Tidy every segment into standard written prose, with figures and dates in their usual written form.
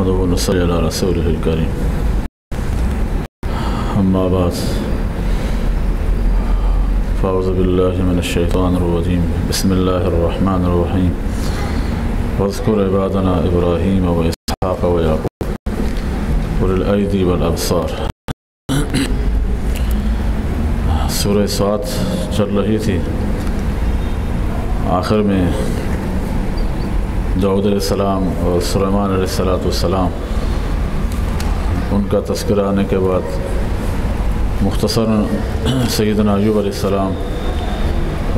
نحمده ونصلي على رسوله الكريم أما بعد فأعوذ بالله من الشيطان الرجيم بسم الله الرحمن الرحيم واذكر عبادنا إبراهيم وإسحاق ويعقوب أولي الأيدي والأبصار۔ سورہ سعد چل رہی تھی، آخر میں داؤد علیہ السلام اور سلیمان علیہ السلام ان کا تذکرہ آنے کے بعد مختصر سیدنا ایوب علیہ السلام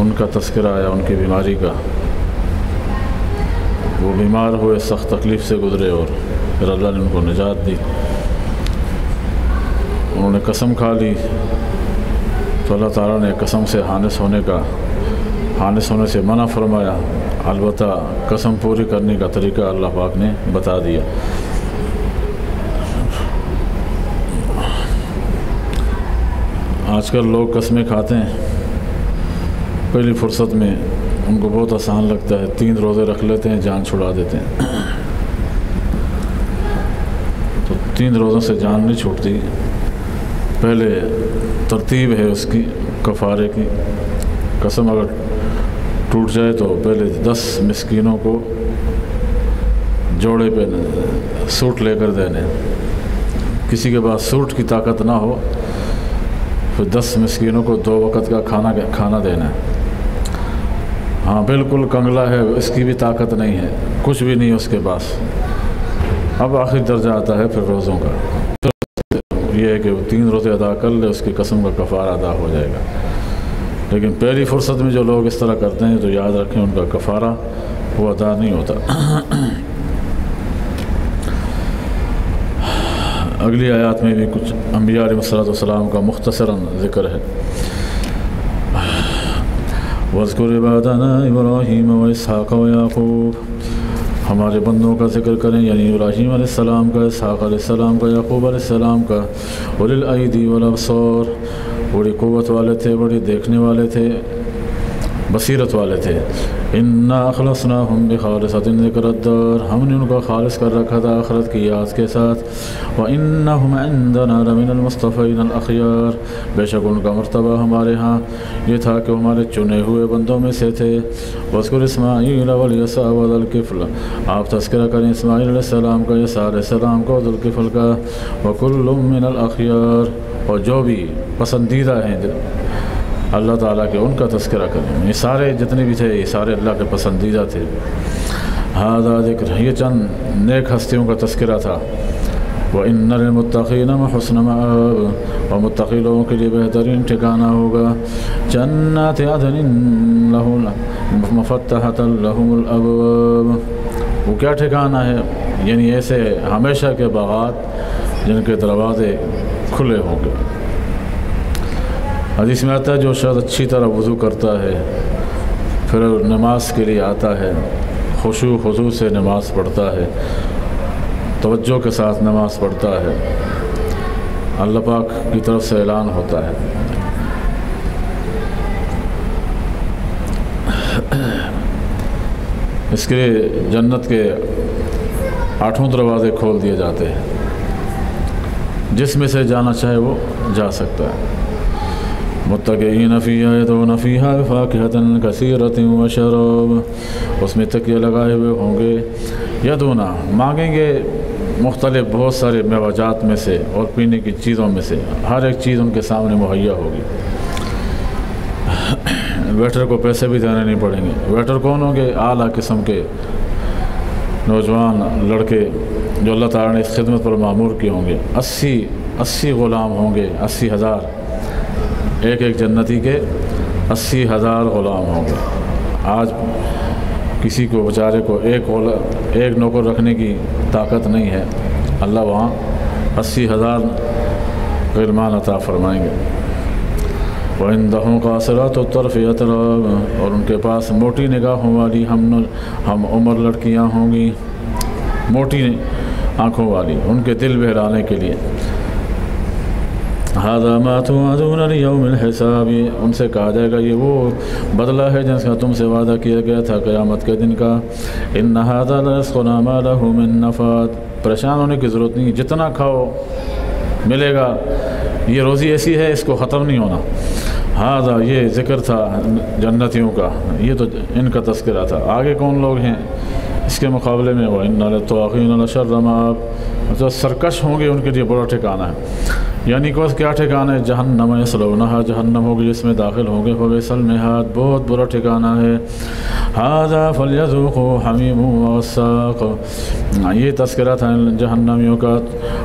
ان کا تذکرہ آیا، ان کی بیماری کا۔ وہ بیمار ہوئے، سخت تکلیف سے گزرے اور پھر اللہ نے ان کو نجات دی۔ انہوں نے قسم کھا لی تو اللہ تعالیٰ نے قسم سے حانث ہونے سے منع فرمایا، البتہ قسم پوری کرنے کا طریقہ اللہ پاک نے بتا دیا۔ آج کل لوگ قسمیں کھاتے ہیں پہلی فرصت میں، ان کو بہت آسان لگتا ہے، 3 روزے رکھ لیتے ہیں، جان چھڑا دیتے ہیں۔ تو 3 روزوں سے جان نہیں چھوٹتی، پہلے ترتیب ہے اس کی کفارے کی۔ قسم اگر ٹوٹ جائے تو پہلے 10 مسکینوں کو جوڑے پہ سوٹ لے کر دینے، کسی کے پاس سوٹ کی طاقت نہ ہو پھر 10 مسکینوں کو 2 وقت کا کھانا دینا ہے۔ ہاں بالکل کنگلا ہے، اس کی بھی طاقت نہیں ہے، کچھ بھی نہیں اس کے پاس، اب آخری درجہ آتا ہے پھر روزوں کا۔ یہ ہے کہ وہ 3 روزے ادا کر لے، اس کی قسم کا کفارہ ادا ہو جائے گا۔ لیکن پہلی فرصت میں جو لوگ اس طرح کرتے ہیں تو یاد رکھیں ان کا کفارہ وہ ادا نہیں ہوتا۔ اگلی آیات میں بھی کچھ انبیاء علیہ السلام کا مختصراً ذکر ہے۔ وَاذْكُرْ عِبَادَنَا إِبْرَاهِيمَ وَإِسْحَاقَ وَيَعْقُوبَ، ہمارے بندوں کا ذکر کریں، یعنی ابراہیم علیہ السلام کا، اسحاق علیہ السلام کا، یعقوب علیہ السلام کا۔ أُولِي الْأَيْدِي وَالْأَبْصَارِ، بڑی قوت والے تھے، بڑی دیکھنے والے تھے، بصیرت والے تھے۔ اِنَّا أَخْلَصْنَاهُمْ بِخَالِصَةٍ ذِكْرَى الدَّارِ، ہم نے ان کو خالص کر رکھا تھا آخرت کی یاد کے ساتھ۔ وَإِنَّهُمْ عِندَنَا لَمِنَ الْمُصْطَفَيْنَ الْأَخْيَارِ، بے شک ان کا مرتبہ ہمارے ہاں یہ تھا کہ ہمارے چنے ہوئے بندوں میں سے تھے۔ وَاذْكُرْ إِسْمَاعِيلَ وَالْيَسَعَ وَذَا الْكِفْلِ، آپ تذکرہ کریں اسماعیل علیہ السلام کا، یسع علیہ السلام کا، ذو الکفل کا۔ وَكُلٌّ مِّنَ الْأَخْيَارِ، اور جو بھی پسندیدہ ہیں اللہ تعالیٰ کے، ان کا تذکرہ کریں۔ یہ سارے جتنے بھی تھے یہ سارے اللہ کے پسندیدہ تھے۔ ھذا ذکر، یہ چند نیک ہستیوں کا تذکرہ تھا۔ وَإِنَّ لِلْمُتَّقِينَ وَحُسْنَ مَآبٍ، اور متقی لوگوں کے لیے بہترین ٹھکانہ ہوگا۔ جنات عدن مفتحۃ لہم الابواب، وہ کیا ٹھکانہ ہے؟ یعنی ایسے ہمیشہ کے باغات جن کے دروازے کھلے ہوں گے۔ حدیث میں آتا ہے جو شخص اچھی طرح وضو کرتا ہے پھر نماز کے لیے آتا ہے، خشوع خضوع سے نماز پڑھتا ہے، توجہ کے ساتھ نماز پڑھتا ہے، اللہ پاک کی طرف سے اعلان ہوتا ہے اس کے لیے جنت کے 8 دروازے کھول دیے جاتے ہیں، جس میں سے جانا چاہے وہ جا سکتا ہے۔ متکئین فیہا یدعون فیہا بفاکہۃ کثیرۃ وشراب، اس میں تکیے لگائے ہوئے ہوں گے، یدعون مانگیں گے مختلف بہت سارے میوجات میں سے اور پینے کی چیزوں میں سے، ہر ایک چیز ان کے سامنے مہیا ہوگی۔ ویٹر کو پیسے بھی دینے نہیں پڑیں گے۔ ویٹر کون ہوں گے؟ اعلیٰ قسم کے نوجوان لڑکے جو اللہ تعالیٰ نے اس خدمت پر معمور کیے ہوں گے۔ 80 غلام ہوں گے، 80,000، ایک جنتی کے 80,000 غلام ہوں گے۔ آج کسی کو بیچارے کو ایک نوکر رکھنے کی طاقت نہیں ہے، اللہ وہاں 80,000 غلمان عطا فرمائیں گے۔ وَعِندَهُمْ قَاصِرَاتُ الطَّرْفِ أَتْرَابٌ، اور ان کے پاس موٹی نگاہوں والی ہم عمر لڑکیاں ہوں گی، موٹی آنکھوں والی، ان کے دل بہلانے کے لیے۔ هذا ما توعدون ليوم الحساب، ان سے کہا جائے گا یہ وہ بدلہ ہے جس کا تم سے وعدہ کیا گیا تھا قیامت کے دن کا۔ ان هذا لرزقنا ما له من نفاد، پریشان ہونے کی ضرورت نہیں، جتنا کھاؤ ملے گا، یہ روزی ایسی ہے اس کو ختم نہیں ہونا۔ ہاں یہ ذکر تھا جنتیوں کا، یہ تو ان کا تذکرہ تھا۔ آگے کون لوگ ہیں اس کے مقابلے میں؟ وَإِنَّ لِلطَّاغِينَ لَشَرَّ مَآبٍ، جو سرکش ہوں گے ان کے لیے بڑا ٹھکانہ ہے۔ یعنی کہ کیا ٹھکانہ ہے؟ جہنم یصلونہا، جہنم ہوگی جس میں داخل ہوں گے، فبئس المہاد، بہت برا ٹھکانہ ہے۔ ھذا فلیذوقوا حمیم وغساق، یہ تذکرہ تھا جہنمیوں کا،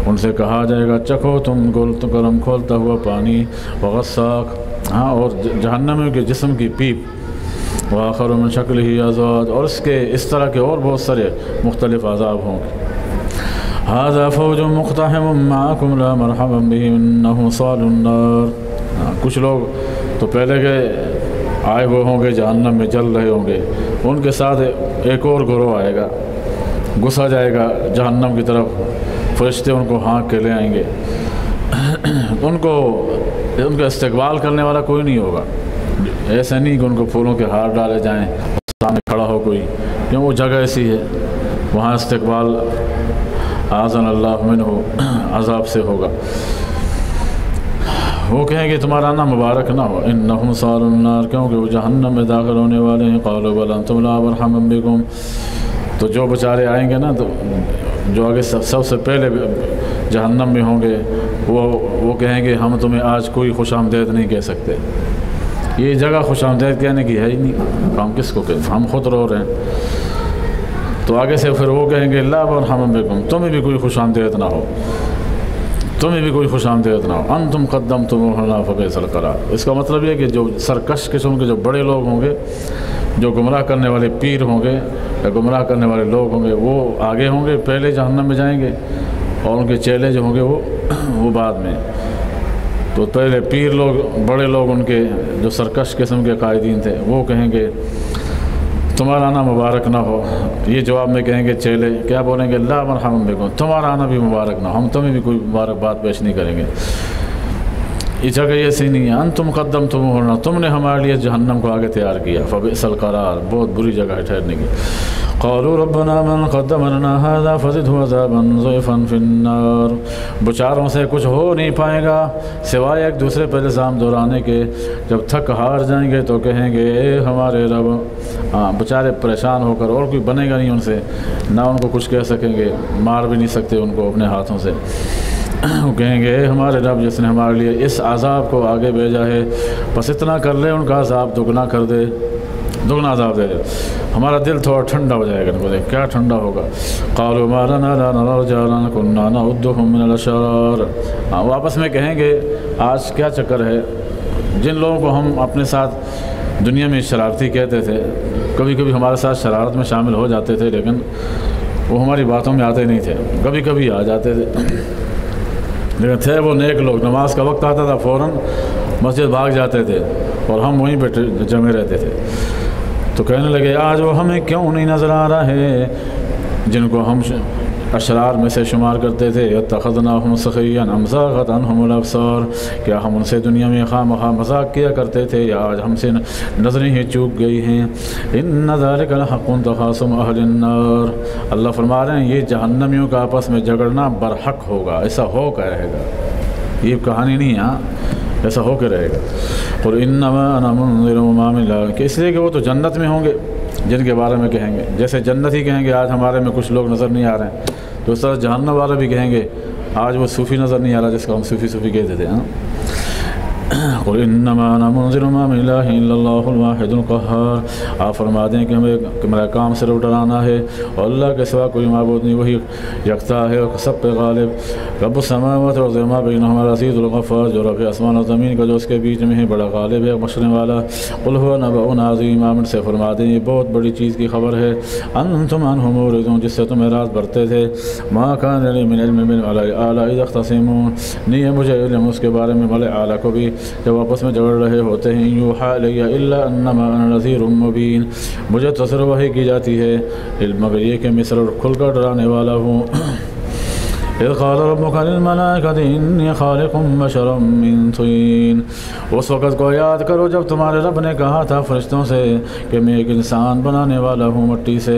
ان سے کہا جائے گا چکھو تم گرم کھولتا ہوا پانی، وغساق، ہاں، اور جہنمیوں کے جسم کی پیپ، وآخر من شکلہ ازواج، اور اس کے اس طرح کے اور بہت سارے مختلف عذاب ہوں گے۔ ھذا فوج مقتحم معکم لا مرحبا بهم انہم صالوا النار، کچھ لوگ تو پہلے کے آئے ہوئے ہوں گے، جہنم میں جل رہے ہوں گے، ان کے ساتھ ایک اور گروہ آئے گا، گھسا جائے گا جہنم کی طرف، فرشتے ان کو ہانک کے لے آئیں گے، ان کا استقبال کرنے والا کوئی نہیں ہوگا۔ ایسا نہیں کہ ان کو پھولوں کے ہار ڈالے جائیں، سامنے کھڑا ہو کوئی، کیوں وہ جگہ ایسی ہے، وہاں استقبال اعاذنا اللہ منہ عذاب سے ہوگا۔ وہ کہیں گے تمہارا آنا مبارک نہ ہو، انہم صالوا النار، کیونکہ وہ جہنم میں داخل ہونے والے ہیں۔ قالوا بل انتم لا مرحبا بکم، تو جو بیچارے آئیں گے نا، تو جو آگے سب سے پہلے جہنم میں ہوں گے، وہ کہیں گے ہم تمہیں آج کوئی خوش آمدید نہیں کہہ سکتے، یہ جگہ خوش آمدید کہنے کی ہے ہی نہیں، ہم کس کو کہیں، ہم خود رو رہے ہیں۔ تو آگے سے پھر وہ کہیں گے لا مرحبا بکم، تمہیں بھی کوئی خوش آمدید نہ ہو، تمہیں بھی کوئی خوش آمدید نہ ہو، انتم قدمتموہ لنا فبئس القرار۔ اس کا مطلب یہ کہ جو سرکش قسم کے جو بڑے لوگ ہوں گے، جو گمراہ کرنے والے پیر ہوں گے یا گمراہ کرنے والے لوگ ہوں گے، وہ آگے ہوں گے، پہلے جہنم میں جائیں گے، اور ان کے چیلے جو ہوں گے وہ بعد میں۔ تو پہلے پیر لوگ، بڑے لوگ، ان کے جو سرکش قسم کے قائدین تھے، وہ کہیں گے تمہارا آنا مبارک نہ ہو۔ یہ جواب میں کہیں گے چیلے، کیا بولیں گے؟ لا مرحبا بکم، تمہارا آنا بھی مبارک نہ ہو، ہم تمہیں بھی کوئی مبارکباد پیش نہیں کریں گے۔ یہ جگہ ایسی نہیں ہے، انتم قدمتموہ لنا، تم نے ہمارے لیے جہنم کو آگے تیار کیا، فبئس القرار، بہت بری جگہ ہے ٹھہرنے کی۔ قالوا ربنا من قدم لنا هذا فزده عذابا ضعفا في النار، بچاروں سے کچھ ہو نہیں پائے گا سوائے ایک دوسرے پر الزام دہرانے کے، جب تھک ہار جائیں گے تو کہیں گے اے ہمارے رب، بچارے پریشان ہو کر، اور کوئی بنے گا نہیں ان سے، نہ ان کو کچھ کہہ سکیں گے، مار بھی نہیں سکتے ان کو اپنے ہاتھوں سے، وہ کہیں گے اے ہمارے رب جس نے ہمارے لیے اس عذاب کو آگے بھیجا ہے، بس اتنا کر لے، ان کا عذاب دگنا کر دے، دگنا عذاب دے دے، ہمارا دل تھوڑا ٹھنڈا ہو جائے گا۔ ان کو دیکھ کیا ٹھنڈا ہوگا؟ قالوا ما لنا لا نرى رجالا كنا نعدهم من الاشرار، وہ آپس میں کہیں گے آج کیا چکر ہے، جن لوگوں کو ہم اپنے ساتھ دنیا میں شرارتی کہتے تھے، کبھی کبھی ہمارے ساتھ شرارت میں شامل ہو جاتے تھے، لیکن وہ ہماری باتوں میں آتے نہیں تھے، کبھی کبھی آ جاتے تھے، لیکن تھے وہ نیک لوگ، نماز کا وقت آتا تھا فوراً مسجد بھاگ جاتے تھے، اور ہم وہیں پہ جمے رہتے تھے۔ تو کہنے لگے آج وہ ہمیں کیوں نہیں نظر آ رہا ہے جن کو ہم اشرار میں سے شمار کرتے تھے، اتخذناہم سخریا ام زاغت عنہم الابصار، کیا ہم ان سے دنیا میں خواہ مخواہ مذاق کیا کرتے تھے، یا آج ہم سے نظریں ہی چوک گئی ہیں۔ ان ذلک لحق تخاصم اہل النار، اللہ فرما رہے ہیں یہ جہنمیوں کا آپس میں جھگڑنا برحق ہوگا، ایسا ہو کر رہے گا، یہ کہانی نہیں ہے، ایسا ہو کے رہے گا۔ اور انما انا منذر وما من الا، کہ اس لیے کہ وہ تو جنت میں ہوں گے جن کے بارے میں کہیں گے، جیسے جنت ہی کہیں گے آج ہمارے میں کچھ لوگ نظر نہیں آ رہے ہیں، تو اس طرح جہنم والے بھی کہیں گے آج وہ صوفی نظر نہیں آ رہا جس کو ہم صوفی کہتے تھے۔ قل انما انا منذر وما من اله الا الله الواحد القهار، آپ فرما دیں کہ میرا کام صرف ڈرانا ہے، اور اللہ کے سوا کوئی معبود نہیں، وہی یکتا ہے اور سب پہ غالب۔ رب السماوات والارض وما بینہما العزیز الغفار، جو رب آسمان اور زمین کا جو اس کے بیچ میں ہے بڑا غالب ہے بخشنے والا۔ قل هو نبأ عظیم، آپ ان سے فرما دیں یہ بہت بڑی چیز کی خبر ہے، انتم عنہ معرضون، جس سے تم اعراض برتے تھے۔ ما کان لی من علم بالملأ الاعلی اذ یختصمون، نہیں ہے مجھے علم اس کے بارے میں ملأ اعلی کو بھی جب آپس میں جھگڑ رہے ہوتے ہیں، یوحی الی الا انما انا نذیر مبین، مجھے تو صرف وحی کی جاتی ہے مگر یہ کہ میں صرف کھل کر ڈرانے والا ہوں۔ اذ قال ربک للملائکۃ انی خالق بشرا من طین، اس وقت کو یاد کرو جب تمہارے رب نے کہا تھا فرشتوں سے کہ میں ایک انسان بنانے والا ہوں مٹی سے،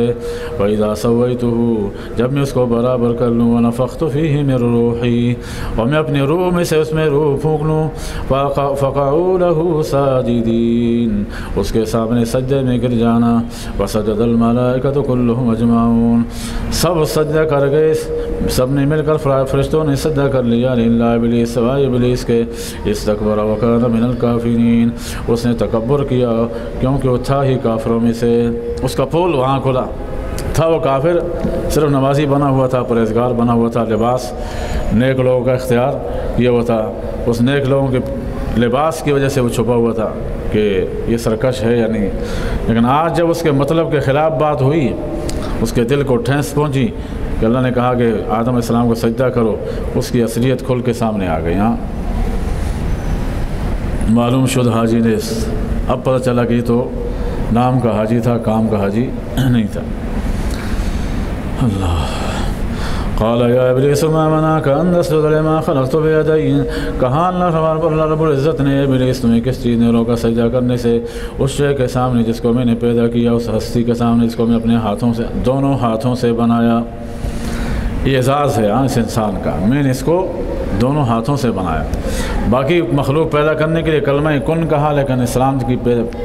وَإِذَا سَوَّيْتُهُ، جب میں اس کو برابر کر لوں، وَنَفَخْتُ فِيهِ مِن رُوحِي، اور میں اپنی روح میں سے اس میں روح پھونک لوں، فَقَعُوا لَهُ سَاجِدِينَ، اس کے سامنے سجدے میں گر جانا، وَسَجَدَ الْمَلَائِكَةُ كُلُّهُمْ أَجْمَعُونَ، سب سجدہ کر گئے، سب نے مل کر فرشتوں نے سجدہ کر لیا، الا ابلیس، سوائے ابلیس کے، استکبر وکان من الکافرین، اس نے تکبر کیا کیونکہ وہ تھا ہی کافروں میں سے، اس کا پول وہاں کھلا تھا، وہ کافر صرف نمازی بنا ہوا تھا، پرہیزگار بنا ہوا تھا، لباس نیک لوگوں کا اختیار یہ ہوا تھا، اس نیک لوگوں کے لباس کی وجہ سے وہ چھپا ہوا تھا کہ یہ سرکش ہے یا نہیں، لیکن آج جب اس کے مطلب کے خلاف بات ہوئی، اس کے دل کو ٹھینس پہنچی کہ اللہ نے کہا کہ آدم علیہ السلام کو سجدہ کرو، اس کی اصلیت کھل کے سامنے آ گئی۔ ہاں معلوم شد حاجی نے، اب پتہ چلا کہ یہ تو نام کا حاجی تھا، کام کا حاجی نہیں تھا۔ اللہ قال یا ابلیس ما منعک ان تسجد لما خلقت بیدی، کہا اللہ رب العزت نے، ابلیس تمہیں کس چیز نے روکا سجدہ کرنے سے اس شے کے سامنے جس کو میں نے پیدا کیا، اس ہستی کے سامنے جس کو میں اپنے ہاتھوں سے، دونوں ہاتھوں سے بنایا۔ یہ اعزاز ہے اس انسان کا، میں نے اس کو دونوں ہاتھوں سے بنایا۔ باقی مخلوق پیدا کرنے کے لیے کلمہ کن کہا، لیکن اسلام کی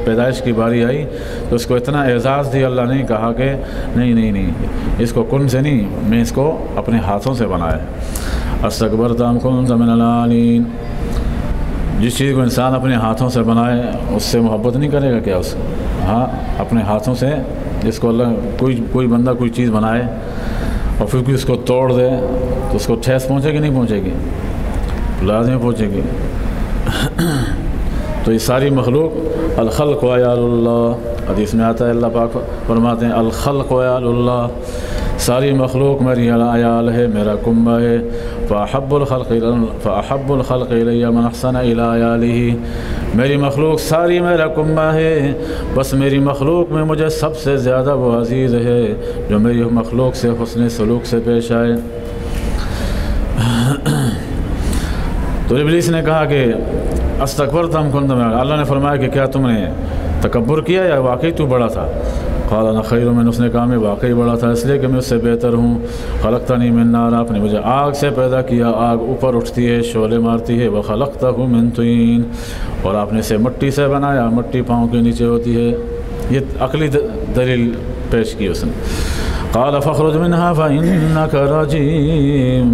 پیدائش کی باری آئی تو اس کو اتنا اعزاز دیا، اللہ نے کہا کہ نہیں اس کو کن سے نہیں، میں اس کو اپنے ہاتھوں سے بنایا۔ استکبرت ام کنت من العالین، جس چیز کو انسان اپنے ہاتھوں سے بنائے اس سے محبت نہیں کرے گا کیا اس کو؟ ہاں اپنے ہاتھوں سے، جس کو اللہ کوئی بندہ کوئی چیز بنائے اور پھر کوئی اس کو توڑ دے تو اس کو ٹھیس پہنچے گی نہیں پہنچے گی؟ لازم پہنچے گی۔ تو یہ ساری مخلوق الخلق عیال اللہ، حدیث میں آتا ہے اللہ پاک فرماتے ہیں الخلق عیال اللہ، ساری مخلوق میری عیال ہے، میرا کنبہ ہے، فاحب الخلق الی من احسن الی عیالہ، میری مخلوق ساری میرا کنبہ ہے، بس میری مخلوق میں مجھے سب سے زیادہ وہ عزیز ہے جو میری مخلوق سے حسن سلوک سے پیش آئے۔ تو ابلیس نے کہا کہ استکبرت ام کنت من العالین، اللہ نے فرمایا کہ کیا تم نے تکبر کیا یا واقعی تو بڑا تھا؟ قال انا خیر من، اس نے کہا میں واقعی بڑا تھا اس لیے کہ میں اس سے بہتر ہوں۔ خلقتنی من نار، آپ نے مجھے آگ سے پیدا کیا، آگ اوپر اٹھتی ہے شعلے مارتی ہے، وخلقتہ من طین، اور آپ نے اسے مٹی سے بنایا، مٹی پاؤں کے نیچے ہوتی ہے۔ یہ عقلی دلیل پیش کی اس نے۔ قال فاخرج منها فإنك رجيم،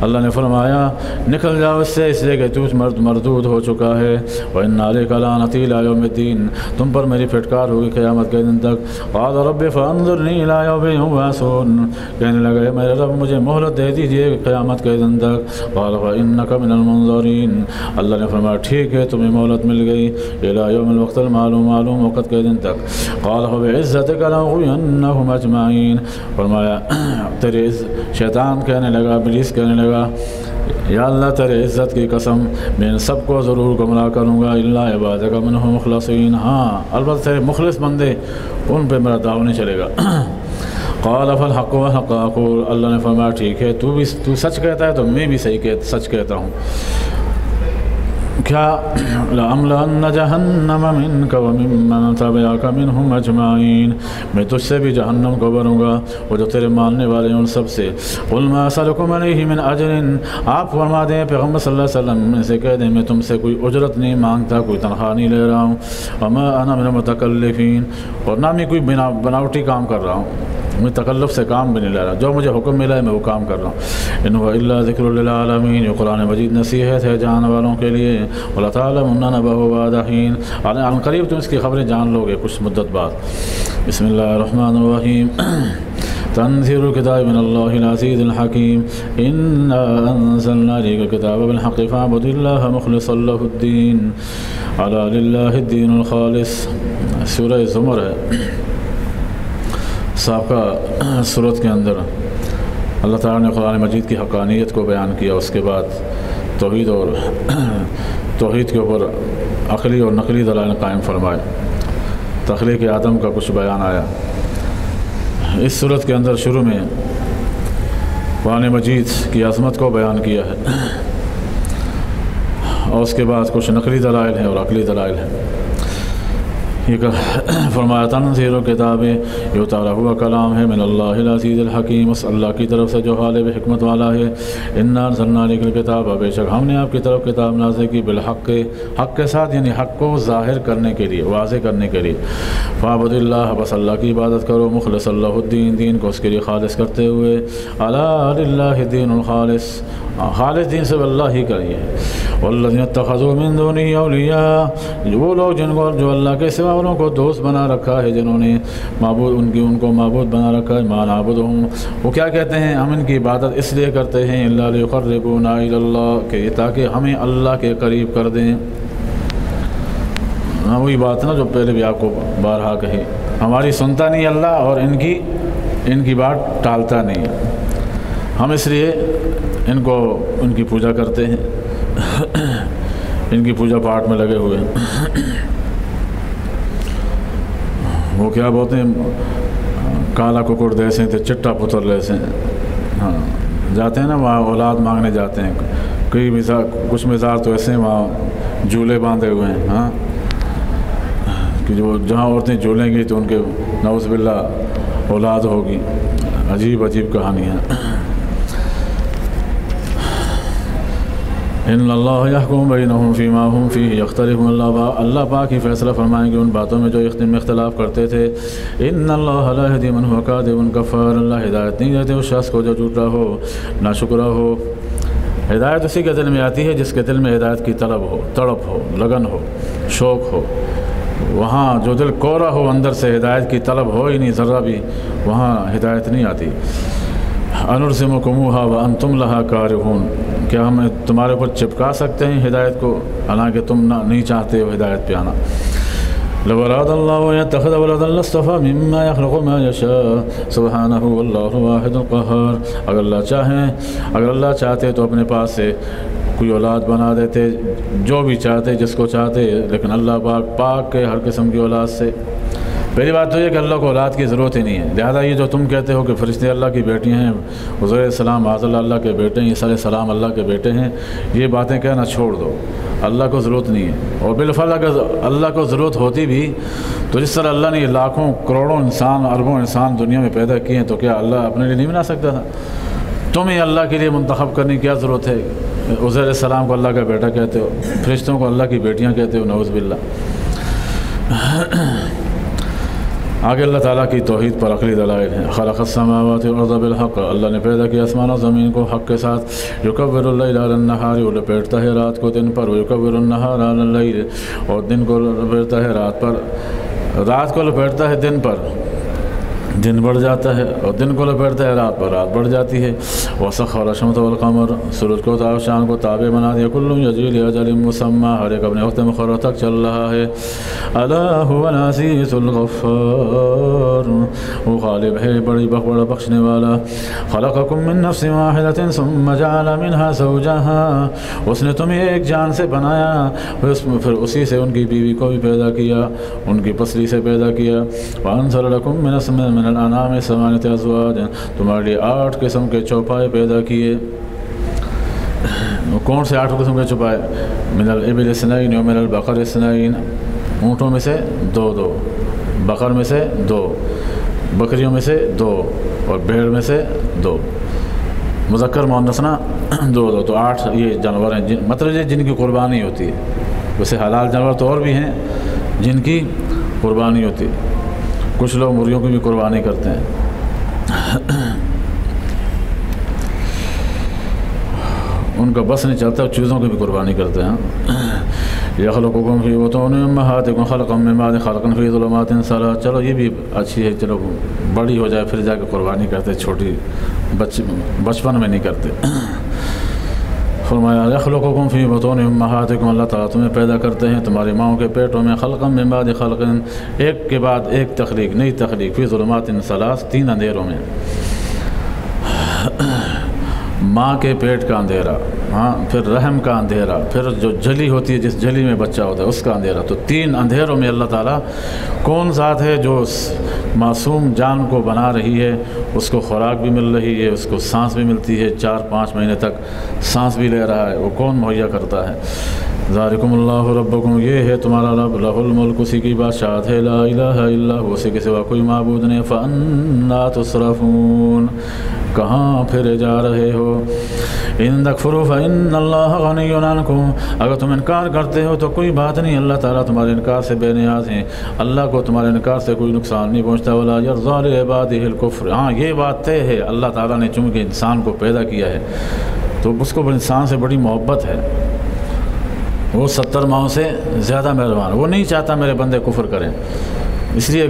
اللہ نے فرمایا نکل جاؤ اس سے، اس لیے کہ تو مردود ہو چکا ہے۔ وإن عليك لعنتي إلى يوم الدين، تم پر میری پھٹکار ہوگی قیامت کے دن تک۔ قال رب فانظرني إلى يوم يبعثون، کہنے لگے میرے رب مجھے مہلت دے دیجیے قیامت کے دن تک۔ قال فإنك من المنظرين، اللہ نے فرمایا ٹھیک ہے تمہیں مہلت مل گئی، إلى يوم الوقت المعلوم، معلوم وقت کے دن تک۔ قال فبعزتك لأغوينهم أجمعين، فرمایا تیرے شیطان کہنے لگا، ابلیس کہنے لگا یا اللہ تیرے عزت کی قسم میں ان سب کو ضرور گمراہ کروں گا، الا عبادک منهم مخلصین، ہاں البتہ تیرے مخلص بندے ان پہ میرا داؤ نہیں چلے گا۔ قال فالحق وحق اقول، اللہ نے فرمایا ٹھیک ہے تو سچ کہتا ہے تو میں بھی سچ کہتا ہوں۔ کیا لأملأن جہنم منک وممن تبعک منہم اجمعین، میں تجھ سے بھی جہنم کو بھروں گا وہ جو تیرے ماننے والے ہیں ان سب سے۔ قل ما اسألکم علیہ من اجر، آپ فرما دیں پیغمبر صلی اللہ علیہ وسلم میں سے کہہ دیں میں تم سے کوئی اجرت نہیں مانگتا، کوئی تنخواہ نہیں لے رہا ہوں۔ وما انا من المتکلفین، اور نہ میں کوئی بناوٹی کام کر رہا ہوں، میں تکلف سے کام بھی نہیں لے رہا، جو مجھے حکم ملا ہے میں وہ کام کر رہا ہوں۔ ان هو الا ذکر للعالمین، یہ قرآن مجید نصیحت ہے جان والوں کے لیے۔ وَلَتَعْلَمُنَّ نَبَأَهُ بَعْدَ حِينٍ، عن قریب تم اس کی خبریں جان لو گے کچھ مدت بعد۔ بسم اللہ الرحمن الرحیم۔ تنزيل الكتاب من الله العزيز الحكيم، إنا أنزلنا إليك الكتاب بالحق فاعبد الله مخلصا له الدين، ألا لله الدين الخالص۔ سورہ زمر ہے، سابقہ صورت کے اندر اللہ تعالیٰ نے قرآن مجید کی حقانیت کو بیان کیا، اس کے بعد توحید اور توحید کے اوپر عقلی اور نقلی دلائل قائم فرمائے، تخلیق آدم کا کچھ بیان آیا۔ اس صورت کے اندر شروع میں قرآن مجید کی عظمت کو بیان کیا ہے، اور اس کے بعد کچھ نقلی دلائل ہیں اور عقلی دلائل ہیں۔ یہ فرمایا تنزیل کتاب یہ اتارا ہوا کلام ہے من اللہ العزیز الحکیم، اس اللہ کی طرف سے جو غالب حکمت والا ہے۔ انا انزلنا الیک الکتاب، بے شک ہم نے آپ کی طرف کتاب نازل کی بالحق، حق کے ساتھ، یعنی حق کو ظاہر کرنے کے لیے، واضح کرنے کے لیے۔ فاعبد اللہ، بس اللہ کی عبادت کرو، مخلص اللہ الدین، دین کو اس کے لیے خالص کرتے ہوئے۔ الا للہ الدین الخالص، خالص دین صرف اللہ ہی کا ہی ہے۔ والذین اتخذوا من دونہ اولیاء، وہ لوگ جن کو جو اللہ کے سوا انہوں کو دوست بنا رکھا ہے، جنہوں نے معبود ان کو معبود بنا رکھا ہے۔ ما نعبدہم، وہ کیا کہتے ہیں، ہم ان کی عبادت اس لیے کرتے ہیں الا لیقربونا الی اللہ، کہ تاکہ ہمیں اللہ کے قریب کر دیں۔ وہی بات نا جو پہلے بھی آپ کو بارہا کہی، ہماری سنتا نہیں اللہ، اور ان کی بات ٹالتا نہیں، ہم اس لیے ان کی پوجا کرتے ہیں، ان کی پوجا پاٹ میں لگے ہوئے ہیں۔ وہ کیا بولتے ہیں، کالا ککڑ دیسے تو چٹا پتر لیسے، ہاں جاتے ہیں نا وہاں اولاد مانگنے جاتے ہیں، کچھ مزار تو ایسے ہیں وہاں جھولے باندھے ہوئے ہیں، ہاں کہ جہاں عورتیں جھولیں گی تو ان کے نعوذ باللہ اولاد ہوگی۔ عجیب عجیب کہانیاں۔ ان اللہ یحکم بینہم فیما ہم فیہ یختلفون، اللہ پاک ہی فیصلہ فرمائیں گے ان باتوں میں جو اختلاف کرتے تھے۔ ان اللہ لا یہدی من هو کاذب کفار، اللہ ہدایت نہیں دیتے اس شخص کو جو جھوٹا ہو، ناشکرہ ہو۔ ہدایت اسی کے دل میں آتی ہے جس کے دل میں ہدایت کی طلب ہو، تڑپ ہو، لگن ہو، شوق ہو۔ وہاں جو دل کورا ہو، اندر سے ہدایت کی طلب ہو ہی نہیں ذرہ بھی، وہاں ہدایت نہیں آتی۔ انلزمکموہا وانتم لہا کارہون، کیا ہم تمہارے اوپر چپکا سکتے ہیں ہدایت کو، حالانکہ تم نہیں چاہتے ہو ہدایت پہ آنا۔ لو اراد اللہ ان یتخذ ولدا لاصطفى مما یخلق ما یشاء سبحانہ واللہ واحد القہار، اگر اللہ چاہتے تو اپنے پاس سے کوئی اولاد بنا دیتے، جو بھی چاہتے، جس کو چاہتے، لیکن اللہ پاک کے ہر قسم کی اولاد سے۔ پہلی بات تو یہ کہ اللہ کو اولاد کی ضرورت ہی نہیں ہے، لہذا یہ جو تم کہتے ہو کہ فرشتے اللہ کی بیٹیاں ہیں، عزیر السلام معاذ اللہ کے بیٹے ہیں، عیسیٰ علیہ السلام اللہ کے بیٹے ہیں، یہ باتیں کہنا چھوڑ دو، اللہ کو ضرورت نہیں ہے۔ اور بالفعل اگر اللہ کو ضرورت ہوتی بھی تو جس طرح اللہ نے لاکھوں کروڑوں انسان، اربوں انسان دنیا میں پیدا کیے ہیں، تو کیا اللہ اپنے لیے نہیں بنا سکتا تھا؟ تمہیں اللہ کے لیے منتخب کرنے کی کیا ضرورت ہے؟ عزیر علیہ السلام کو اللہ کا بیٹا کہتے ہو، فرشتوں کو اللہ کی بیٹیاں کہتے ہو، نعوذ باللہ۔ آگے اللہ تعالیٰ کی توحید پر عقلی دلائل ہیں۔ خلق السماوات والارض بالحق، اللہ نے پیدا کیا آسمان اور زمین کو حق کے ساتھ۔ یکور اللیل علی النہار، وہ لپیٹتا ہے رات کو دن پر، ویکور النہار علی اللیل، اور دن کو لپیٹتا ہے رات پر، رات کو لپیٹتا ہے دن پر، دن بڑھ جاتا ہے، اور دن کو لپیٹتا ہے رات پر، رات بڑھ جاتی ہے۔ وسخر الشمس والقمر، سورج کو اور شام کو تابع بنا دیا۔ کل یجری لاجل مسمى، ہر ایک اپنے وقت مقرر تک چل رہا ہے۔ الا هو العزیز الغفار، وہ غالب ہے، بڑا بخشنے والا۔ خلقکم من نفس واحدة ثم جعل منها زوجها، اس نے تمہیں ایک جان سے بنایا، پھر اسی سے ان کی بیوی کو بھی پیدا کیا، ان کی پسلی سے پیدا کیا۔ وانزل لکم من الانعام ثمانیۃ ازواج، تمہارے لیے 8 قسم کے چوپائے پیدا کیے۔ کون سے 8 قسم کے چوپائے؟ من الابل اثنین ومن البقر اثنین، اونٹوں میں سے 2، بقر میں سے 2، بکریوں میں سے 2، اور بھیڑ میں سے 2، مذکر مؤنث نا 2، تو 8 یہ جانور ہیں، مطلب یہ جن کی قربانی ہوتی ہے۔ ویسے حلال جانور تو اور بھی ہیں جن کی قربانی ہوتی ہے، کچھ لوگ مرغیوں کی بھی قربانی کرتے ہیں۔ ان کا بس نہیں چلتا، چیزوں کی بھی قربانی کرتے ہیں۔ یخلقکم فی بطون امہاتکم خلقا من بعد خلق فی ظلمات ثلاث، چلو یہ بھی اچھی ہے، چلو بڑی ہو جائے پھر جا کے قربانی کرتے، چھوٹی بچپن میں نہیں کرتے۔ فرمایا یخلقکم فی بطون امہاتکم، اللہ تعالیٰ تمہیں پیدا کرتے ہیں تمہاری ماؤں کے پیٹوں میں، خلقا من بعد خلق، ایک کے بعد ایک تخلیق، نئی تخلیق، فی ظلمات ثلاث، 3 اندھیروں میں۔ ماں کے پیٹ کا اندھیرا، ہاں، پھر رحم کا اندھیرا، پھر جو جلی ہوتی ہے جس جلی میں بچہ ہوتا ہے اس کا اندھیرا۔ تو 3 اندھیروں میں اللہ تعالیٰ کون ذات ہے جو معصوم جان کو بنا رہی ہے، اس کو خوراک بھی مل رہی ہے، اس کو سانس بھی ملتی ہے، 4-5 مہینے تک سانس بھی لے رہا ہے، وہ کون مہیا کرتا ہے؟ ذالکم اللہ ربکم، یہ ہے تمہارا رب، لہ الملک، اسی کی بادشاہت ہے، لا الہ الا ہو، اسی کے سوا کوئی معبود نہیں، فانا تصرفون، کہاں پھرے جا رہے ہو؟ ان تکفروا فان اللہ غنی عنکم، اگر تم انکار کرتے ہو تو کوئی بات نہیں، اللہ تعالیٰ تمہارے انکار سے بے نیاز ہیں، اللہ کو تمہارے انکار سے کوئی نقصان نہیں پہنچتا، ولا یرضی لعبادہ الکفر، ہاں یہ بات طے ہے، اللہ تعالیٰ نے چونکہ انسان کو پیدا کیا ہے تو اس کو انسان سے بڑی محبت ہے، وہ 70 ماہوں سے زیادہ مہربان، وہ نہیں چاہتا میرے بندے کفر کریں، اس لیے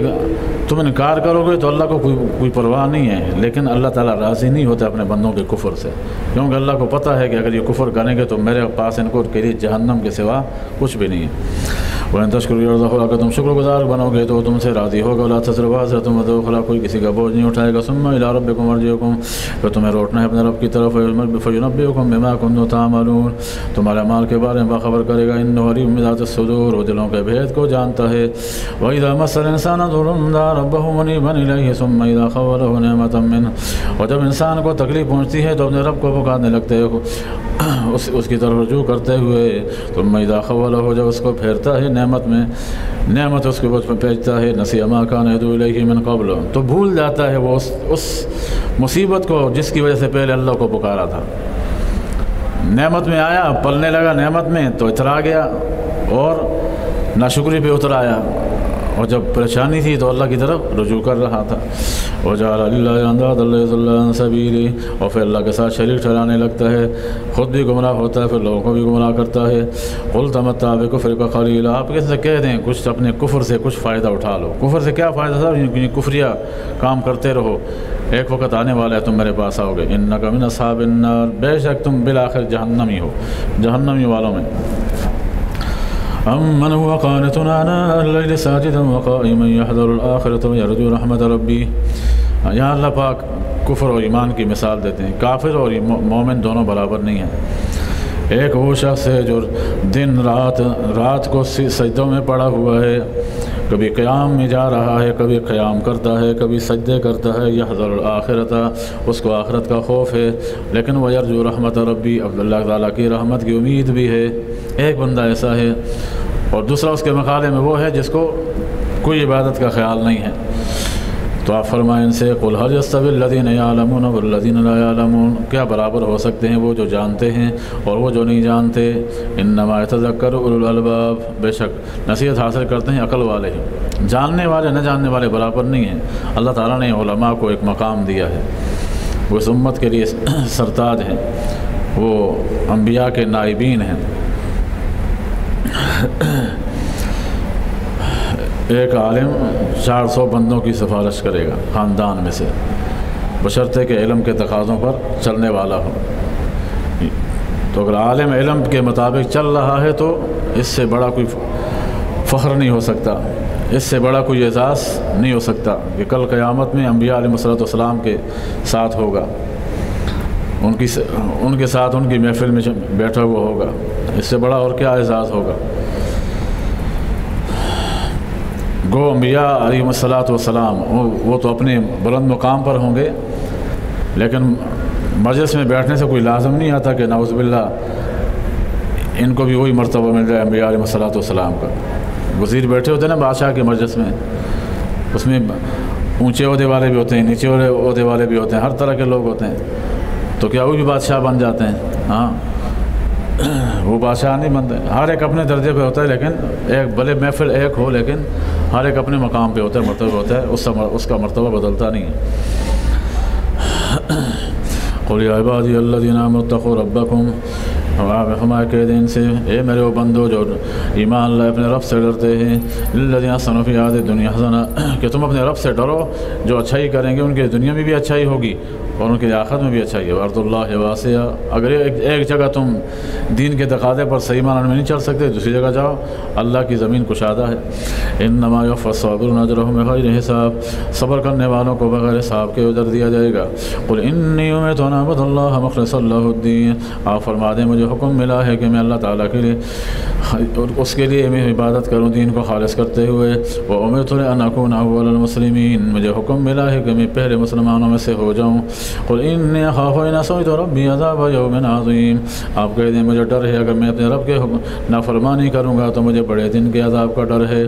تم انکار کرو گے تو اللہ کو کوئی پرواہ نہیں ہے، لیکن اللہ تعالیٰ راضی نہیں ہوتا اپنے بندوں کے کفر سے، کیونکہ اللہ کو پتہ ہے کہ اگر یہ کفر کریں گے تو میرے پاس ان کو کے لیے جہنم کے سوا کچھ بھی نہیں ہے۔ وَإِن تَشْكُرُوا يَرْضَهُ، اگر تم شکر گزار بنو گے تو تم سے راضی ہوگا، وَلَا تَزِرُ وَازِرَةٌ وِزْرَ أُخْرَىٰ، کوئی کسی کا بوجھ نہیں اٹھائے گا، ثُمَّ إِلَىٰ رَبِّكُمْ مَرْجِعُكُمْ، پھر تمہیں لوٹنا ہے اپنے رب کی طرف، فَيُنَبِّئُكُم بِمَا كُنتُمْ تَعْمَلُونَ، تمہارے اعمال کے بارے میں باخبر کرے گا، إِنَّهُ عَلِيمٌ بِذَاتِ الصُّدُورِ، وہ دلوں کے بھید کو جانتا ہے، وَإِذَا مَسَّ الْإِنسَانَ ضُرٌّ دَعَا رَبَّهُ مُنِيبًا إِلَيْهِ ثُمَّ إِذَا خَوَّلَهُ نِعْمَةً مِّنْهُ، اور جب انسان کو تکلیف پہنچتی ہے تو اپنے رب کو پکارنے لگتے ہو، اس کی طرف رجوع کرتے ہوئے، ثم اذا خولہ، جب اس کو پھیرتا ہے نعمت اس کے اوپر بھیجتا ہے، نسی ما کان یدعو الیہ من قبل، تو بھول جاتا ہے وہ اس مصیبت کو جس کی وجہ سے پہلے اللہ کو پکارا تھا، نعمت میں آیا، پلنے لگا نعمت میں تو اترا گیا اور ناشکری پہ اتر آیا، اور جب پریشانی تھی تو اللہ کی طرف رجوع کر رہا تھا، وجعل للہ اندادا ليضل عن سبیلہ، اور پھر اللہ کے ساتھ شریک ٹھہرانے لگتا ہے، خود بھی گمراہ ہوتا ہے پھر لوگوں کو بھی گمراہ کرتا ہے۔ قل تمتع بکفرک قلیلا، آپ کیسے کہہ دیں کچھ اپنے کفر سے کچھ فائدہ اٹھا لو، کفر سے کیا فائدہ تھا، یہ کفریہ کام کرتے رہو، ایک وقت آنے والا ہے تم میرے پاس آؤ گے، انک من اصحاب النار، بے شک تم بالآخر جہنمی ہو، جہنمی والوں میں۔ امن هو قانت آناء الليل ساجدا وقائما يحذر الآخرة ويرجو رحمت ربی، یہاں اللہ پاک کفر اور ایمان کی مثال دیتے ہیں، کافر اور مومن دونوں برابر نہیں ہیں، ایک وہ شخص ہے جو دن رات کو سجدوں میں پڑا ہوا ہے، کبھی قیام میں جا رہا ہے، کبھی قیام کرتا ہے، کبھی سجدے کرتا ہے، یحذر الآخرۃ، اس کو آخرت کا خوف ہے، لیکن وہ یرجو رحمت ربی، اب اللہ تعالیٰ کی رحمت کی امید بھی ہے، ایک بندہ ایسا ہے، اور دوسرا اس کے مقابلے میں وہ ہے جس کو کوئی عبادت کا خیال نہیں ہے، تو آپ فرمائیں ان سے، قل هل يستوي الذين يعلمون والذين لا يعلمون، کیا برابر ہو سکتے ہیں وہ جو جانتے ہیں اور وہ جو نہیں جانتے، انما يتذكر اولو الالباب، بے شک نصیحت حاصل کرتے ہیں عقل والے، جاننے والے نہ جاننے والے برابر نہیں ہیں، اللہ تعالیٰ نے علماء کو ایک مقام دیا ہے، وہ اس امت کے لیے سرتاج ہیں، وہ انبیاء کے نائبین ہیں، ایک عالم 400 بندوں کی سفارش کرے گا خاندان میں سے، بشرطے کہ علم کے تقاضوں پر چلنے والا ہو، تو اگر عالم علم کے مطابق چل رہا ہے تو اس سے بڑا کوئی فخر نہیں ہو سکتا، اس سے بڑا کوئی اعزاز نہیں ہو سکتا کہ کل قیامت میں انبیاء علیہ الصلوۃ والسلام کے ساتھ ہوگا، ان کے ساتھ ان کی محفل میں بیٹھا ہوا ہوگا، اس سے بڑا اور کیا اعزاز ہوگا۔ گو انبیاء علیہ الصلوۃ والسلام وہ تو اپنے بلند مقام پر ہوں گے، لیکن مجلس میں بیٹھنے سے کوئی لازم نہیں آتا کہ نعوذ باللہ ان کو بھی وہی مرتبہ مل جائے انبیاء علیہ الصلوۃ والسلام کا۔ وزیر بیٹھے ہوتے ہیں نا بادشاہ کے مجلس میں، اس میں اونچے عہدے والے بھی ہوتے ہیں، نیچے عہدے والے بھی ہوتے ہیں، ہر طرح کے لوگ ہوتے ہیں، تو کیا وہ بھی بادشاہ بن جاتے ہیں؟ ہاں، وہ بادشاہ نہیں بنتے، ہر ایک اپنے درجے پہ ہوتا ہے، لیکن ایک بھلے محفل ایک ہو لیکن ہر ایک اپنے مقام پہ ہوتا ہے، مرتبہ ہوتا ہے، اس کا مرتبہ بدلتا نہیں ہے۔ قل یا عبادی الذین آمنوا اتقوا ربکم، ہمارے کے دن سے اے میرے وہ بندو جو ایمان لائے اپنے رب سے ڈرتے ہیں للذین احسنوا فی ہذہ الدنیا حسنہ کہ تم اپنے رب سے ڈرو جو اچھائی کریں گے ان کی دنیا میں بھی اچھائی ہوگی اور ان کے آخرت میں بھی اچھائی ہے ارض اللہ واسعہ اگر ایک جگہ تم دین کے تقاضے پر صحیح معنی میں نہیں چل سکتے دوسری جگہ جاؤ اللہ کی زمین کشادہ ہے انما یوفی الصابرون اجرهم بغیر حساب صبر کرنے والوں کو بغیر حساب کے اجر دیا جائے گا قل انی امرت ان اعبد اللہ مخلصا له الدین آپ فرما دیں مجھے حکم ملا ہے کہ میں اللہ تعالیٰ کے لیے اس کے لیے میں عبادت کروں دین کو خالص کرتے ہوئے وامرت ان اکون اول المسلمین مجھے حکم ملا ہے کہ میں پہلے مسلمانوں میں سے ہو جاؤں قل انی اخاف ان عصیت ربی عذاب یوم عظیم آپ کہہ دیں مجھے ڈر ہے اگر میں اپنے رب کے نافرمانی کروں گا تو مجھے بڑے دن کے عذاب کا ڈر ہے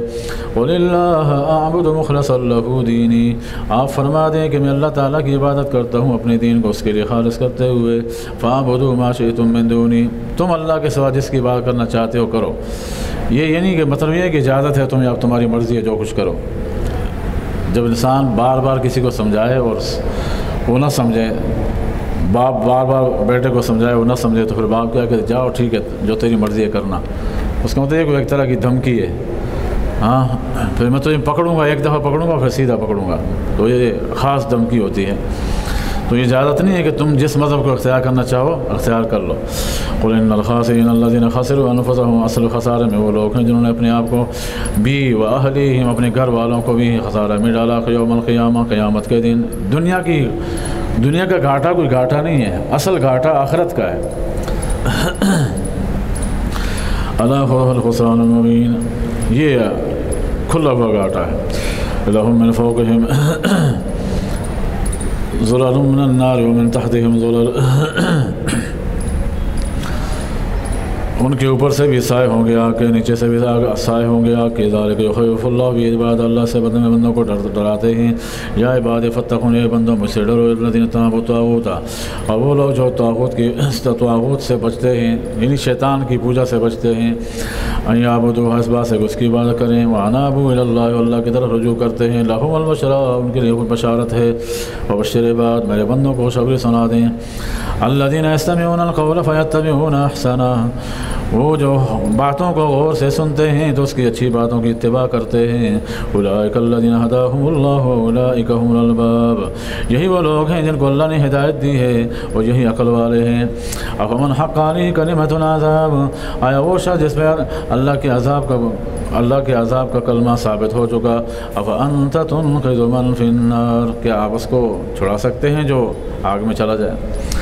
قل اللہ اعبد مخلصا له دینی آپ فرما دیں کہ میں اللہ تعالیٰ کی عبادت کرتا ہوں اپنے دین کو اس کے لیے خالص کرتے ہوئے فاعبدوا ما شئتم من دونی تم اللہ کے سوا جس کی عبادت کرنا چاہتے ہو کرو یہ نہیں کہ مطلب یہ ہے کہ اجازت ہے تمہیں اب تمہاری مرضی ہے جو کچھ کرو جب انسان بار بار کسی کو سمجھائے اور وہ نہ سمجھے باپ بار بار بیٹے کو سمجھائے وہ نہ سمجھے تو پھر باپ کیا کہ جاؤ ٹھیک ہے جو تیری مرضی ہے کرنا اس کا مطلب یہ ایک طرح کی دھمکی ہے ہاں پھر میں تجھے پکڑوں گا ایک دفعہ پکڑوں گا پھر سیدھا پکڑوں گا تو یہ خاص دھمکی ہوتی ہے تو یہ اجازت نہیں ہے کہ تم جس مذہب کو اختیار کرنا چاہو اختیار کر لو قل ان الخاسرین الذین خسروا انفسهم اصل خسارے میں وہ لوگ ہیں جنہوں نے اپنے آپ کو بھی و اہلیہم اپنے گھر والوں کو بھی خسارہ میں ڈالا یوم القیامہ قیامت کے دن دنیا کا گھاٹا کوئی گھاٹا نہیں ہے اصل گھاٹا آخرت کا ہے الا هو الخسران المبین یہ کھلا ہوا گھاٹا ہے لهم من فوقهم ظلال من النار ومن تحتهم ظلال ان کے اوپر سے بھی سائے ہوں گے آگ کے نیچے سے بھی سائے ہوں گے آگ کے ذالک یخوف اللہ بھی عباد اللہ سے بندوں کو ڈراتے ہیں یا عباد فتقون اے بندوں مجھ سے ڈرو الذین اجتنبوا الطاغوت اور وہ لوگ جو طاغوت سے بچتے ہیں یعنی شیطان کی پوجا سے بچتے ہیں ان یعبدوا اس بات سے اس کی عبادت کریں وانابوا الی اللہ اللہ کی طرف رجوع کرتے ہیں لہم البشرا ان کے لیے بشارت ہے وبشر عباد میرے بندوں کو خوشخبری سنا دیں الذین یستمعون القول فیتبعون احسنہ وہ جو باتوں کو غور سے سنتے ہیں تو اس کی اچھی باتوں کی اتباع کرتے ہیں اولئک الذین ہداہم اللہ واولئک هم الالباب یہی وہ لوگ ہیں جن کو اللہ نے ہدایت دی ہے اور یہی عقل والے ہیں افمن حق علیہ کلمۃ العذاب آیا وہ شخص جس پہ اللہ کے عذاب کا کلمہ ثابت ہو چکا افانت تنقذ من فی النار کیا آپ اس کو چھڑا سکتے ہیں جو آگ میں چلا جائے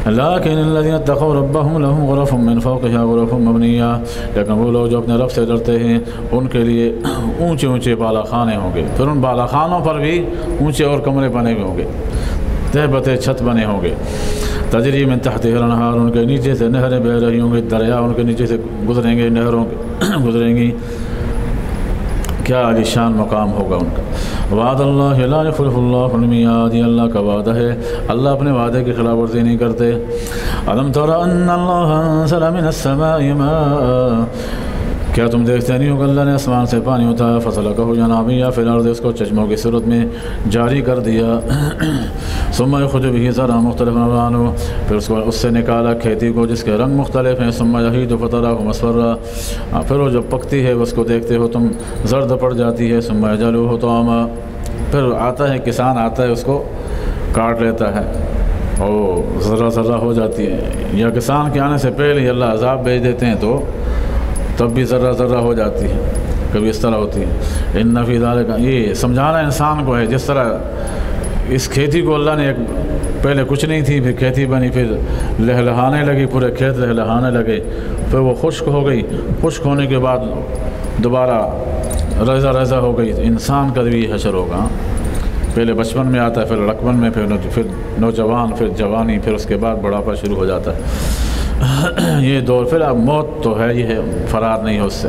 لیکن الذین اتقوا ربهم لهم غرف من فوقها غرف مبنیہ لیکن وہ لوگ جو اپنے رب سے ڈرتے ہیں ان کے لیے اونچے اونچے بالا خانے ہوں گے پھر ان بالا خانوں پر بھی اونچے اور کمرے بنے ہوئے ہوں گے تہ بتہ چھت بنے ہوں گے تجری من تحتها الانہار ان کے نیچے سے نہریں بہہ رہی ہوں گی دریا ان کے نیچے سے گزریں گے نہروں گزریں گی کیا عالیشان مقام ہوگا ان کا وعد اللہ لا یخلف اللہ المیعاد یہ اللہ کا وعدہ ہے اللہ اپنے وعدے کی خلاف ورزی نہیں کرتے الم تر ان اللہ انزل من السماء ماء کیا تم دیکھتے نہیں ہو کہ اللہ نے آسمان سے پانی اتارا فسلکہ ینابیع فی الارض اس کو چشموں کی صورت میں جاری کر دیا ثم یخرج به زرعا مختلفا الوانہ پھر اس سے نکالا کھیتی کو جس کے رنگ مختلف ہیں ثم یہیج فتراه مصفرا پھر وہ جب پکتی ہے اس کو دیکھتے ہو تم زرد پڑ جاتی ہے ثم یجعلوه طعاما پھر آتا ہے کسان آتا ہے اس کو کاٹ لیتا ہے اور ذرہ ذرہ ہو جاتی ہے یا کسان کے آنے سے پہلے ہی اللہ عذاب بھیج دیتے ہیں تو تب بھی ذرہ ذرہ ہو جاتی ہے کبھی اس طرح ہوتی ہے ان فی ذلک یہ سمجھانا انسان کو ہے جس طرح اس کھیتی کو اللہ نے پہلے کچھ نہیں تھی پھر کھیتی بنی پھر لہلہانے لگی پورے کھیت لہلہانے لگے پھر وہ خشک ہو گئی خشک ہونے کے بعد دوبارہ رضا رضا ہو گئی انسان کا بھی حشر ہوگا پہلے بچپن میں آتا ہے پھر لڑکپن میں پھر نوجوان پھر جوانی پھر اس کے بعد بڑھاپا شروع ہو جاتا ہے یہ دور پھر اب موت تو ہے یہ ہے فرار نہیں ہو اس سے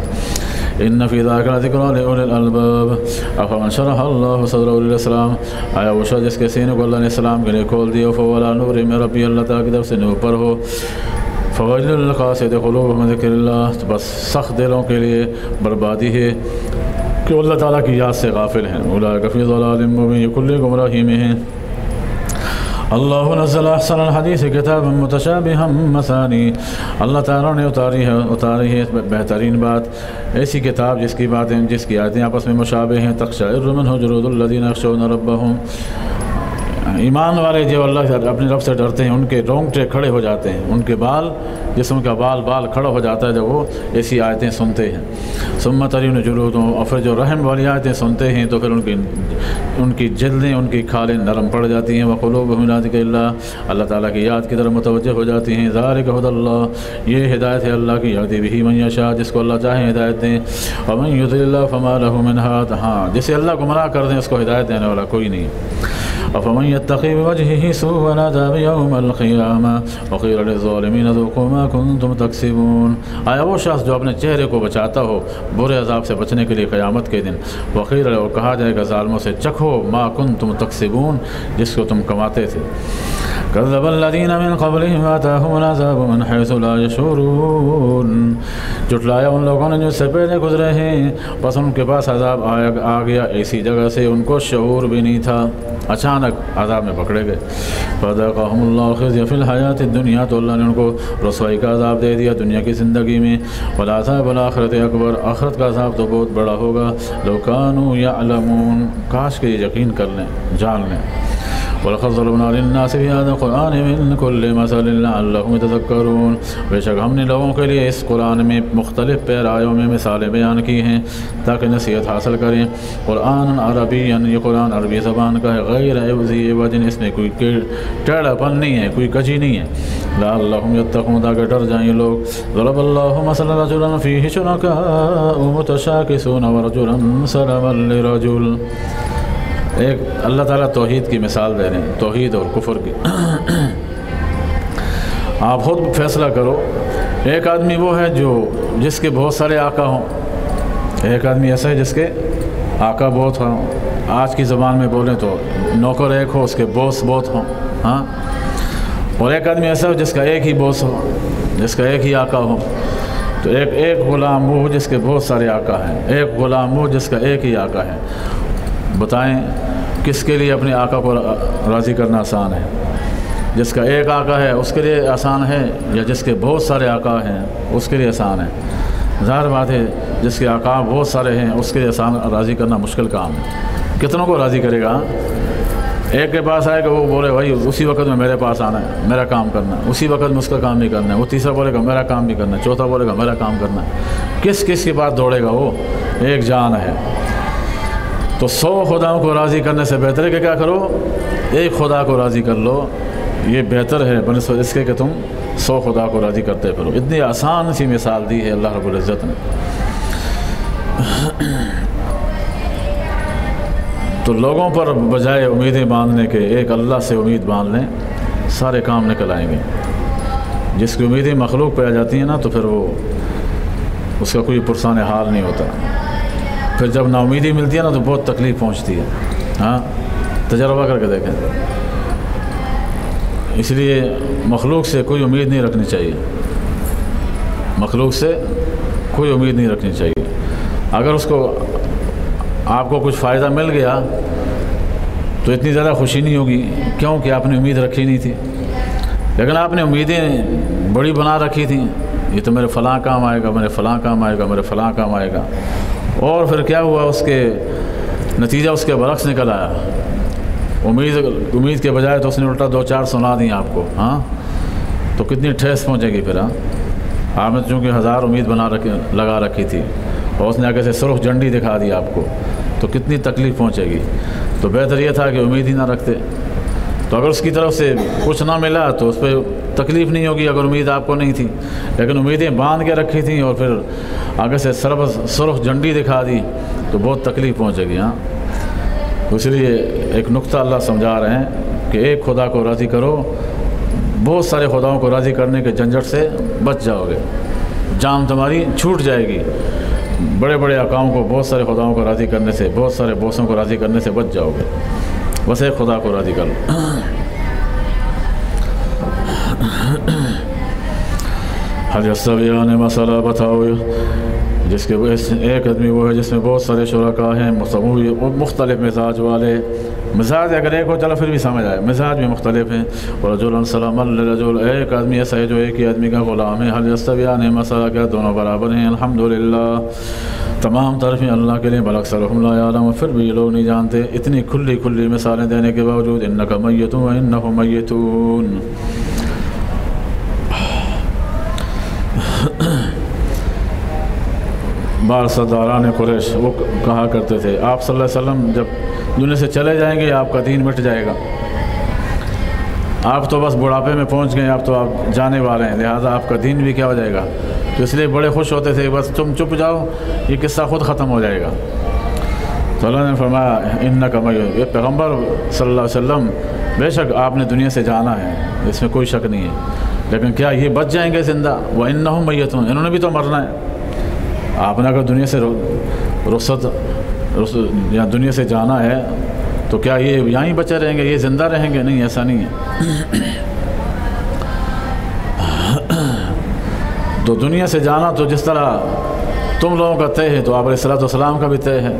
ان فی ذلک لذکریٰ لأولی الالباب افمن شرح اللہ صدرہ للاسلام آیا وہ شخص جس کے سینے کو اللہ نے اسلام کے لیے کھول دیا فهو علی نور من ربی اللہ تعالیٰ کی طرف سے نور پر ہو فویل للقاسیۃ قلوبہم ذکر اللہ تو بس سخت دلوں کے لیے بربادی ہے کہ اللہ تعالیٰ کی یاد سے غافل ہیں اولئک فی ضلال مبین یہ کلی گمراہی میں ہیں اللہ نزل احسن الحدیث کتابا متشابہا مثانی، اللہ تعالیٰ نے اتاری ہے بہترین بات، ایسی کتاب جس کی آیتیں آپس میں مشابہ ہیں، تقشعر منہ جلود الذین یخشون ربہم، ایمان والے جو اللہ سے اپنے رب سے ڈرتے ہیں ان کے رونگٹے کھڑے ہو جاتے ہیں، ان کے بال، جسم کا بال کھڑا ہو جاتا ہے جب وہ ایسی آیتیں سنتے ہیں۔ ثم تلین جلودہم، اور پھر جو رحم والی آیتیں سنتے ہیں تو پھر ان کی جلدیں، ان کی کھالیں نرم پڑ جاتی ہیں، وقلوبہم لا ذکر اللہ، اللہ تعالیٰ کی یاد کی طرف متوجہ ہو جاتی ہیں۔ ذالک ھدی اللہ، یہ ہدایت ہے اللہ کی، یہدی بہ من یشاء، جس کو اللہ چاہے ہدایت دیں، ومن یضلل اللہ فما لہ من ہاد، ہاں جسے اللہ گمراہ کر دیں اس کو ہدایت دینے والا کوئی نہیں۔ افمن یتقی بوجہہ سوء العذاب یوم القیامہ وقیل للظالمین ذوقوا ما کنتم تکسبون، آیا وہ شخص جو اپنے چہرے کو بچاتا ہو برے عذاب سے بچنے کے لیے قیامت کے دن، وقیل، اور کہا جائے گا ظالموں سے، چکھو ما کنتم تکسبون، جس کو تم کماتے تھے۔ کذب الذین من قبلہم آتاہم العذاب من حیث لا یشعرون، جھٹلایا ان لوگوں نے جو سے پہلے گزرے ہیں، بس ان کے پاس عذاب آ گیا ایسی جگہ سے ان کو شعور بھی نہیں تھا، اچانک عذاب میں پکڑے گئے۔ فذاقہم اللہ خزی فی الحیات الدنیا، تو اللہ نے ان کو رسوائی کا عذاب دے دیا دنیا کی زندگی میں، والعذاب الآخرۃ اکبر، آخرت کا عذاب تو بہت بڑا ہوگا، لو کانوا یعلمون، کاش کہ یہ یقین کر لیں، جان لیں۔ وَلَقَدْ ضَرَبْنَا لِلنَّاسِ فِي هَذَا الْقُرْآنِ مِنْ كُلِّ مَثَلٍ لَعَلَّهُمْ يَتَذَكَّرُونَ، بے شک ہم نے لوگوں کے لیے اس قرآن میں مختلف پیرایوں میں مثالیں بیان کی ہیں تاکہ نصیحت حاصل کریں۔ قرآن عربی، یہ قرآن عربی زبان کا ہے، غیر ذی عوج، اس میں کوئی ٹیڑھا پن نہیں ہے، کوئی کجی نہیں ہے، لعلہم یتقون، تاکہ ڈر جائیں لوگ۔ ضرب اللہ مثلا رجلا فیہ شرکاء متشاکسون ورجلا سلما لرجل، ایک اللہ تعالیٰ توحید کی مثال دے رہے ہیں، توحید اور کفر کی۔ آپ خود فیصلہ کرو، ایک آدمی وہ ہے جس کے بہت سارے آقا ہوں، ایک آدمی ایسا ہے جس کے آقا بہت ہوں، آج کی زبان میں بولیں تو نوکر ایک ہو، اس کے باس بہت ہوں، ہاں، اور ایک آدمی ایسا ہو جس کا ایک ہی باس ہو، جس کا ایک ہی آقا ہو۔ تو ایک غلام وہ جس کے بہت سارے آقا ہیں، ایک غلام وہ جس کا ایک ہی آقا ہے۔ بتائیں کس کے لیے اپنے آقا کو راضی کرنا آسان ہے؟ جس کا ایک آقا ہے اس کے لیے آسان ہے، یا جس کے بہت سارے آقا ہیں اس کے لیے آسان ہے؟ ظاہر بات ہے جس کے آقا بہت سارے ہیں اس کے لیے آسان، راضی کرنا مشکل کام ہے۔ کتنوں کو راضی کرے گا؟ ایک کے پاس آئے گا وہ بولے بھائی اسی وقت میں میرے پاس آنا ہے، میرا کام کرنا ہے، اسی وقت میں اس کا کام بھی کرنا ہے، وہ تیسرا بولے گا میرا کام بھی کرنا ہے، چوتھا بولے گا میرا کام کرنا ہے۔ کس کے پاس دوڑے گا؟ وہ ایک جان ہے۔ تو 100 خداؤں کو راضی کرنے سے بہتر ہے کہ کیا کرو؟ ایک خدا کو راضی کر لو، یہ بہتر ہے بنسبت اس کے کہ تم 100 خدا کو راضی کرتے پھرو۔ اتنی آسان سی مثال دی ہے اللہ رب العزت نے۔ تو لوگوں پر بجائے امیدیں باندھنے کے ایک اللہ سے امید باندھ لیں، سارے کام نکل آئیں گے۔ جس کی امیدیں مخلوق پہ آ جاتی ہیں نا تو پھر وہ اس کا کوئی پرسان حال نہیں ہوتا، پھر جب نا امیدی ملتی ہے نا تو بہت تکلیف پہنچتی ہے۔ ہاں، تجربہ کر کے دیکھیں۔ اس لیے مخلوق سے کوئی امید نہیں رکھنی چاہیے، مخلوق سے کوئی امید نہیں رکھنی چاہیے۔ اگر اس کو آپ کو کچھ فائدہ مل گیا تو اتنی زیادہ خوشی نہیں ہوگی، کیوں کہ آپ نے امید رکھی نہیں تھی، لیکن آپ نے امیدیں بڑی بنا رکھی تھیں، یہ تو میرے فلاں کام آئے گا، میرے فلاں کام آئے گا، میرے فلاں کام آئے گا، اور پھر کیا ہوا؟ اس کے نتیجہ اس کے برعکس نکل آیا۔ امید کے بجائے تو اس نے الٹا 2-4 سنا دیں آپ کو، ہاں، تو کتنی ٹھیس پہنچے گی پھر؟ ہاں، آپ نے چونکہ 1000 امید لگا رکھی تھی اور اس نے آگے سے سرخ جھنڈی دکھا دی آپ کو، تو کتنی تکلیف پہنچے گی۔ تو بہتر یہ تھا کہ امید ہی نہ رکھتے۔ تو اگر اس کی طرف سے کچھ نہ ملا تو اس پہ تکلیف نہیں ہوگی اگر امید آپ کو نہیں تھی، لیکن امیدیں باندھ کے رکھی تھیں اور پھر آگے سے سرخ جھنڈی دکھا دی تو بہت تکلیف پہنچے گی۔ ہاں، اس لیے ایک نقطہ اللہ سمجھا رہے ہیں کہ ایک خدا کو راضی کرو، بہت سارے خداؤں کو راضی کرنے کے جھنجھٹ سے بچ جاؤ گے، جان تمہاری چھوٹ جائے گی۔ بڑے بڑے آقاؤں کو، بہت سارے خداؤں کو راضی کرنے سے، بہت سارے بوسوں کو راضی کرنے سے بچ جاؤ گے، بس ایک خدا کو راضی کر لو۔ حل یستویان، مسئلہ بتاؤ جس کے ایک آدمی وہ ہے جس میں بہت سارے شرکاء ہیں مختلف مزاج والے. مزاج اگر ایک ہو چلو پھر بھی سمجھ آئے, مزاج بھی مختلف ہیں. ورجل سلام لرجل, ایک آدمی ایسا ہے جو ایک ہی آدمی کا غلام ہے. حل یستویان مثلا, کیا دونوں برابر ہیں؟ الحمدللہ, تمام طرفیں اللہ کے لیے. بل اکثرهم لا یعلمون, پھر بھی یہ لوگ نہیں جانتے. اتنی کھلی مثالیں دینے کے باوجود انک میت و انہم میتون. بعض سرداران قریش وہ کہا کرتے تھے آپ صلی اللہ علیہ وسلم جب دنیا سے چلے جائیں گے آپ کا دین مٹ جائے گا, آپ تو بس بڑھاپے میں پہنچ گئے, آپ تو آپ جانے والے ہیں, لہٰذا آپ کا دین بھی کیا ہو جائے گا. تو اس لیے بڑے خوش ہوتے تھے, بس تم چپ جاؤ یہ قصہ خود ختم ہو جائے گا. تو اللہ نے فرمایا انک میت, یہ پیغمبر صلی اللہ علیہ وسلم بے شک آپ نے دنیا سے جانا ہے, اس میں کوئی شک نہیں ہے, لیکن کیا یہ بچ جائیں گے زندہ؟ وَإِنَّهُمْ مَيِّتُونَ, انہوں نے بھی تو مرنا ہے. آپ نے اگر دنیا سے رخصت یا دنیا سے جانا ہے تو کیا یہ یہیں بچے رہیں گے, یہ زندہ رہیں گے؟ نہیں, ایسا نہیں ہے. تو دنیا سے جانا تو جس طرح تم لوگوں کا طے ہے تو آپ علیہ السلام کا بھی طے ہے,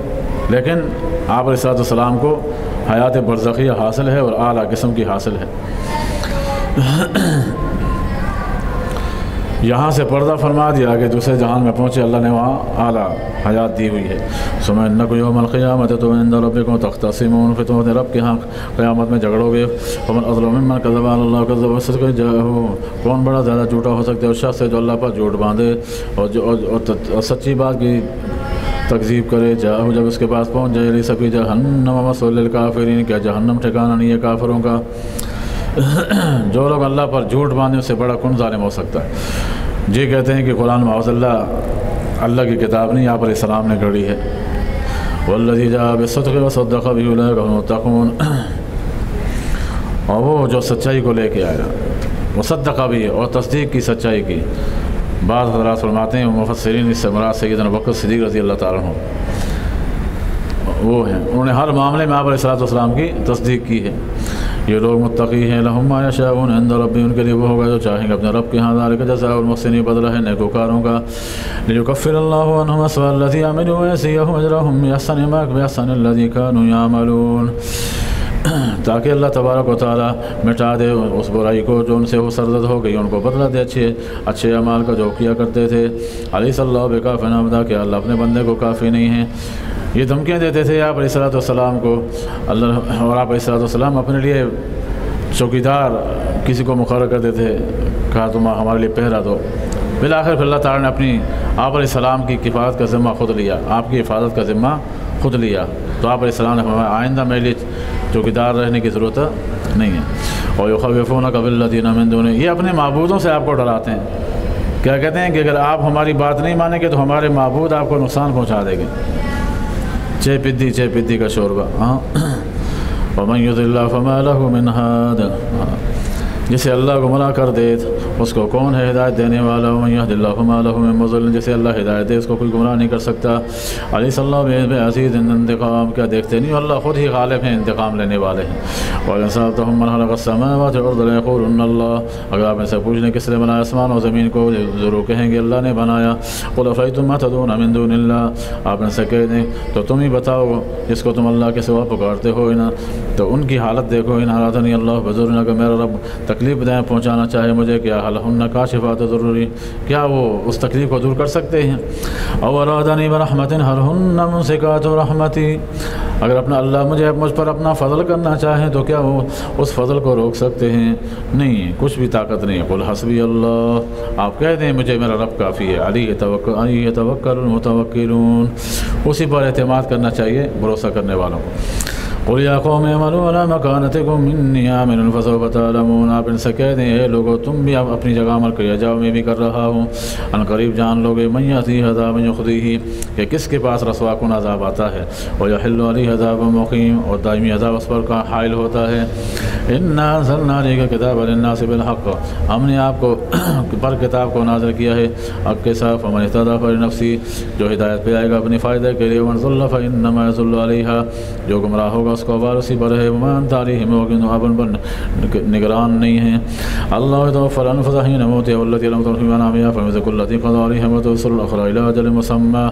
لیکن آپ علیہ السلام کو حیات برزخیہ حاصل ہے اور اعلیٰ قسم کی حاصل ہے. یہاں سے پردہ فرما دیا کہ دوسرے جہان میں پہنچے, اللہ نے وہاں اعلیٰ حیات دی ہوئی ہے. ثم انکم یوم القیامۃ عند ربکم تختصمون, پھر تم اپنے رب کے ہاں قیامت میں جھگڑو گے. ومن اظلم ممن کذب علی اللہ وکذب بالصدق جاءہ, کون بڑا زیادہ جھوٹا ہو سکتا ہے اس شخص سے جو اللہ پر جھوٹ باندھے اور سچی بات کی تکذیب کرے. جاءہ, جب اس کے پاس پہنچ جائے, لیس فی جہنم مثوی للکافرین, کیا جہنم ٹھکانہ نہیں ہے کافروں کا. جو لوگ اللہ پر جھوٹ باندھیں اس سے بڑا کون ظالم ہو سکتا ہے. جی کہتے ہیں کہ قرآن معاذ اللہ کی کتاب نہیں, آپ علیہ السلام نے گھڑی ہے. والذی جاء بالصدق وصدق بہ اولئک هم المتقون, اور وہ جو سچائی کو لے کے آیا, وصدق بھی, اور تصدیق کی سچائی کی. بعض حضرات فرماتے ہیں مفسرین اس سے مراد سیدنا ابوبکر صدیق رضی اللہ تعالیٰ عنہ وہ ہیں, انہوں نے ہر معاملے میں آپ علیہ السلام کی تصدیق کی ہے. یہ لوگ متقی ہیں, لہم ما یشاءون عند ربہم, ان کے لیے وہ ہوگا جو چاہیں گے اپنے رب کے ہاں. ذالک جزاء المحسنین, بدلہ ہے نیکوکاروں کا. لیکفر اللہ عنہم اسوأ الذی عملوا ویجزیہم اجرہم بأحسن الذی کانوا یعملون, تاکہ اللہ تبارک و تعالیٰ مٹا دے اس برائی کو جو ان سے وہ سرزد ہو گئی, ان کو بدلہ دے اچھے اعمال کا جو کیا کرتے تھے. الیس اللہ بکاف عبدہ, کہ اللہ اپنے بندے کو کافی نہیں ہے. یہ دھمکیاں دیتے تھے آپ علیہ السلام کو اللہ, اور آپ علیہ السلام اپنے لیے چوکیدار کسی کو مقرر کرتے تھے, کہا تم ہمارے لیے پہرا دو. بالآخر پھر اللہ تعالیٰ نے اپنی آپ علیہ السلام کی حفاظت کا ذمہ خود لیا, آپ کی حفاظت کا ذمہ خود لیا. تو آپ علیہ السلام نے فرمایا آئندہ میرے لیے چوکیدار رہنے کی ضرورت نہیں ہے. اور یخوفونک بالذین من دونہ, یہ اپنے معبودوں سے آپ کو ڈراتے ہیں. کیا کہتے ہیں کہ اگر آپ ہماری بات نہیں مانیں گے تو ہمارے معبود آپ کو نقصان پہنچا دیں گے. چے پدی کا شوربہ. ومن یضلل اللہ فما لہ من ہاد, جسے اللہ گمراہ کر دے اس کو کون ہے ہدایت دینے والا. ومن یہد اللہ فما لہ من مضل, جسے اللہ ہدایت دے اس کو کوئی گمراہ نہیں کر سکتا. الیس اللہ بعزیز انتقام, کیا دیکھتے نہیں اللہ خود ہی غالب ہیں, انتقام لینے والے ہیں. وَإِن سَأَلْتَهُم مَّنْ خَلَقَ السَّمَاوَاتِ وَالْأَرْضَ لَيَقُولُنَّ اللَّهُ, اگر آپ ان سے پوچھیں کس نے بنایا آسمان اور زمین کو, ضرور کہیں گے اللہ نے بنایا. قُلْ أَفَرَأَيْتُم مَّا تَدْعُونَ مِن دُونِ اللَّهِ, آپ ان سے کہہ دیں تو تم ہی بتاؤ جس کو تم اللہ کے سوا پکارتے ہو نا, تو ان کی حالت دیکھو. ان ارادنی اللہ بضر, کہ میرا رب تکلیف دیں پہنچانا چاہے مجھے, کیا حل ہن کاشفات ضروری, کیا وہ اس تکلیف کو دور کر سکتے ہیں. او ارادنی برحمت ہل ہن ممسکات رحمتی, اگر اپنا اللہ مجھ پر اپنا فضل کرنا چاہیں تو کیا وہ اس فضل کو روک سکتے ہیں؟ نہیں, کچھ بھی طاقت نہیں. قل حسبی اللہ, آپ کہہ دیں مجھے میرا رب کافی ہے. علیہ یتوکل المتوکلون, اسی پر اعتماد کرنا چاہیے بھروسہ کرنے والوں کو. قل یا قوم اعملوا علی مکانتکم انی عامل فسوف تعلمون, آپ ان سے کہہ دیں اے لوگو تم بھی اپنی جگہ عمل کریے جاؤ, میں بھی کر رہا ہوں. ان قریب جان لوگے من یأتیہ عذاب یخزیہ, کہ کس کے پاس رسوا کن عذاب آتا ہے. ویحل علیہ عذاب مقیم, اور دائمی عذاب اس پر کا حائل ہوتا ہے. انا انزلنا علیک کتابا للناس بالحق, ہم نے آپ کو پر کتاب کو نازل کیا ہے حق کے ساتھ. فمن اہتدی فلنفسہ, جو ہدایت پہ آئے گا اپنی فائدہ کے لیے. ومن ضل فانما یضل علیہا, جو گمراہ ہوگا اس کو وبال اسی پر ہے، وما انت علیہم وکیل، آپ ان پر نگران نہیں ہیں۔ اللہ یتوفی الانفس حین موتها والتی لم تمت فی منامها فیمسک التی قضی علیہا وترسل الاخری الی اجل مسمی۔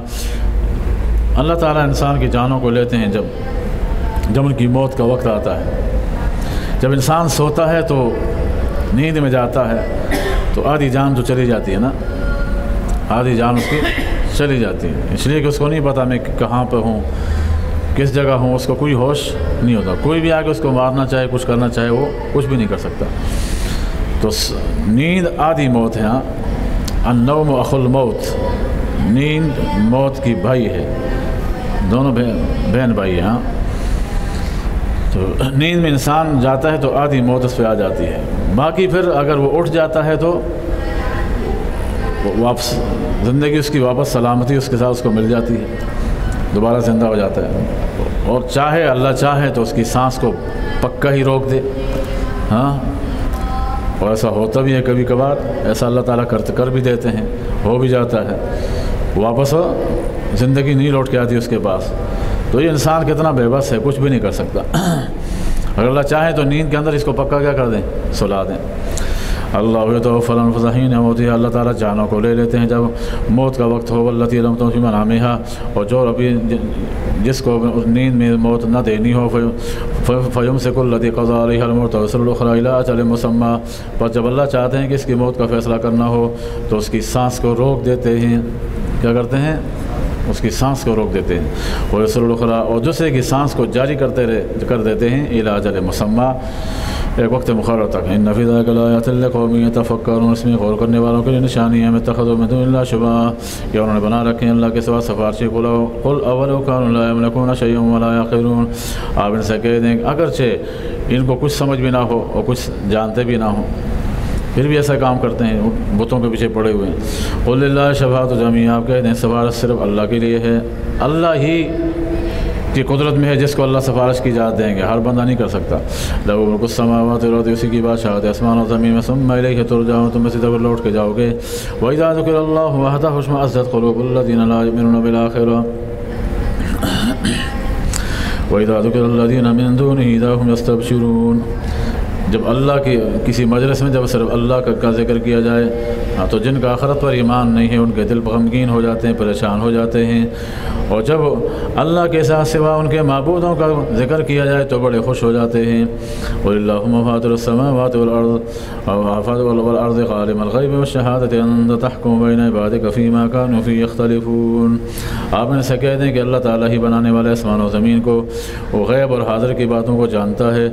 اللہ تعالیٰ انسان کی جانوں کو لیتے ہیں جب ان کی موت کا وقت آتا ہے۔ جب انسان سوتا ہے تو نیند میں جاتا ہے تو آدھی جان تو چلی جاتی ہے نا، آدھی جان اس کی چلی جاتی ہے، اس لیے کہ اس کو نہیں پتہ میں کہاں پہ ہوں، کس جگہ ہوں، اس کو کوئی ہوش نہیں ہوتا۔ کوئی بھی آگے اس کو مارنا چاہے، کچھ کرنا چاہے، وہ کچھ بھی نہیں کر سکتا۔ تو نیند آدھی موت ہے۔ ہاں، النوم اخو الموت، نیند موت کی بھائی ہے، دونوں بہن بھائی ہیں۔ ہاں، تو نیند میں انسان جاتا ہے تو آدھی موت اس پہ آ جاتی ہے، باقی پھر اگر وہ اٹھ جاتا ہے تو واپس زندگی اس کی واپس سلامتی اس کے ساتھ اس کو مل جاتی ہے، دوبارہ زندہ ہو جاتا ہے۔ اور چاہے اللہ چاہے تو اس کی سانس کو پکا ہی روک دے۔ ہاں، اور ایسا ہوتا بھی ہے کبھی کبھار، ایسا اللہ تعالیٰ کر بھی دیتے ہیں، ہو بھی جاتا ہے، واپس زندگی نہیں لوٹ کے آتی اس کے پاس۔ تو یہ انسان کتنا بے بس ہے، کچھ بھی نہیں کر سکتا۔ اگر اللہ چاہے تو نیند کے اندر اس کو پکا کیا کر دیں، سلا دیں۔ اللہ یتوفی الانفس حین موتها، اللہ تعالیٰ جانوں کو لے لیتے ہیں جب موت کا وقت ہو، والتی لم تمت فی منامها، اور جو ابھی جس کو نیند میں موت نہ دینی ہو، فیمسک التی قضی علیہا الموت ویرسل الاخری الی اجل مسمی، پر جب اللہ چاہتے ہیں کہ اس کی موت کا فیصلہ کرنا ہو تو اس کی سانس کو روک دیتے ہیں۔ کیا کرتے ہیں؟ اس کی سانس کو روک دیتے ہیں۔ ویرسل الاخری، اور دوسرے کی سانس کو جاری کر دیتے ہیں، الی اجل مسمی، ایک وقت مقرر تک۔ ان فی ذلک لآیات لقوم یتفکرون، اس میں غور کرنے والوں کے لیے نشانیاں ہیں۔ اتخذوا من دون اللہ شفعاء، کہ انہوں نے بنا رکھے ہیں اللہ کے سوا سفارشی۔ قل اولو کانوا لا یملکون شیئا ولا یعقلون، آپ ان سے کہہ دیں اگرچہ ان کو کچھ سمجھ بھی نہ ہو اور کچھ جانتے بھی نہ ہوں، پھر بھی ایسا کام کرتے ہیں، بتوں کے پیچھے پڑے ہوئے ہیں۔ قل للہ الشفاعۃ جمیعا، آپ کہہ دیں سفارش صرف اللہ کے لیے ہے، اللہ ہی کی قدرت میں ہے جس کو اللہ سفارش کی اجازت دیں گے، ہر بندہ نہیں کر سکتا۔ لہ ملک السماوات والارض، اسی کی بادشاہت آسمان اور زمین میں، ثم الیہ ترجعون، تم اسی طرف لوٹ کے جاؤ گے۔ وَإِذَا ذُكِرَ اللَّهُ وَحْدَهُ اشْمَأَزَّتْ قُلُوبُ الَّذِينَ لَا يُؤْمِنُونَ بِالْآخِرَةِ وَإِذَا ذُكِرَ الَّذِينَ مِن دُونِهِ إِذَا هُمْ يَسْتَبْشِرُونَ، جب اللہ کی کسی مجلس میں جب صرف اللہ کا ذکر کیا جائے تو جن کا آخرت پر ایمان نہیں ہے ان کے دل غمگین ہو جاتے ہیں، پریشان ہو جاتے ہیں، اور جب اللہ کے ساتھ سوا ان کے معبودوں کا ذکر کیا جائے تو بڑے خوش ہو جاتے ہیں۔ وَلِلَّهُ مَفَاتِحُ السَّمَاوَاتِ وَالْأَرْضِ عَالِمُ الْغَيْبِ وَالشَّهَادَةِ أَنْتَ تَحْكُمُ بَيْنَ عِبَادِكَ فِيمَا كَانُوا فِيهِ يَخْتَلِفُونَ، آپ ان سے کہہ دیں کہ اللہ تعالیٰ ہی بنانے والے آسمان و زمین کو، وہ غیب اور حاضر کی باتوں کو جانتا ہے،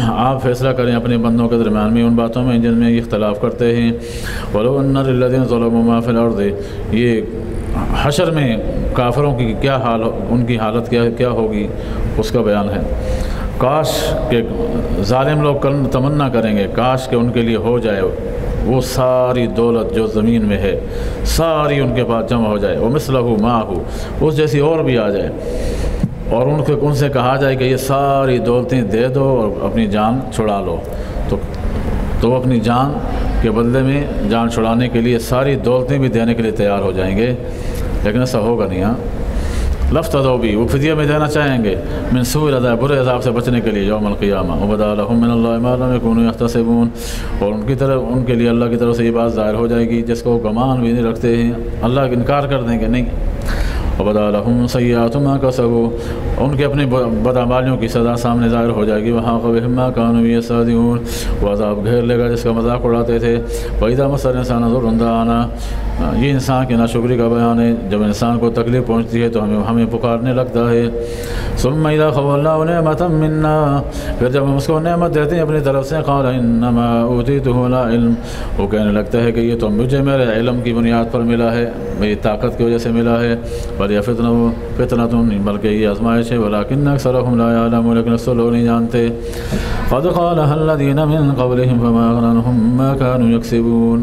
آپ فیصلہ کریں اپنے بندوں کے درمیان میں ان باتوں میں جن میں یہ اختلاف کرتے ہیں۔ وَلَوْ أَنَّ لِلَّذِينَ ظَلَمُوا مَا فِي الْأَرْضِ، یہ حشر میں کافروں کی کیا حال، ان کی حالت کیا ہوگی اس کا بیان ہے۔ کاش کہ ظالم لوگ تمنا کریں گے، کاش کہ ان کے لیے ہو جائے وہ ساری دولت جو زمین میں ہے، ساری ان کے پاس جمع ہو جائے، وَمِثْلَهُ مَعَهُ، اس جیسی اور بھی آ جائے، اور ان سے کہا جائے کہ یہ ساری دولتیں دے دو اور اپنی جان چھڑا لو، تو وہ اپنی جان کے بدلے میں جان چھڑانے کے لیے ساری دولتیں بھی دینے کے لیے تیار ہو جائیں گے، لیکن ایسا ہوگا نہیں۔ ہاں، لفتدوا بھی، وہ فدیہ میں دینا چاہیں گے، من سوء العذاب، برے عذاب سے بچنے کے لیے یوم القیامہ، وبدا لهم من اللہ ما لم يكونوا يحتسبون، اور ان کے لیے اللہ کی طرف سے یہ بات ظاہر ہو جائے گی جس کو گمان بھی نہیں رکھتے ہیں، اللہ کا انکار کر دیں گے نہیں۔ وبدا لهم سیئات ما کسبوا، ان کے اپنی بدعمالیوں کی سزا سامنے ظاہر ہو جائے گی۔ وحاق بهم ما كانوا يستهزئون، وہ عذاب گھیر لے گا جس کا مذاق اڑاتے تھے۔ وَإِذَا مَسَّ الْإِنسَانَ ضُرٌّ دَعَانَا، یہ انسان کی ناشکری کا بیان ہے، جب انسان کو تکلیف پہنچتی ہے تو ہمیں پکارنے لگتا ہے۔ ثُمَّ إِذَا خَوَّلْنَاهُ نِعْمَةً مِنَّا، پھر جب ہم اس کو نعمت دیتے ہیں اپنی طرف سے، قَالَ إِنَّمَا أُوتِيتُهُ عَلَىٰ عِلْمٍ، وہ کہنے لگتا ہے کہ یہ تو مجھے میرے علم کی بنیاد پر ملا ہے، میری طاقت کی وجہ سے ملا ہے۔ بَلْ فِتْنَةٌ، بلکہ یہ آزمائش ہے، وَلَٰكِنَّ أَكْثَرَهُمْ لَا يَعْلَمُونَ، لیکن اکثر لوگ نہیں جانتے۔ قَدْ قَالَهَا الَّذِينَ مِن قَبْلِهِمْ فَمَا أَغْنَىٰ عَنْهُم مَّا كَانُوا يَكْسِبُونَ،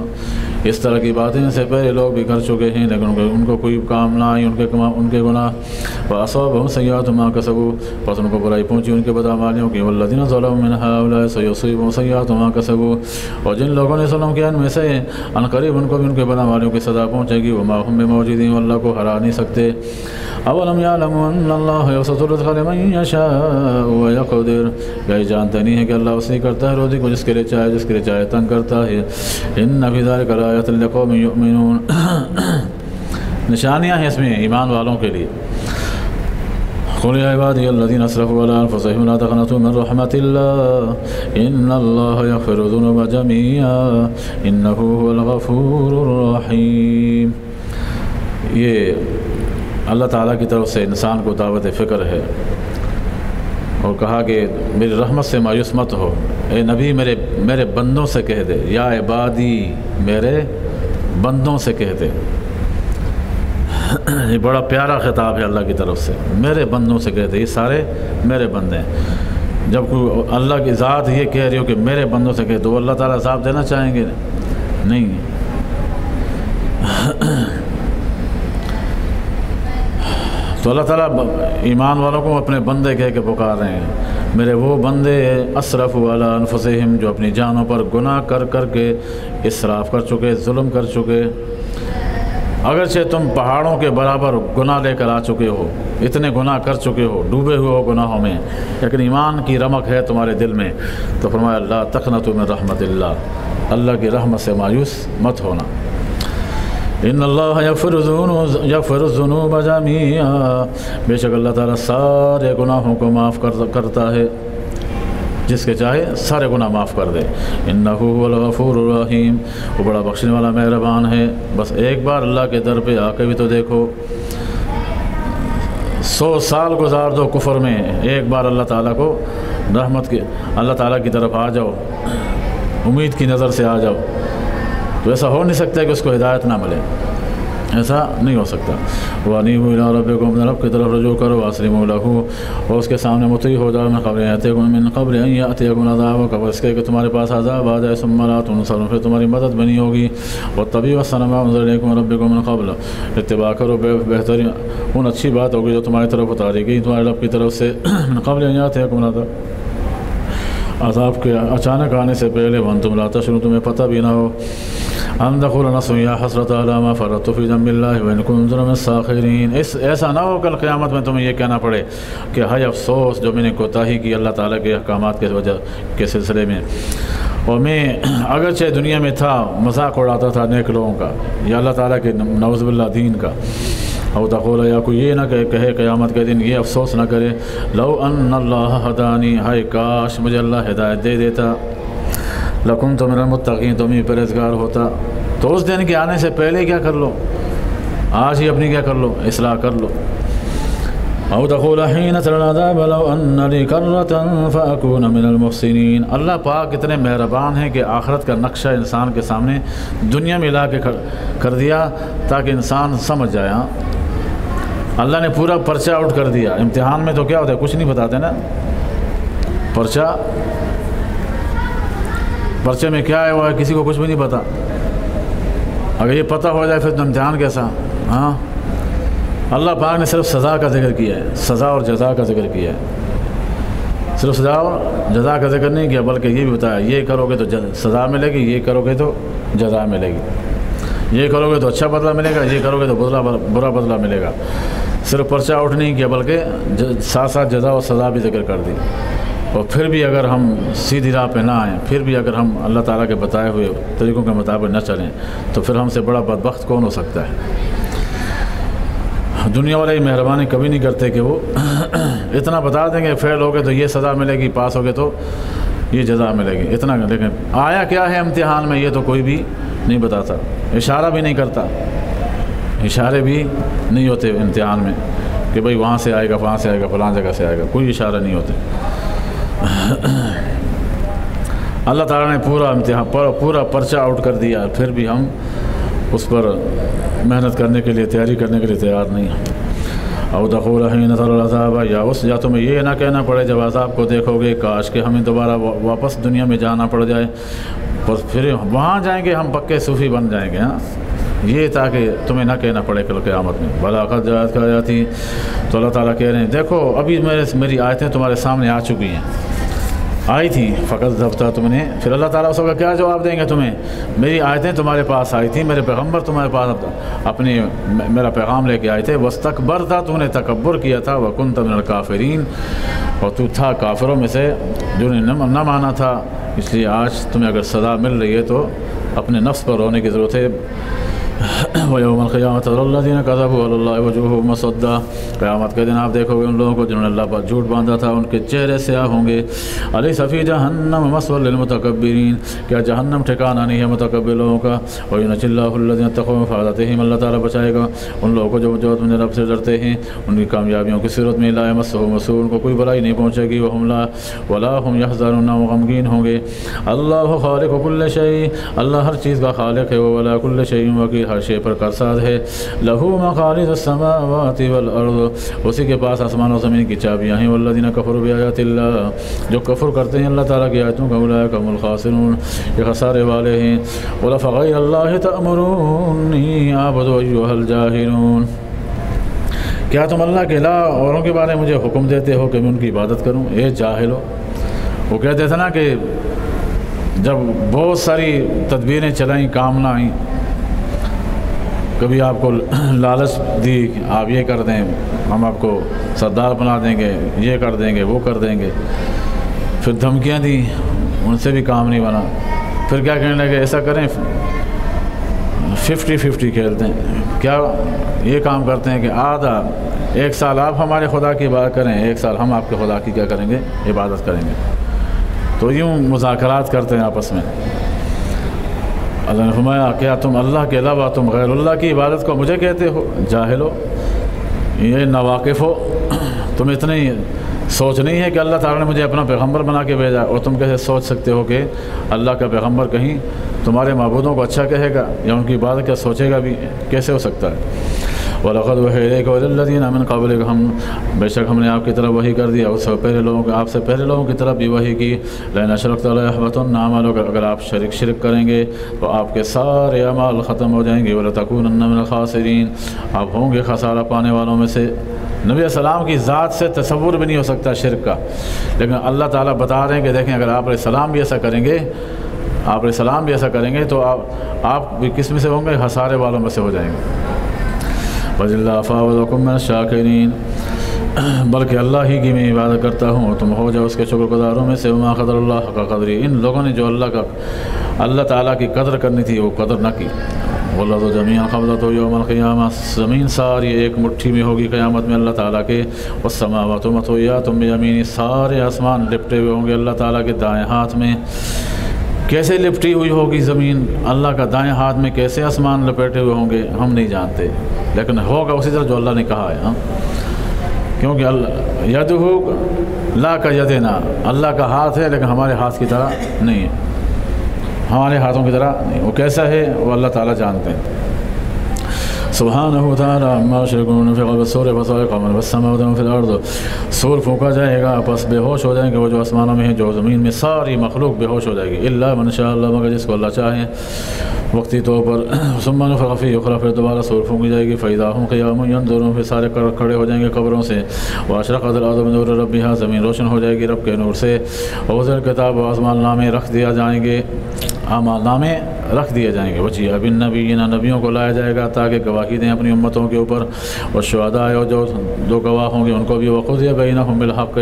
اس طرح کی باتیں سے پہلے لوگ بھی کر چکے ہیں لیکن ان کو کوئی کام نہ آئی، ان کے گناہ وَأَصَابَهُمْ سَيِّئَاتُ مَا كَسَبُوا، پس ان کو برائی پہنچی ان کے بدعمالیوں کی، وَالَّذِينَ ظَلَمُوا مِنْ هَؤُلَاءِ سَيُصِيبُهُمْ سَيِّئَاتُ مَا كَسَبُوا، اور جن لوگوں نے ظلم کیا ان میں سے ان قریب ان کو بھی ان کے بدعمالیوں کی سزا پہنچے گی، وَمَا هُمْ بِمُعْجِزِينَ، اللہ کو ہرا نہیں سکتے۔ اولم يعلموا ان اللہ یبسط الرزق لمن یشاء ویقدر، کیا یہ جانتے نہیں ہے کہ اللہ وسیع کرتا ہے روزی کو جس کے لیے چاہے، جس کے لیے چاہے تنگ کرتا ہے۔ ان فی ذلک لآیۃ لقوم یؤمنون، نشانیاں ہیں اس میں ایمان والوں کے لیے۔ قل یا عبادی الذین اسرفوا علی انفسہم لا تقنطوا من رحمۃ اللہ ان اللہ یغفر الذنوب جميعا انہ هو الغفور الرحیم۔ یہ اللہ تعالیٰ کی طرف سے انسان کو دعوت فکر ہے، اور کہا کہ میری رحمت سے مایوس مت ہو، اے نبی میرے بندوں سے کہہ دے، یا عبادی میرے بندوں سے کہہ دے۔ یہ بڑا پیارا خطاب ہے اللہ کی طرف سے، میرے بندوں سے کہہ دے، یہ سارے میرے بندے ہیں۔ جب کوئی اللہ کی ذات یہ کہہ رہی ہو کہ میرے بندوں سے کہہ دو، اللہ تعالیٰ عذاب دینا چاہیں گے؟ نہیں۔ تو اللہ تعالیٰ ایمان والوں کو اپنے بندے کہہ کے پکار رہے ہیں، میرے وہ بندے اسرفوا علی انفسہم جو اپنی جانوں پر گناہ کر کر کے اسراف کر چکے، ظلم کر چکے۔ اگرچہ تم پہاڑوں کے برابر گناہ لے کر آ چکے ہو، اتنے گناہ کر چکے ہو، ڈوبے ہوئے ہو گناہوں میں، لیکن ایمان کی رمق ہے تمہارے دل میں، تو فرمایا لا تقنطوا من رحمت اللہ، اللہ کی رحمت سے مایوس مت ہونا۔ ان اللہ یغفر الذنوب جميعا، بے شک اللہ تعالیٰ سارے گناہوں کو معاف کرتا ہے، جس کے چاہے سارے گناہ معاف کر دے۔ انہ هو الغفور الرحیم، وہ بڑا بخشنے والا مہربان ہے۔ بس ایک بار اللہ کے در پہ آ کے بھی تو دیکھو، 100 سال گزار دو کفر میں، ایک بار اللہ تعالیٰ کو رحمت کی، اللہ تعالیٰ کی طرف آ جاؤ، امید کی نظر سے آ جاؤ، تو ایسا ہو نہیں سکتا کہ اس کو ہدایت نہ ملے، ایسا نہیں ہو سکتا۔ وَأَنِیبُوا إِلَىٰ رَبِّکُمْ، اپنے رب کی طرف رجوع کرو، وَأَسْلِمُوا لَهُ، اور اس کے سامنے مطیع ہو جاؤ، من قبل أن يأتيكم العذاب، قبل اس کے کہ تمہارے پاس عذاب آ جائے، ثم لا تنصرون، پھر تمہاری مدد بنی ہوگی۔ وَاتَّبِعُوا أَحْسَنَ مَا أُنزِلَ إِلَيْكُم مِّن رَّبِّكُم مِّن قبل، اتباع کرو بہترین ان اچھی بات ہوگی جو تمہاری طرف اتاری گئی تمہارے رب کی طرف سے، من قبل أن يأتيكم العذاب، عذاب کے اچانک آنے سے پہلے، وَأَنتُمْ لَا تَشْعُرُونَ، تمہیں پتہ بھی نہ ہو، ان تقول نفس یا حسرۃ علی ما فرطت فی جنب اللہ وان کنت من الساخرین، ایسا نہ ہو کل قیامت میں تمہیں یہ کہنا پڑے کہ ہائے افسوس جو میں نے کوتاہی کی اللہ تعالیٰ کے احکامات کے وجہ کے سلسلے میں، اور میں اگرچہ دنیا میں تھا مذاق اڑاتا تھا نیک لوگوں کا یا اللہ تعالیٰ کے نعوذ باللہ دین کا، او تقول، یا کوئی یہ نہ کہے قیامت کے دن، یہ افسوس نہ کرے، لو ان اللہ ہدانی، ہائے کاش مجھے اللہ ہدایت دے دیتا، لکنت من المتقین، تم ہی پرہیزگار ہوتا۔ تو اس دن کے آنے سے پہلے کیا کر لو، آج ہی اپنی کیا کر لو، اصلاح کر لو۔ او تقول حین تری العذاب لو ان لی کرۃ فاکون من المحسنین، اللہ پاک اتنے مہربان ہیں کہ آخرت کا نقشہ انسان کے سامنے دنیا میں لا کے کر دیا تاکہ انسان سمجھ جائے۔ اللہ نے پورا پرچہ آؤٹ کر دیا۔ امتحان میں تو کیا ہوتا ہے، کچھ نہیں بتاتے نا، پرچے میں کیا ہے وہ ہے، کسی کو کچھ بھی نہیں پتا۔ اگر یہ پتہ ہو جائے پھر تو امتحان کیسا؟ ہاں، اللہ پاک نے صرف سزا کا ذکر کیا ہے، سزا اور جزا کا ذکر کیا ہے، صرف سزا اور جزا کا ذکر نہیں کیا، بلکہ یہ بھی بتایا یہ کرو گے تو سزا ملے گی، یہ کرو گے تو جزا ملے گی، یہ کرو گے تو اچھا بدلہ ملے گا، یہ کرو گے تو برا بدلہ ملے گا۔ صرف پرچہ آؤٹ نہیں کیا بلکہ ساتھ ساتھ جزا اور سزا بھی ذکر کر دی۔ اور پھر بھی اگر ہم سیدھی راہ پہ نہ آئیں، پھر بھی اگر ہم اللہ تعالیٰ کے بتائے ہوئے طریقوں کے مطابق نہ چلیں، تو پھر ہم سے بڑا بدبخت کون ہو سکتا ہے؟ دنیا والے مہربانی کبھی نہیں کرتے کہ وہ اتنا بتا دیں گے فیل ہو گئے تو یہ سزا ملے گی، پاس ہو گئے تو یہ جزا ملے گی، اتنا، لیکن آیا کیا ہے امتحان میں یہ تو کوئی بھی نہیں بتاتا، اشارہ بھی نہیں کرتا، اشارے بھی نہیں ہوتے امتحان میں کہ بھئی وہاں سے آئے گا، وہاں سے آئے گا، فلاں جگہ سے آئے گا، کوئی اشارہ نہیں ہوتے۔ اللہ تعالیٰ نے پورا امتحان پورا پرچہ آؤٹ کر دیا، پھر بھی ہم اس پر محنت کرنے کے لیے، تیاری کرنے کے لیے تیار نہیں ہیں۔ او تقول حین تری العذاب، یا تمہیں یہ نہ کہنا پڑے جب عذاب کو دیکھو گے، کاش کہ ہمیں دوبارہ واپس دنیا میں جانا پڑ جائے، بس پھر وہاں جائیں گے ہم پکے صوفی بن جائیں گے. ہاں یہ تاکہ تمہیں نہ کہنا پڑے کل قیامت میں. بلاغت جات کہا جاتی تو اللہ تعالیٰ کہہ رہے ہیں دیکھو ابھی میری آیتیں تمہارے سامنے آ چکی ہیں, آئی تھیں فقط ضبطہ تم نے. پھر اللہ تعالیٰ اس کا کیا جواب دیں گے تمہیں؟ میری آیتیں تمہارے پاس آئی تھیں, میرے پیغمبر تمہارے پاس اپنی میرا پیغام لے کے آئے تھے. واستکبرت, تم نے تکبر کیا تھا. وکنت من الکافرین, اور تو تھا کافروں میں سے جو نے نہ مانا تھا. اس لیے آج تمہیں اگر سزا مل رہی ہے تو اپنے نفس پر رونے کی ضرورت ہے. وَيَوْمَ الْقِيَامَةِ تَرَى الَّذِينَ كَذَبُوا عَلَى اللَّهِ وُجُوهُهُمْ مُسْوَدَّةٌ, قیامت کے دن آپ دیکھو گے ان لوگوں کو جنہوں نے اللہ پر جھوٹ باندھا تھا ان کے چہرے سیاہ ہوں گے. أَلَيْسَ فِي جَهَنَّمَ مَثْوًى لِلْمُتَكَبِّرِينَ, کیا جہنم ٹھکانہ نہیں ہے متکبر لوگوں کا. وَيُنَجِّي اللَّهُ الَّذِينَ اتَّقَوْا بِمَفَازَتِهِمْ, اللہ تعالیٰ بچائے گا ان لوگوں کو جو اپنے رب سے ڈرتے ہیں ان کی کامیابیوں کی صورت میں. لَا يَمَسُّهُمْ سُوءٌ, ان کو کوئی برائی نہیں پہنچے گی. وَلَا هُمْ يَحْزَنُونَ, وہ غمگین ہوں گے. اللہ خالق كل شيء, اللہ ہر چیز کا خالق ہے. وَعَلَى كُلِّ شيءٍ وكيل, ہر شے پر کارساز ہے. لہو مقاليد السماوات والارض, اسی کے پاس آسمان و زمین کی چابیاں ہیں. والذین کفروا بآیات اللہ, جو کفر کرتے ہیں اللہ تعالیٰ کی آیتوں کا, اولئک هم الخاسرون, یہ خسارے والے ہیں. قل فغیر اللہ تأمرونی اعبد ایھا الجاہلون, کیا تم اللہ کے علاوہ اوروں کے بارے میں مجھے حکم دیتے ہو کہ میں ان کی عبادت کروں؟ اے جاہل ہو. وہ کہتے تھے نا کہ جب بہت ساری تدبیریں چلائیں کام نہ آئیں, کبھی آپ کو لالچ دی آپ یہ کر دیں, ہم آپ کو سردار بنا دیں گے, یہ کر دیں گے, وہ کر دیں گے. پھر دھمکیاں دی, ان سے بھی کام نہیں بنا. پھر کیا کہنے لگے ایسا کریں 50-50 کھیلتے ہیں. کیا یہ کام کرتے ہیں کہ آدھا ایک سال آپ ہمارے خدا کی عبادت کریں, ایک سال ہم آپ کے خدا کی کیا کریں گے, عبادت کریں گے. تو یوں مذاکرات کرتے ہیں آپس میں. اللہ نے فرمایا کیا تم اللہ کے علاوہ تم غیر اللہ کی عبادت کو مجھے کہتے ہو جاہل ہو, یہ ناواقف ہو, تم اتنی سوچ نہیں ہے کہ اللہ تعالیٰ نے مجھے اپنا پیغمبر بنا کے بھیجا, اور تم کیسے سوچ سکتے ہو کہ اللہ کا پیغمبر کہیں تمہارے معبودوں کو اچھا کہے گا یا ان کی عبادت کیا سوچے گا بھی, کیسے ہو سکتا ہے؟ وَلَقَدْ وَحِيَ إِلَيْكَ وَإِلَى الَّذِينَ مِن قَبْلِكَ, ہم بے شک ہم نے آپ کی طرف وحی کر دیا اس سے پہلے لوگوں کو, آپ سے پہلے لوگوں کی طرف بھی وحی کی. لَئِنْ أَشْرَكْتَ لَيَحْبَطَنَّ عَمَلُكَ, اگر آپ شرک کریں گے تو آپ کے سارے اعمال ختم ہو جائیں گے. وَلَتَكُونَنَّ مِنَ الْخَاسِرِينَ, آپ ہوں گے خسارہ پانے والوں میں سے. نبی علیہ السلام کی ذات سے تصور بھی نہیں ہو سکتا شرک کا, لیکن اللہ تعالیٰ بتا رہے ہیں کہ دیکھیں اگر آپ علیہ السلام بھی ایسا کریں گے, آپ علیہ السلام بھی ایسا کریں گے تو آپ بھی کس میں سے ہوں گے, خسارے والوں میں سے ہو جائیں گے. وَإِلَّا فَأَوْلَكُمْ مِنَ الشَّاكِرِينَ, بلکہ اللہ ہی کی میں عبادت کرتا ہوں, تم ہو جاؤ اس کے شکر گزاروں میں سے. وَمَا قَدَرَ اللَّهَ حَقَّ قَدْرِهِ, ان لوگوں نے جو اللہ تعالیٰ کی قدر کرنی تھی وہ قدر نہ کی. وَالْأَرْضُ جَمِيعًا قَبْضَتُهُ يَوْمَ الْقِيَامَةِ, زمین ساری ایک مٹھی میں ہوگی قیامت میں اللہ تعالیٰ کے. وَالسَّمَاوَاتُ مَطْوِيَّاتٌ بِيَمِينِهِ, سارے آسمان لپٹے ہوئے ہوں گے اللہ تعالیٰ کے دائیں ہاتھ میں. کیسے لپٹی ہوئی ہوگی زمین, اللہ کا دائیں ہاتھ میں کیسے آسمان لپیٹے ہوئے ہوں گے ہم نہیں جانتے, لیکن ہوگا اسی طرح جو اللہ نے کہا ہے. کیونکہ اللہ یدہ لا کا یدنا, اللہ کا ہاتھ ہے لیکن ہمارے ہاتھ کی طرح نہیں ہے, ہمارے ہاتھوں کی طرح نہیں. وہ کیسا ہے وہ اللہ تعالیٰ جانتے ہیں. سبحانہ تعالیٰ عما یشرکون. فی القبر الصور فصعق من فی السماوات ومن فی الارض, سور پھونکا جائے گا پس بے ہوش ہو جائیں گے وہ جو آسمانوں میں ہیں جو زمین میں, ساری مخلوق بے ہوش ہو جائے گی. الا من شاء اللہ, مگر جس کو اللہ چاہے وقتی طور پر. ثم نفخ فیہ اخری, پھر دوبارہ سور پھونکی جائے گی. فاذا هم قیام ینظرون, پھر سارے کھڑے ہو جائیں گے قبروں سے. واشرقت الارض بنور ربها, زمین روشن ہو جائے گی رب کے نور سے. ووضع الکتاب, آسمان نامے رکھ دیا جائیں گے, اعمال نامے رکھ دیے جائیں گے. وجیء بالنبیین, نبیوں کو لایا جائے گا تاکہ گواہی دیں اپنی امتوں کے اوپر. والشہداء, اور جو دو گواہ ہوں گے ان کو بھی. وقضی بینہم بالحق,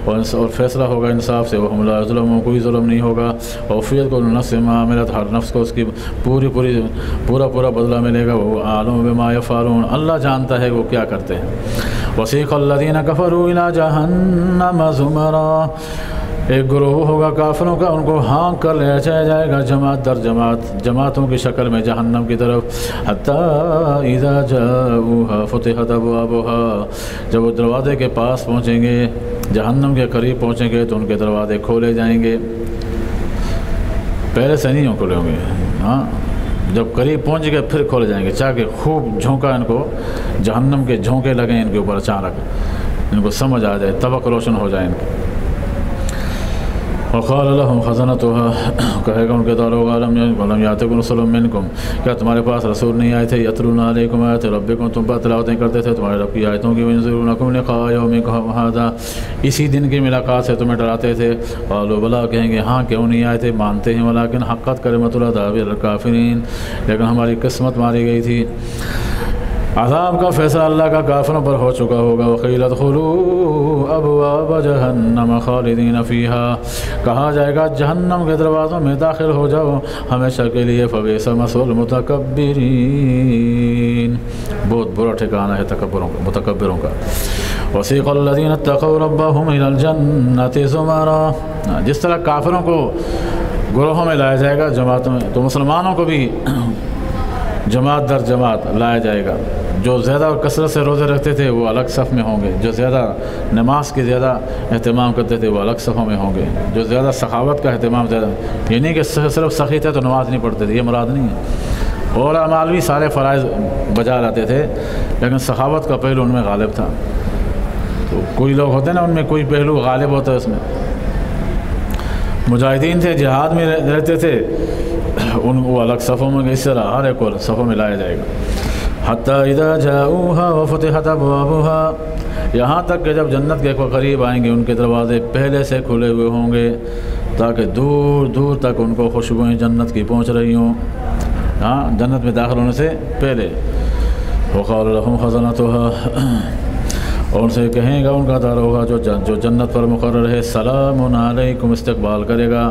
اور فیصلہ ہوگا انصاف سے. وہم لا یظلمون, کوئی ظلم نہیں ہوگا. ووفیت کل نفس ما عملت, ہر نفس کو اس کی پورا بدلہ ملے گا. وہ عالم بما یفعلون, اللہ جانتا ہے وہ کیا کرتے ہیں. وسیق الذین کفروا الی جہنم زمرا, ایک گروہ ہوگا کافروں کا, ان کو ہانک کر لے جایا جائے گا جماعت در جماعت, جماعتوں کی شکل میں جہنم کی طرف. حتی اذا جاؤوها فتحت ابوابها, جب وہ دروازے کے پاس پہنچیں گے, جہنم کے قریب پہنچیں گے تو ان کے دروازے کھولے جائیں گے. پہلے سے نہیں کھولے ہوں گے, ہاں جب قریب پہنچ گئے پھر کھولے جائیں گے, چاہ کہ خوب جھونکا ان کو, جہنم کے جھونکے لگیں ان کے اوپر, اچانک ان کو سمجھ آ جائے, طبق روشن ہو جائے ان کے. وقال لهم خزنتها کہے گا ان کے داروغ ولم یاتکم رسول منکم کیا تمہارے پاس رسول نہیں آئے تھے یتلون علیکم آیات ربکم تم پر تلاوتیں کرتے تھے تمہارے رب کی آیتوں کی وینذرونکم لقاء یومکم ھذا اسی دن کی ملاقات سے تمہیں ڈراتے تھے قالوا بلا کہیں گے ہاں کیوں نہیں آئے تھے مانتے ہیں ولکن حقت کلمۃ العذاب علی الکافرین لیکن ہماری قسمت ماری گئی تھی عذاب کا فیصلہ اللہ کا کافروں پر ہو چکا ہوگا وقیل ادخلوا ابواب جہنم خالدین فیہا کہا جائے گا جہنم کے دروازوں میں داخل ہو جاؤ ہمیشہ کے لیے فبئس مثوى المتکبرین بہت برا ٹھکانہ ہے متکبروں کا وسیق الذین اتقوا ربهم الى الجنۃ زمرا جس طرح کافروں کو گروہوں میں لایا جائے گا جماعتوں میں تو مسلمانوں کو بھی جماعت در جماعت لایا جائے گا جو زیادہ اور کثرت سے روزے رکھتے تھے وہ الگ صف میں ہوں گے جو زیادہ نماز کی زیادہ اہتمام کرتے تھے وہ الگ صفوں میں ہوں گے جو زیادہ سخاوت کا اہتمام زیادہ یہ نہیں کہ صرف سخی تھے تو نماز نہیں پڑھتے تھے یہ مراد نہیں ہے اور اعمال بھی سارے فرائض بجا لاتے تھے لیکن سخاوت کا پہلو ان میں غالب تھا تو کوئی لوگ ہوتے ہیں نا ان میں کوئی پہلو غالب ہوتا ہے اس میں مجاہدین تھے جہاد میں رہتے تھے ان کو الگ صفوں میں اس طرح ہر ایک کو صفوں میں لایا جائے گا حتی اذا جاؤوها وفتحت ابوابها یہاں تک کہ جب جنت کے قریب آئیں گے ان کے دروازے پہلے سے کھلے ہوئے ہوں گے تاکہ دور دور تک ان کو خوشبوئیں جنت کی پہنچ رہی ہوں ہاں جنت میں داخل ہونے سے پہلے وقال لهم خزنتها اور ان سے کہیں گا ان کا داروغہ جو جنت پر مقرر ہے سلام علیکم استقبال کرے گا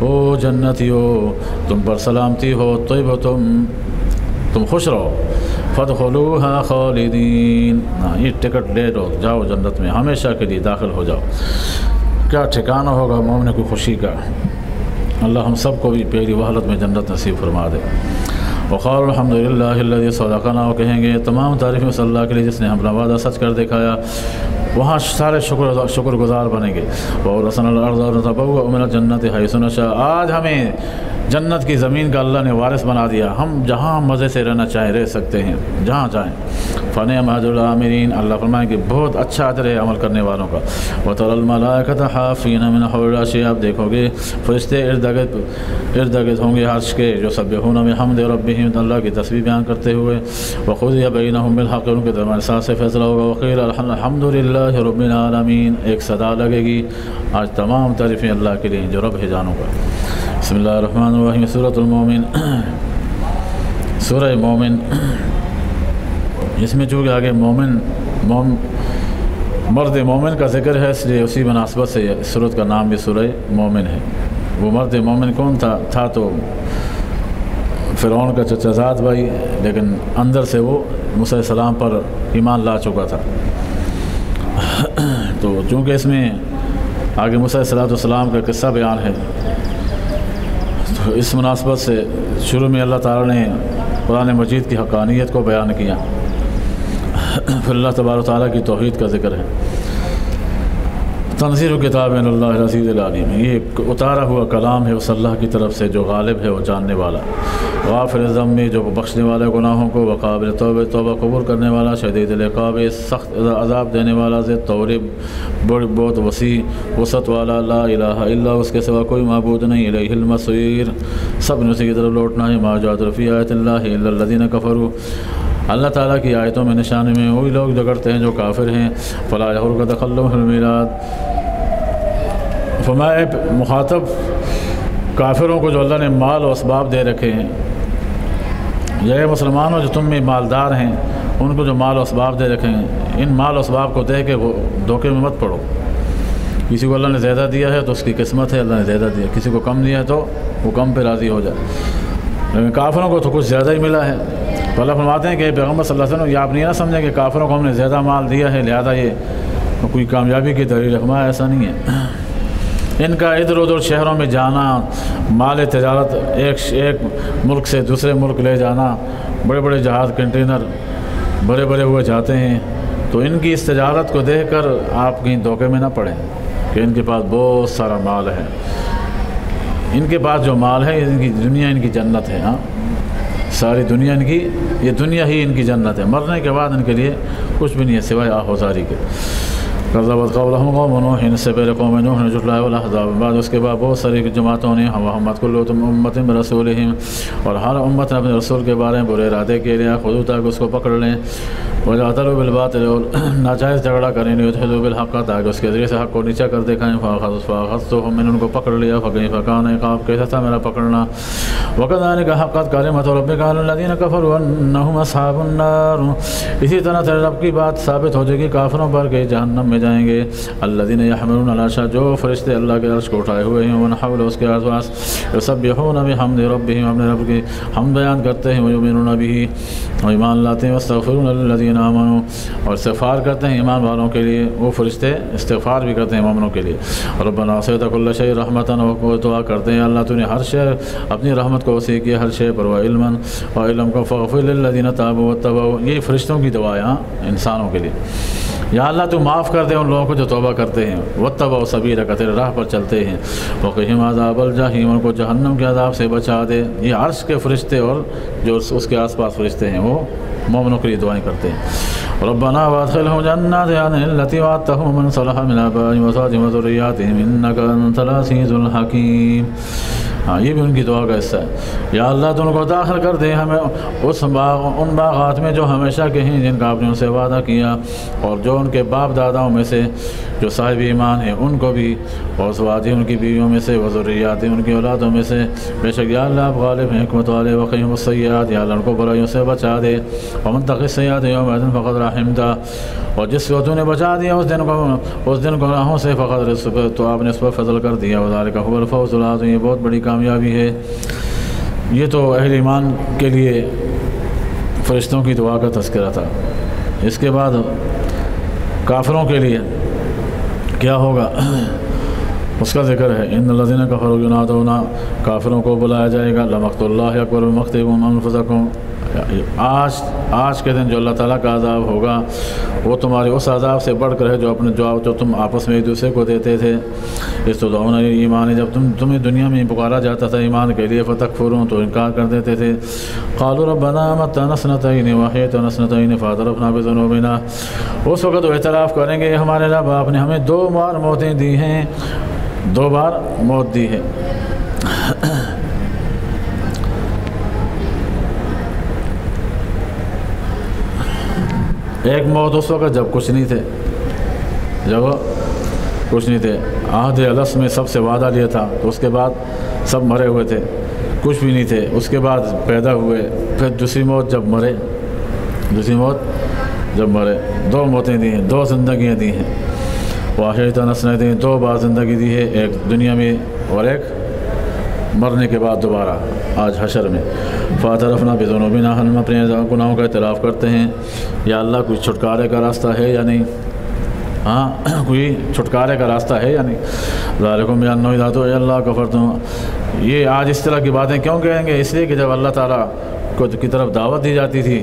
او جنتیو تم پر سلامتی ہو تم خوش رہو فادخلوها خالدین یہ ٹکٹ لے لو جاؤ جنت میں ہمیشہ کے لیے داخل ہو جاؤ کیا ٹھکانہ ہوگا مومن کی خوشی کا اللہ ہم سب کو بھی پہلی وہلت میں جنت نصیب فرما دے وقال الحمدللہ الذی صدقنا وہ کہیں گے تمام تعریفیں صلی اللہ کے لیے جس نے اپنا وعدہ سچ کر دکھایا وہاں سارے شکر گزار بنیں گے وَأَوْرَثَنَا الْأَرْضَ نَتَبَوَّأُ مِنَ الْجَنَّةِ حَيْثُ نَشَاءُ آج ہمیں جنت کی زمین کا اللہ نے وارث بنا دیا ہم جہاں مزے سے رہنا چاہیں رہ سکتے ہیں جہاں چاہیں فَنِعْمَ أَجْرُ الْعَامِلِينَ اللہ فرمائیں کہ بہت اچھا اجر ہے عمل کرنے والوں کا وَتَرَى الْمَلَائِكَةَ حَافِينَ مِنْ حَوْلِ الْعَرْشِ آپ دیکھو گے فرشتے ارد گرد ہوں گے عرش کے جو سبحون بحمد ربہم اللہ کی تسبیح بیان کرتے ہوئے وَقُضِيَ بَيْنَهُم بِالْحَقِّ ان کے درمیان ساتھ سے فیصلہ ہوگا وَقِيلَ الْحَمْدُ لِلَّهِ رَبِّ الْعَالَمِينَ ایک صدا لگے گی آج تمام تعریفیں اللہ کے لیے جو رب ہے جانوں کا بسم اللہ الرحمن الرحیم سورۃ المومن سورہ مومن اس میں چونکہ آگے مرد مومن کا ذکر ہے اس لیے اسی مناسبت سے سورۃ کا نام بھی سورہ مومن ہے وہ مرد مومن کون تھا تو فرعون کا چچا زاد بھائی لیکن اندر سے وہ موسیٰ علیہ السلام پر ایمان لا چکا تھا تو چونکہ اس میں آگے موسیٰ علیہ السلام کا قصہ بیان ہے تو اس مناسبت سے شروع میں اللہ تعالیٰ نے قرآن مجید کی حقانیت کو بیان کیا پھر اللہ تبارک و تعالیٰ کی توحید کا ذکر ہے تنزیل کتاب من اللہ العزیز العلیم یہ اتارا ہوا کلام ہے اس اللہ کی طرف سے جو غالب ہے وہ جاننے والا غافر الذنب جو بخشنے والے گناہوں کو وقابل توبہ قبول کرنے والا شدید العقاب سخت عذاب دینے والا ذات طور بہت وسیع وسعت والا لا الہ الا اس کے سوا کوئی معبود نہیں الیہ المصیر سب نے اسی کی طرف لوٹنا ہے ما جاء فی آیت اللہ الا الذین کفروا اللہ تعالیٰ کی آیتوں میں نشانے میں وہی لوگ جگڑتے ہیں جو کافر ہیں فلا یغرک تخلف المیلاد فرمائے مخاطب کافروں کو جو اللہ نے مال و اسباب دے رکھے ہیں یہ مسلمانوں جو تم میں مالدار ہیں ان کو جو مال و اسباب دے رکھے ہیں ان مال و اسباب کو دے کے وہ دھوکے میں مت پڑو کسی کو اللہ نے زیادہ دیا ہے تو اس کی قسمت ہے اللہ نے زیادہ دیا کسی کو کم دیا ہے تو وہ کم پہ راضی ہو جائے لیکن کافروں کو تو کچھ زیادہ ہی ملا ہے تو اللہ فرماتے ہیں کہ پیغمبر صلی اللہ علیہ وسلم یہ آپ نہیں نہ سمجھیں کہ کافروں کو ہم نے زیادہ مال دیا ہے لہذا یہ کوئی کامیابی کی دلیل رقمہ ایسا نہیں ہے ان کا ادھر ادھر شہروں میں جانا مال تجارت ایک ملک سے دوسرے ملک لے جانا بڑے بڑے جہاز کنٹینر بڑے بڑے ہوئے جاتے ہیں تو ان کی اس تجارت کو دیکھ کر آپ کہیں دھوکے میں نہ پڑیں کہ ان کے پاس بہت سارا مال ہے ان کے پاس جو مال ہے ان کی دنیا ان کی جنت ہے ہاں ساری دنیا ان کی یہ دنیا ہی ان کی جنت ہے مرنے کے بعد ان کے لیے کچھ بھی نہیں ہے سوائے آہوزاری کے کذبت قبلہم قوم نوح، اس سے پہلے قوم نوح نے جھٹلایا، والاحزاب بعد اس کے بعد بہت ساری جماعتوں نے، محمد کل امت برسولہم، اور ہر امت نے اپنے رسول کے بارے میں برے ارادے کے لیے خودو تاکہ اس کو پکڑ لیں، وجادلوا بالباطل، اور ناجائز جھگڑا کریں، لیدحضوا بالحق تاکہ اس کے ذریعے سے حق کو نیچا کر دکھائیں، فاخذتهم، میں نے ان کو پکڑ لیا، فکیف کان عقاب، کیسا تھا میرا پکڑنا، وکذلک حقت کلمۃ ربک علی الذین کفروا انہم اصحاب النار، اسی طرح تیرے رب کی بات ثابت ہو جائے گی کافروں پر کہ جہنم میں جائیں گے، الذین یحملون العرش، جو فرشتے اللہ کے عرش کو اٹھائے ہوئے ہیں، ومن حولہ، اس کے آس پاس، یسبحون بحمد ربہم، اپنے رب کی حمد بیان کرتے ہیں، ویؤمنون بہ، اور ایمان لاتے ہیں، واستغفرون للذین آمنوا، اور استغفار کرتے ہیں ایمان والوں کے لیے، وہ فرشتے استغفار بھی کرتے ہیں مومنوں کے لیے، ربنا وسعت کل شیء رحمۃ، وہ دعا کرتے ہیں اللہ تو نے ہر شے اپنی رحمت کو وسیع کیا ہر شے پر، وعلما، اور علم کو، فاغفر للذین تابوا واتبعوا، یہ فرشتوں کی دعا ہے انسانوں کے لیے، یا اللہ تو معاف کر دے ان لوگوں کو جو توبہ کرتے ہیں، واتبعوا سبیلک، تیرے راہ پر چلتے ہیں، وقہم عذاب الجحیم، ان کو جہنم کے عذاب سے بچا دے، یہ عرش کے فرشتے اور جو اس کے آس پاس فرشتے ہیں وہ مومنوں کے لیے دعائیں کرتے ہیں، ربنا وادخلهم جنات عدن التي وعدتهم من صلح من آبائهم وازواجهم وذرياتهم انك انت العزيز الحكيم، ہاں یہ بھی ان کی دعا کا حصہ ہے، یا اللہ تو ان کو داخل کر دے ہمیں ان باغات میں جو ہمیشہ کے ہیں جن کا آپ نے ان سے وعدہ کیا، اور جو ان کے باپ داداؤں میں سے جو صاحب ایمان ہیں ان کو بھی، اور ازواج ان کی بیویوں میں سے، وذریات ان کی اولادوں میں سے، بے شک یا اللہ آپ غالب ہیں حکمت والے، وقیہم السیئات، یا اللہ ان کو برائیوں سے بچا دے، ومن تق السیئات یومئذ فقد رحمتہ، اور جس کو تو نے بچا دیا اس دن گناہوں سے، فقد رزق، تو آپ نے اس پر فضل کر دیا، وذالک هو الفوز العظیم، یہ بہت بڑی کامیابی ہے۔ یہ تو اہل ایمان کے لیے فرشتوں کی دعا کا تذکرہ تھا۔ اس کے بعد کافروں کے لیے کیا ہوگا اس کا ذکر ہے، ان الذین کفروا ینادون، کافروں کو بلایا جائے گا، لمقت اللہ اکبر من مقتکم انفسکم، آج کے دن جو اللہ تعالیٰ کا عذاب ہوگا وہ تمہارے اس عذاب سے بڑھ کر ہے جو تم آپس میں ایک دوسرے کو دیتے تھے، استدعون ایمان، جب تمہیں دنیا میں پکارا جاتا تھا ایمان کے لیے، فتکفرون، تو انکار کر دیتے تھے، قالوا ربنا متعنا سنتین واحیتنا سنتین فاعترفنا بذنوبنا، اس وقت وہ اعتراف کریں گے ہمارے رب آپ نے ہمیں 2 بار موتیں دی ہیں، 2 بار موت دی ہے۔ ایک موت اس وقت جب کچھ نہیں تھے، عہد الس میں سب سے وعدہ لیا تھا، تو اس کے بعد سب مرے ہوئے تھے، کچھ بھی نہیں تھے، اس کے بعد پیدا ہوئے، پھر دوسری موت جب مرے، 2 موتیں دی ہیں، 2 زندگیاں دی ہیں، واحدۃ سنتین، 2 بار زندگی دی ہے، ایک دنیا میں اور ایک مرنے کے بعد دوبارہ آج حشر میں، فاعترفنا بذنوبنا، ہم اپنے گناہوں کا اعتراف کرتے ہیں، یا اللہ کوئی چھٹکارے کا راستہ ہے یا نہیں، کوئی چھٹکارے کا راستہ ہے یا نہیں، ذالکم بأنہ اذا دعی اللہ کفرتم، یہ آج اس طرح کی باتیں کیوں کہیں گے؟ اس لیے کہ جب اللہ تعالیٰ کی طرف دعوت دی جاتی تھی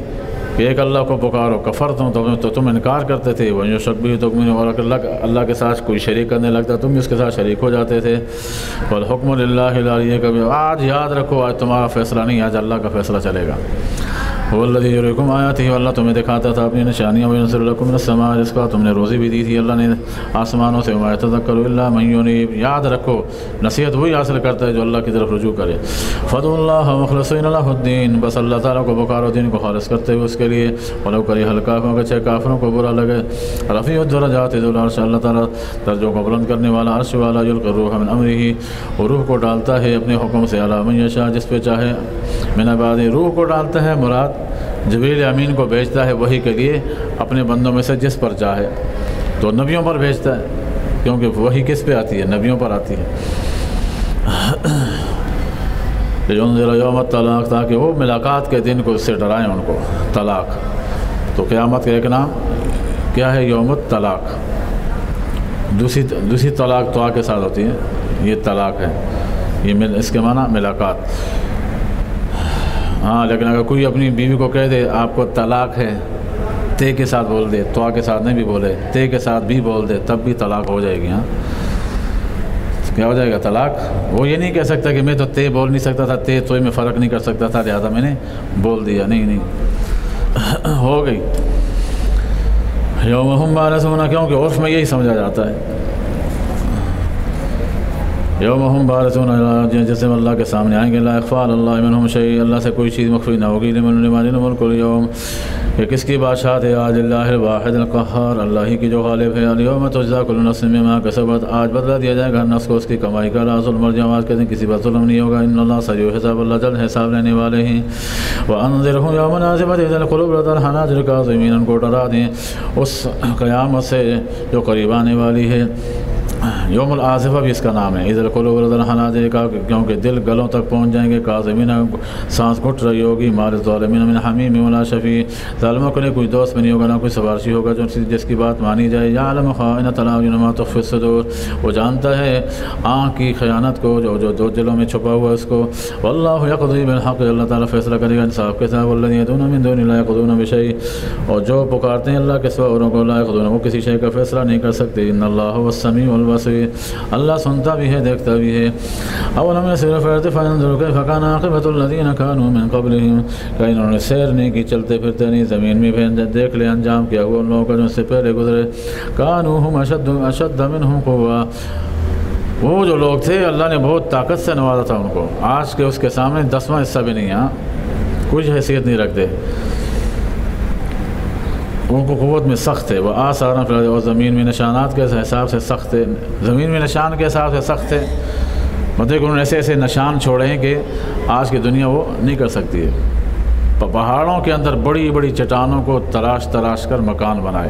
کہ ایک اللہ کو پکارو، کفرتم، تو تم انکار کرتے تھے، وہ شک بھی تؤمنون، اور اللہ کے ساتھ کوئی شریک کرنے لگتا تم بھی اس کے ساتھ شریک ہو جاتے تھے، والحکم للہ العلی کبیر، آج یاد رکھو آج تمہارا فیصلہ نہیں، آج اللہ کا فیصلہ چلے گا، وہ الذی یریکم آیاتہ، اللہ تمہیں دکھاتا تھا اپنی نشانیاں، وینزل لکم من السماء رزقا، تم نے روزی بھی دی تھی اللہ نے آسمانوں سے، وما یتذکر الا من ینیب، یاد رکھو نصیحت وہی حاصل کرتا ہے جو اللہ کی طرف رجوع کرے، فادعوا اللہ مخلصین لہ الدین، بس اللہ تعالیٰ کو پکارو دین کو خالص کرتے ہوئے اس کے لیے، ولو کرہ الکافرون، اگرچہ کافروں کو برا لگے، رفیع الدرجات ذو العرش، اللہ تعالیٰ درجوں کو بلند کرنے والا عرش والا، یلقی الروح من امرہ، وہ روح کو ڈالتا ہے اپنے حکم سے، علی من یشاء، جس پہ چاہے، من عبادہ، روح کو ڈالتا ہے مراد جبریل امین کو بھیجتا ہے وحی کے لیے اپنے بندوں میں سے جس پر چاہے، تو نبیوں پر بھیجتا ہے، کیونکہ وحی کس پہ آتی ہے؟ نبیوں پر آتی ہے، لینذر یوم الطلاق، تاکہ وہ ملاقات کے دن کو اس سے ڈرائیں ان کو، طلاق، تو قیامت کا ایک نام کیا ہے؟ یوم الطلاق، دوسری طلاق طاء کے ساتھ ہوتی ہے، یہ طلاق ہے، یہ اس کے معنی ملاقات، لیکن اگر کوئی اپنی بیوی کو کہہ دے آپ کو طلاق ہے، تے کے ساتھ بول دے، طاء کے ساتھ نہیں بھی بولے، تے کے ساتھ بھی بول دے، تب بھی طلاق ہو جائے گی، کیا ہو جائے گا؟ طلاق۔ وہ یہ نہیں کہہ سکتا کہ میں تو تے بول نہیں سکتا تھا، تے توئے میں فرق نہیں کر سکتا تھا لہذا میں نے بول دیا، نہیں ہو گئی۔ یوم ہم بارزون، کیونکہ عرف میں یہی سمجھا جاتا ہے یوم ہم بارزون، جیسے اللہ کے سامنے آئیں گے، لا یخفی علی اللہ منہم شیء، اللہ سے کوئی چیز مخفی نہ ہوگی، لمن الملک الیوم، کہ کس کی بادشاہت ہے آج، اللہ الواحد القہار، اللہ ہی کی جو غالب ہے، الیوم تجزی کل نفس بما کسبت، آج بدلہ دیا جائے گا ہر نفس کو اس کی کمائی کا، لا ظلم اليوم، آج کے دن کسی پر ظلم نہیں ہوگا، ان اللہ سریع الحساب، اللہ جلد حساب لینے والے ہیں، وانذرہم یوم العاصفۃ اذا القلوب لدى الحناجر کاظمین، ان کو ڈرا دیں اس قیامت سے جو قریب آنے والی ہے، یوم العاصفہ بھی اس کا نام ہے، اذا القلوب لدى الحناجر کا، کیونکہ دل گلوں تک پہنچ جائیں گے، کاظمین سانس گھٹ رہی ہوگی، مال الظالمین من حمیم ولا شفیع، ظالموں کے لیے کوئی دوست بھی نہیں ہوگا، نہ کوئی سفارشی ہوگا جو جس کی بات مانی جائے، یعلم خائنۃ الاعین وما تخفی الصدور، وہ جانتا ہے آنکھ کی خیانت کو جو دو دلوں میں چھپا ہوا ہے اس کو، واللہ یقضی بالحق، اللہ تعالیٰ فیصلہ کرے گا انصاف کے ساتھ، والذین یدعون من دون لا یقضون بشیء، اور جو پکارتے ہیں اللہ کے سوا اوروں کو، لا یقضون، وہ کسی شے کا فیصلہ نہیں کر سکتے، ان اللہ هو السمیع البصیر، اللہ سنتا بھی ہے دیکھتا بھی ہے، اولم یسیروا فی الارض فینظروا کیف کان عاقبۃ الذین کانوا من قبلہم، کہ انہوں نے سیر نہیں کی، چلتے پھرتے نہیں زمین میں بھی، دیکھ لے انجام کیا ہوا ان لوگوں کا جو اس سے پہلے گزرے، کانوا ہم اشد منہم قوۃ، وہ جو لوگ تھے اللہ نے بہت طاقت سے نوازا تھا ان کو، آج کے اس کے سامنے 10واں حصہ بھی نہیں، ہاں کچھ حیثیت نہیں رکھتے، ان کو قوت میں سخت ہے، وہ آثارا فی الارض، اور زمین میں نشانات کے حساب سے سخت ہے، زمین میں نشان کے حساب سے سخت ہے، مطلب کہ انہوں نے ایسے ایسے نشان چھوڑے ہیں کہ آج کی دنیا وہ نہیں کر سکتی ہے، پہاڑوں کے اندر بڑی بڑی چٹانوں کو تراش تراش کر مکان بنائے،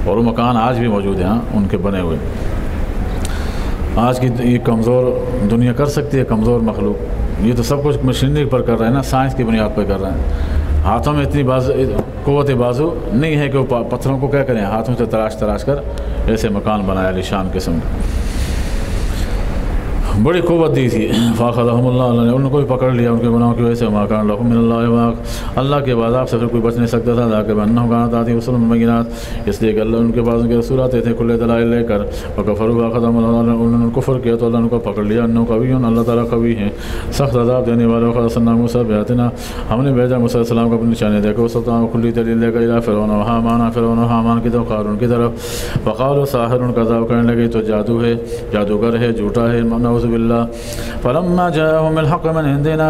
اور وہ مکان آج بھی موجود ہیں، ان کے بنے ہوئے، آج کی یہ کمزور دنیا کر سکتی ہے، کمزور مخلوق، یہ تو سب کچھ مشینری پر کر رہے ہیں نا، سائنس کی بنیاد پر کر رہے ہیں، ہاتھوں میں اتنی قوت بازو نہیں ہے کہ وہ پتھروں کو کیا کریں، ہاتھوں سے تراش تراش کر ایسے مکان بنایا عالیشان قسم، بڑی قوت دی تھی، فاخذہم اللہ، اللہ نے ان کو بھی پکڑ لیا ان کے گناہوں کی وجہ سے، وما کان لہم من اللہ واق، اللہ کے عذاب سے پھر کوئی بچ نہیں سکتا تھا، ذاک بانہم کانت تاتیہم رسل بالبینات، اس لیے کہ اللہ ان کے پاس ان کے رسول آتے تھے کھلے دلائل لے کر، وکفروا فاخذہم اللہ، انہوں نے کفر کیا تو اللہ نے ان کو پکڑ لیا، انہ قوی، اللہ تعالیٰ قوی ہیں، سخت عذاب دینے والوں، ارسلنا موسیٰ بآیاتنا، ہم نے بھیجا موسیٰ علیہ السلام کو اپنی نشانی دے کر، سلطان کھلی دلیل لے کر، الی فرعون و حامان، فرعون و حامان کی طرف، قارون کی طرف، فقالوا ساحر، ان کا عذاب کرنے لگے تو جادو ہے، جادوگر ہے، جھوٹا ہے، نعوذ باللہ، فلما جاءهم الحق من عندنا،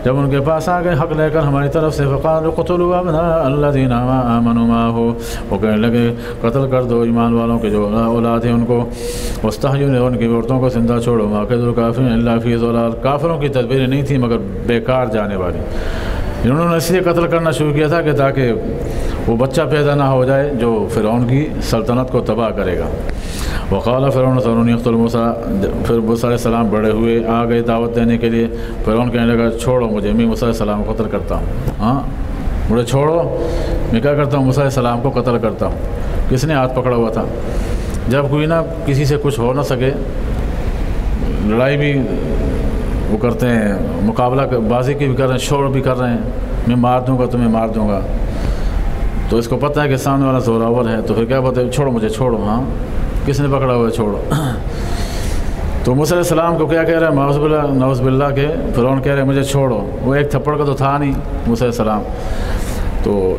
جب ان کے پاس آ گئے حق لے کر ہماری طرف سے، فقالوا اقتلوا ابناء الذين آمنوا معه، وہ کہنے لگے قتل کر دو ایمان والوں کے جو اولاد ہیں ان کو، واستحيوا ان کی عورتوں کو زندہ چھوڑو، ما كيد الكافرين الا في ضلال، کافروں کی تدبیریں نہیں تھیں مگر بیکار جانے والی، انہوں نے اس لیے قتل کرنا شروع کیا تھا کہ تاکہ وہ بچہ پیدا نہ ہو جائے جو فرعون کی سلطنت کو تباہ کرے گا، وقال فرعون یقتل موسیٰ، پھر موسیٰ علیہ السلام بڑے ہوئے آ گئے دعوت دینے کے لیے، فرعون کہنے لگا چھوڑو مجھے، میں موسیٰ علیہ السلام کو قتل کرتا ہوں، ہاں مجھے چھوڑو، میں کیا کرتا ہوں، موسیٰ علیہ السلام کو قتل کرتا ہوں، کس نے ہاتھ پکڑا ہوا تھا، جب کوئی نہ کسی سے کچھ ہو نہ سکے، لڑائی بھی وہ کرتے ہیں، مقابلہ بازی کی بھی کر رہے ہیں، شور بھی کر رہے ہیں، میں مار دوں گا تمہیں مار دوں گا، تو اس کو پتہ ہے کہ سامنے والا زوراور ہے، تو پھر کیا بولتے ہیں چھوڑو مجھے چھوڑو، ہاں کس نے پکڑا ہوا ہے چھوڑو، تو موسیٰ علیہ السلام کو کیا کہہ رہے ہیں، نعوذ باللہ کے فرعون کہہ رہے ہیں مجھے چھوڑو، وہ ایک تھپڑ کا تو تھا نہیں موسیٰ علیہ السلام، تو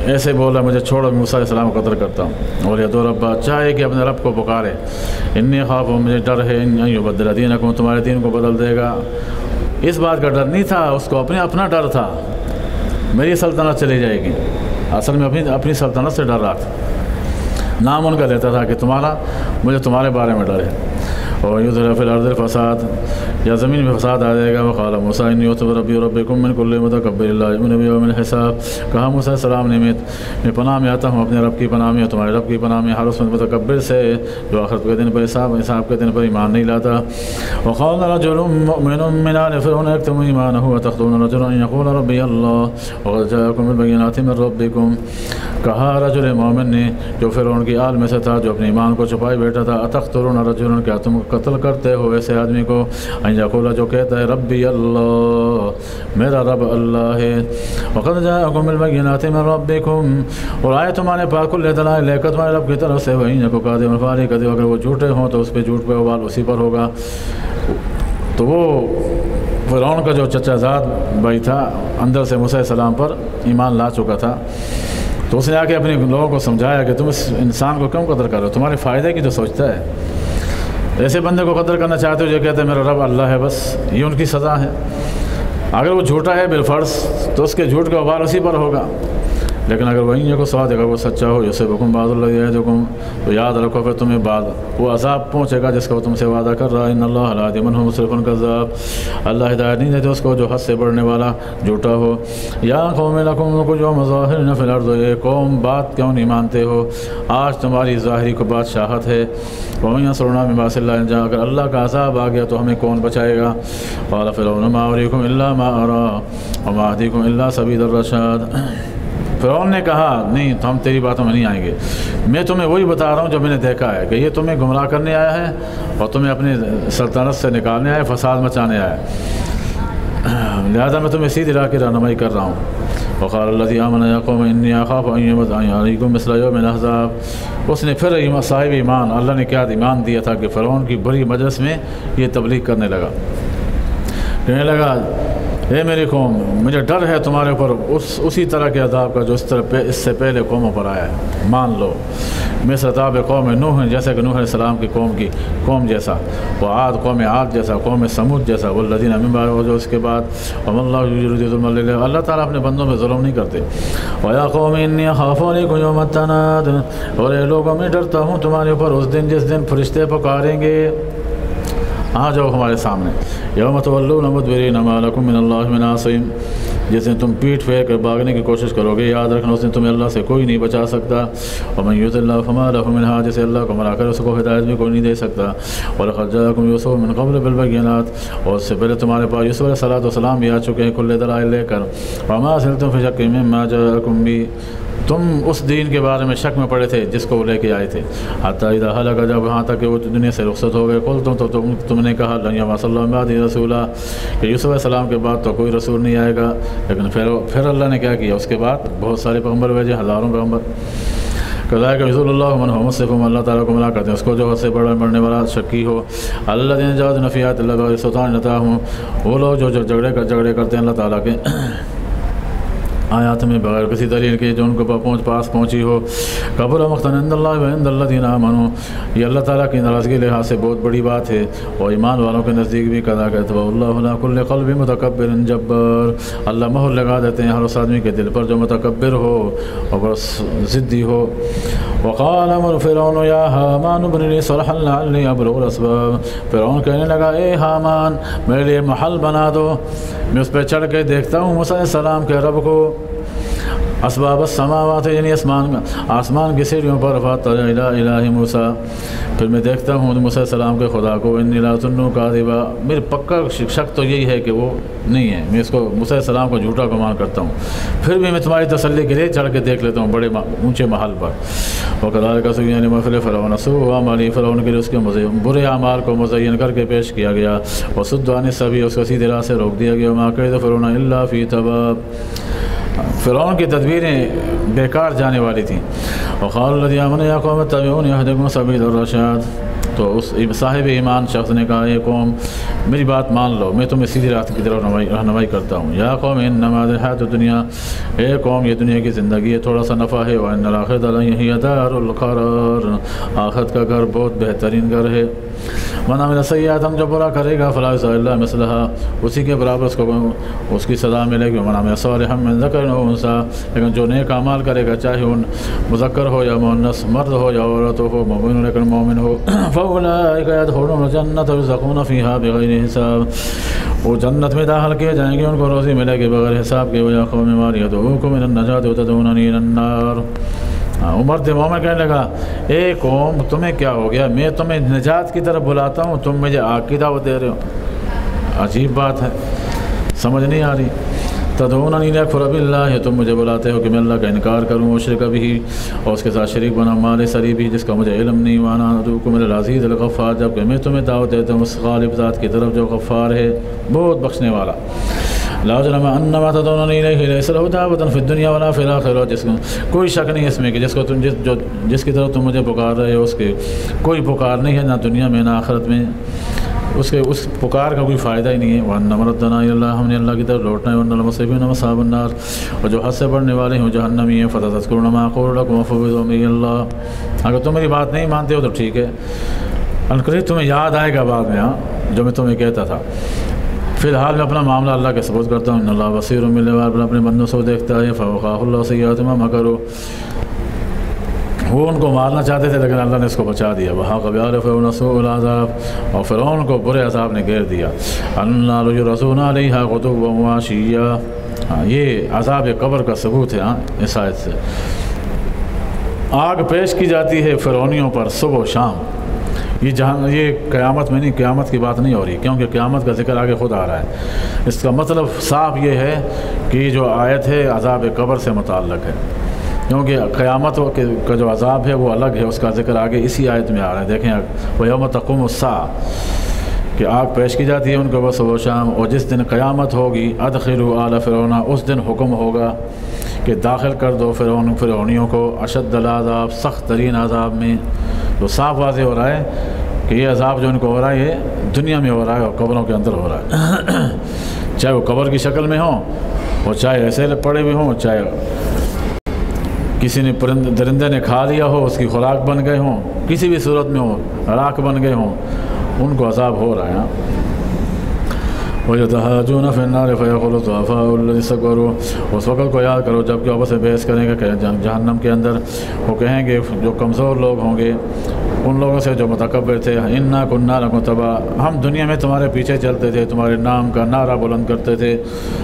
ایسے بول رہا مجھے چھوڑو، موسیٰ علیہ السلام کو قتل کرتا ہوں، اور یدعو ربہ، چاہے کہ اپنے رب کو پکارے، انی اخاف، مجھے ڈر ہے، ان یبدل دینکم، تمہارے دین کو بدل دے گا، اس بات کا ڈر نہیں تھا اس کو، اپنا ڈر تھا، میری سلطنت چلی جائے گی، اصل میں اپنی سلطنت سے ڈر رہا تھا، نام ان کا لیتا تھا کہ مجھے تمہارے بارے میں ڈر ہے، اور یظہر فی الارض الفساد، یا زمین میں فساد آ جائے گا، وقال موسیٰ انی اعوذ بربی وربکم من کل متکبر لا یؤمن بیوم الحساب، کہا موسیٰ علیہ السلام نے میں پناہ میں آتا ہوں اپنے رب کی پناہ میں، تمہارے رب کی پناہ میں، ہر اس متکبر سے جو آخرت کے دن پر حساب کے دن پر ایمان نہیں لاتا، وقال رجل مؤمن من آل فرعون یکتم ایمانہ وتخذون رجلا یقول ربی اللہ وقد جاءکم بالبینات من ربکم، کہا رجل مومن نے جو فرعون کی آل میں سے تھا، جو اپنے ایمان کو چھپائے بیٹھا تھا، اتقتلون رجلا، کیا تم قتل کرتے ہو ایسے آدمی کو، ان یقول، جو کہتا ہے ربی اللہ، میرا رب اللہ ہے، وقد جاءکم بالبینات من ربکم، اور آئے تمہارے پاس کل دلائل لے کر تمہارے رب کی طرف سے، وَإِنْ يَكُ كَاذِبًا فَعَلَيْهِ كَذِبُهُ، اگر وہ جھوٹے ہوں تو اس پہ جھوٹ پہ وبال اسی پر ہوگا، تو وہ فرعون کا جو چچا زاد بھائی تھا اندر سے موسیٰ علیہ السلام پر ایمان لا چکا تھا، تو اس نے آ کے اپنے لوگوں کو سمجھایا کہ تم اس انسان کو کیوں قدر کر رہے ہو، تمہارے فائدے کی تو سوچتا ہے، ایسے بندے کو قدر کرنا چاہتے ہو جو کہتے ہیں میرا رب اللہ ہے، بس یہ ان کی سزا ہے۔ اگر وہ جھوٹا ہے بالفرض تو اس کے جھوٹ کا وبال اسی پر ہوگا، لیکن اگر وہیں یہ کو سواد اگر وہ سچا ہو جیسے حکم بعض اللہ یعدکم، تو یاد رکھو پھر تمہیں بعد وہ عذاب پہنچے گا جس کا وہ تم سے وعدہ کر رہا ہے۔ ان اللہ لا یہدی من هو مسرف کذاب، اللہ ہدایت نہیں دیتے اس کو جو حد سے بڑھنے والا جھوٹا ہو۔ یا قوم لکم ملک ظاہرین فی الارض، یہ قوم بات کیوں نہیں مانتے ہو، آج تمہاری ظاہری کو بادشاہت ہے۔ ومن ینصرنا من بأس اللہ ان جاء، اگر اللہ کا عذاب آ گیا تو ہمیں کون بچائے گا۔ قال فرعون ما اریکم الا ما اری وما اهدیکم الا سبیل الرشاد، فرعون نے کہا نہیں تو ہم تیری باتوں میں نہیں آئیں گے، میں تمہیں وہی بتا رہا ہوں جو میں نے دیکھا ہے کہ یہ تمہیں گمراہ کرنے آیا ہے اور تمہیں اپنی سلطنت سے نکالنے آیا ہے، فساد مچانے آیا ہے، لہذا میں تمہیں سیدھی راہ کی رہنمائی کر رہا ہوں۔ وقال الذی آمن یا قوم انی اخاف ان یمسسکم علیکم مثل یوم الاحزاب، اس نے پھر صاحب ایمان اللہ نے کیا ایمان دیا تھا کہ فرعون کی بڑی مجلس میں یہ تبلیغ کرنے لگا، کہنے لگا اے میری قوم مجھے ڈر ہے تمہارے اوپر اسی طرح کے عذاب کا جو اس سے پہلے قوموں پر آیا ہے، مان لو مثل عذاب قوم نوح، جیسے کہ نوح علیہ السلام کی قوم جیسا، وہ عاد قوم عاد جیسا، قوم سمود جیسا، والذین من بعدهم، جو اس کے بعد وما اللہ یرید ظلما للعباد، اللہ تعالیٰ اپنے بندوں میں ظلم نہیں کرتے۔ ویا قوم انی اخاف علیکم یوم التناد، اور اے لوگوں میں ڈرتا ہوں تمہارے اوپر اس دن جس دن فرشتے پکاریں گے، آ جاؤ ہمارے سامنے، یوم تولون مدبرین ما لکم من اللہ من عاصم، جس دن تم پیٹھ پھیر کر بھاگنے کی کوشش کرو گے، یاد رکھنا اس دن تمہیں اللہ سے کوئی نہیں بچا سکتا۔ ومن یضلل اللہ فما لہ من ہاد، جسے اللہ کو گمراہ کرے اس کو ہدایت بھی کوئی نہیں دے سکتا۔ ولقد جاءکم یوسف من قبل بالبینات، اور اس سے پہلے تمہارے پاس یوسف علیہ السلام بھی آ چکے ہیں کھلے دلائل لے کر۔ وما زلتم فی شک مما جاءکم بہ، تم اس دین کے بارے میں شک میں پڑے تھے جس کو وہ لے کے آئے تھے۔ حتی اذا ہلک، جب یہاں تک کہ وہ دنیا سے رخصت ہو گئے، قلتم، تو تم نے کہا لن یبعث اللہ من بعدہ رسولا، کہ یوسف علیہ السلام کے بعد تو کوئی رسول نہیں آئے گا، لیکن پھر اللہ نے کیا کیا، اس کے بعد بہت سارے پیغمبر بھیجے، ہزاروں پیغمبر۔ کذالک یضل اللہ من هو مسرف، اللہ تعالیٰ کو گمراہ کرتے ہیں اس کو جو حد سے بڑھنے والا شکی ہو۔ الذین جاہدوا فی آیاتنا بغیر سلطان اتاہم، وہ لوگ جو جھگڑے کرتے ہیں اللہ تعالیٰ کے آیات میں بغیر کسی دلیل کے جو ان کو پاس پہنچی ہو۔ کبر مقتا عند اللہ و عند الذین آمنوا، یہ اللہ تعالیٰ کی ناراضگی کے لحاظ سے بہت بڑی بات ہے، اور ایمان والوں کے نزدیک بھی قضا کہتے ہیں اللہ علی کل قلب متکبر جبار، اللہ مہر لگا دیتے ہیں ہر اس آدمی کے دل پر جو متکبر ہو اور ضدی ہو۔ وقال امر فرعون یا حامان ابن لی صرحا لعلی ابلغ الاسباب، فرعون کہنے لگا اے حامان میرے لیے محل بنا دو، میں اس پہ چڑھ کے دیکھتا ہوں موسیٰ علیہ السلام کے رب کو، اسباب السماوات، یعنی آسمان کی سیڑھیوں پر، فاطلع الی الہ موسیٰ، پھر میں دیکھتا ہوں موسیٰ علیہ السلام کے خدا کو، انی لا اظنہ کاذبا، میرے پکا شک تو یہی ہے کہ وہ نہیں ہے، میں اس کو موسیٰ علیہ السلام کو جھوٹا گمان کرتا ہوں، پھر بھی میں تمہاری تسلی کے لیے چڑھ کے دیکھ لیتا ہوں بڑے اونچے محل پر۔ وکذالک زین لمثل فرعون سوء عملہ، فرعون کے لیے اس کے برے اعمال کو مزین کر کے پیش کیا گیا، وصد عن السبیل، اس کو سیدھی راہ سے روک دیا گیا، وما کید فرعون الا فی تباب، فرعون کی تدبیریں بیکار جانے والی تھیں۔ وقال الذی آمن یا قوم اتبعونی اہدکم سبیل الرشاد، تو اس صاحب ایمان شخص نے کہا اے قوم میری بات مان لو، میں تمہیں سیدھی راہ کی طرف رہنمائی کرتا ہوں۔ یا قوم انما الحیاۃ الدنیا، اے قوم یہ دنیا کی زندگی ہے تھوڑا سا نفع ہے، وان الاخرۃ ہی دار القرار، آخرت کا گھر بہت بہترین گھر ہے۔ من عمل سیئات، ہم جو برا کرے گا فلا یجزی الا مثلھا، اسی کے برابر اس کو اس کی سزا ملے گی۔ من عمل صالحا من ذکر او انثی، لیکن جو نیک اعمال کرے گا چاہے وہ مذکر ہو یا مؤنث، مرد ہو یا عورت ہو، مومن لیکن مومن ہو، فاولئک یدخلون الجنۃ یرزقون فیہا بغیر حساب، وہ جنت میں داخل کیے جائیں گے، ان کو روزی ملے گی بغیر حساب کے۔ ویا قوم ما لی ادعوکم الی النجاۃ وتدعوننی الی النار، مرد مومن کہنے لگا اے قوم تمہیں کیا ہو گیا، میں تمہیں نجات کی طرف بلاتا ہوں، تم مجھے آگ کی دعوت دے رہے ہو، عجیب بات ہے، سمجھ نہیں آ رہی۔ تدعوننی لیکفر باللہ، تم مجھے بلاتے ہو کہ میں اللہ کا انکار کروں، واشرک بہ، اور اس کے ساتھ شریک بنا، مال سری بھی جس کا مجھے علم نہیں، وانا ادعوکم الی العزیز الغفار، جبکہ میں تمہیں دعوت دیتا ہوں اس غالب ذات کی طرف جو غفار ہے بہت بخشنے والا۔ لا جرم ان ما تدعوننی الیہ لیس لہ دعوۃ فی الدنیا ولا فی الآخرہ، جس کو کوئی شک نہیں اس میں کہ جس کی طرف تم مجھے پکار رہے ہو اس کے کوئی پکار نہیں ہے، نہ دنیا میں نہ آخرت میں۔ اس پکار کا کوئی فائدہ ہی نہیں ہے۔ وَأَنَّ مَرَدَّنَا إِلَى اللَّهِ، ہم نے اللہ کی طرف لوٹنا ہے، وَأَنَّ الْمُسْرِفِينَ أَصْحَابُ النَّارِ، اور جو حد سے بڑھنے والے ہیں وہ جہنمی ہیں۔ فَتَذْكُرُونَ مَا أَقُولُ لَكُمْ وَأُفَوِّضُ أَمْرِي إِلَى اللَّهِ، اگر تم میری بات نہیں مانتے ہو تو ٹھیک ہے، انقریب تمہیں یاد آئے گا بعد میں جو میں تمہیں کہتا تھا۔ فی الحال میں اپنا معاملہ اللہ کے سپرد کرتا ہوں۔ ان اللہ بصیر بالعباد، اپنے بندوں سے دیکھتا ہے۔ فوقاہ اللہ سیئات ما مکروا، وہ ان کو مارنا چاہتے تھے لیکن اللہ نے اس کو بچا دیا۔ وحاق بآل فرعون سوء العذاب، اور فرعون کو برے عذاب نے گھیر دیا۔ النار یعرضون علیہا غدوا وعشیا، یہ عذاب قبر کا ثبوت ہے اس آیت سے۔ آگ پیش کی جاتی ہے فرعونیوں پر صبح و شام۔ یہ قیامت میں نہیں، قیامت کی بات نہیں ہو رہی، کیونکہ قیامت کا ذکر آگے خود آ رہا ہے۔ اس کا مطلب صاف یہ ہے کہ یہ جو آیت ہے عذاب قبر سے متعلق ہے، کیونکہ قیامت کا جو عذاب ہے وہ الگ ہے، اس کا ذکر آگے اسی آیت میں آ رہا ہے۔ دیکھیں وَيَوْمَ تَقُومُ السَّاعَةُ، کہ آگ پیش کی جاتی ہے ان کو بس صبح و شام، اور جس دن قیامت ہوگی ادخلوا آل فرعون، اس دن حکم ہوگا کہ داخل کر دو فرعونیوں کو اشد العذاب، سخت ترین عذاب میں۔ تو صاف واضح ہو رہا ہے کہ یہ عذاب جو ان کو ہو رہا ہے یہ دنیا میں ہو رہا ہے اور قبروں کے اندر ہو رہا ہے، چاہے وہ قبر کی شکل میں ہوں اور چاہے ایسے پڑے ہوئے ہوں، چاہے کسی نے درندے نے کھا لیا ہو، اس کی خوراک بن گئے ہوں، کسی بھی صورت میں ہو، راکھ بن گئے ہوں، ان کو عذاب ہو رہا ہے۔ وَيَتَحَاجُونَ فِي النَّارِ فَيَقُولُ الضُّعَفَاءُ الَّذِينَ اسْتَكْبَرُوا، اس وقت کو یاد کرو جب کہ آپس میں بحث کریں گے کہ جہنم کے اندر وہ کہیں گے جو کمزور لوگ ہوں گے ان لوگوں سے جو متکبر تھے، اِنَّا كُنَّا لَكُمْ تَبَعًا، ہم دنیا میں تمہارے پیچھے چلتے تھے، تمہارے نام کا نعرہ بلند کرتے تھے،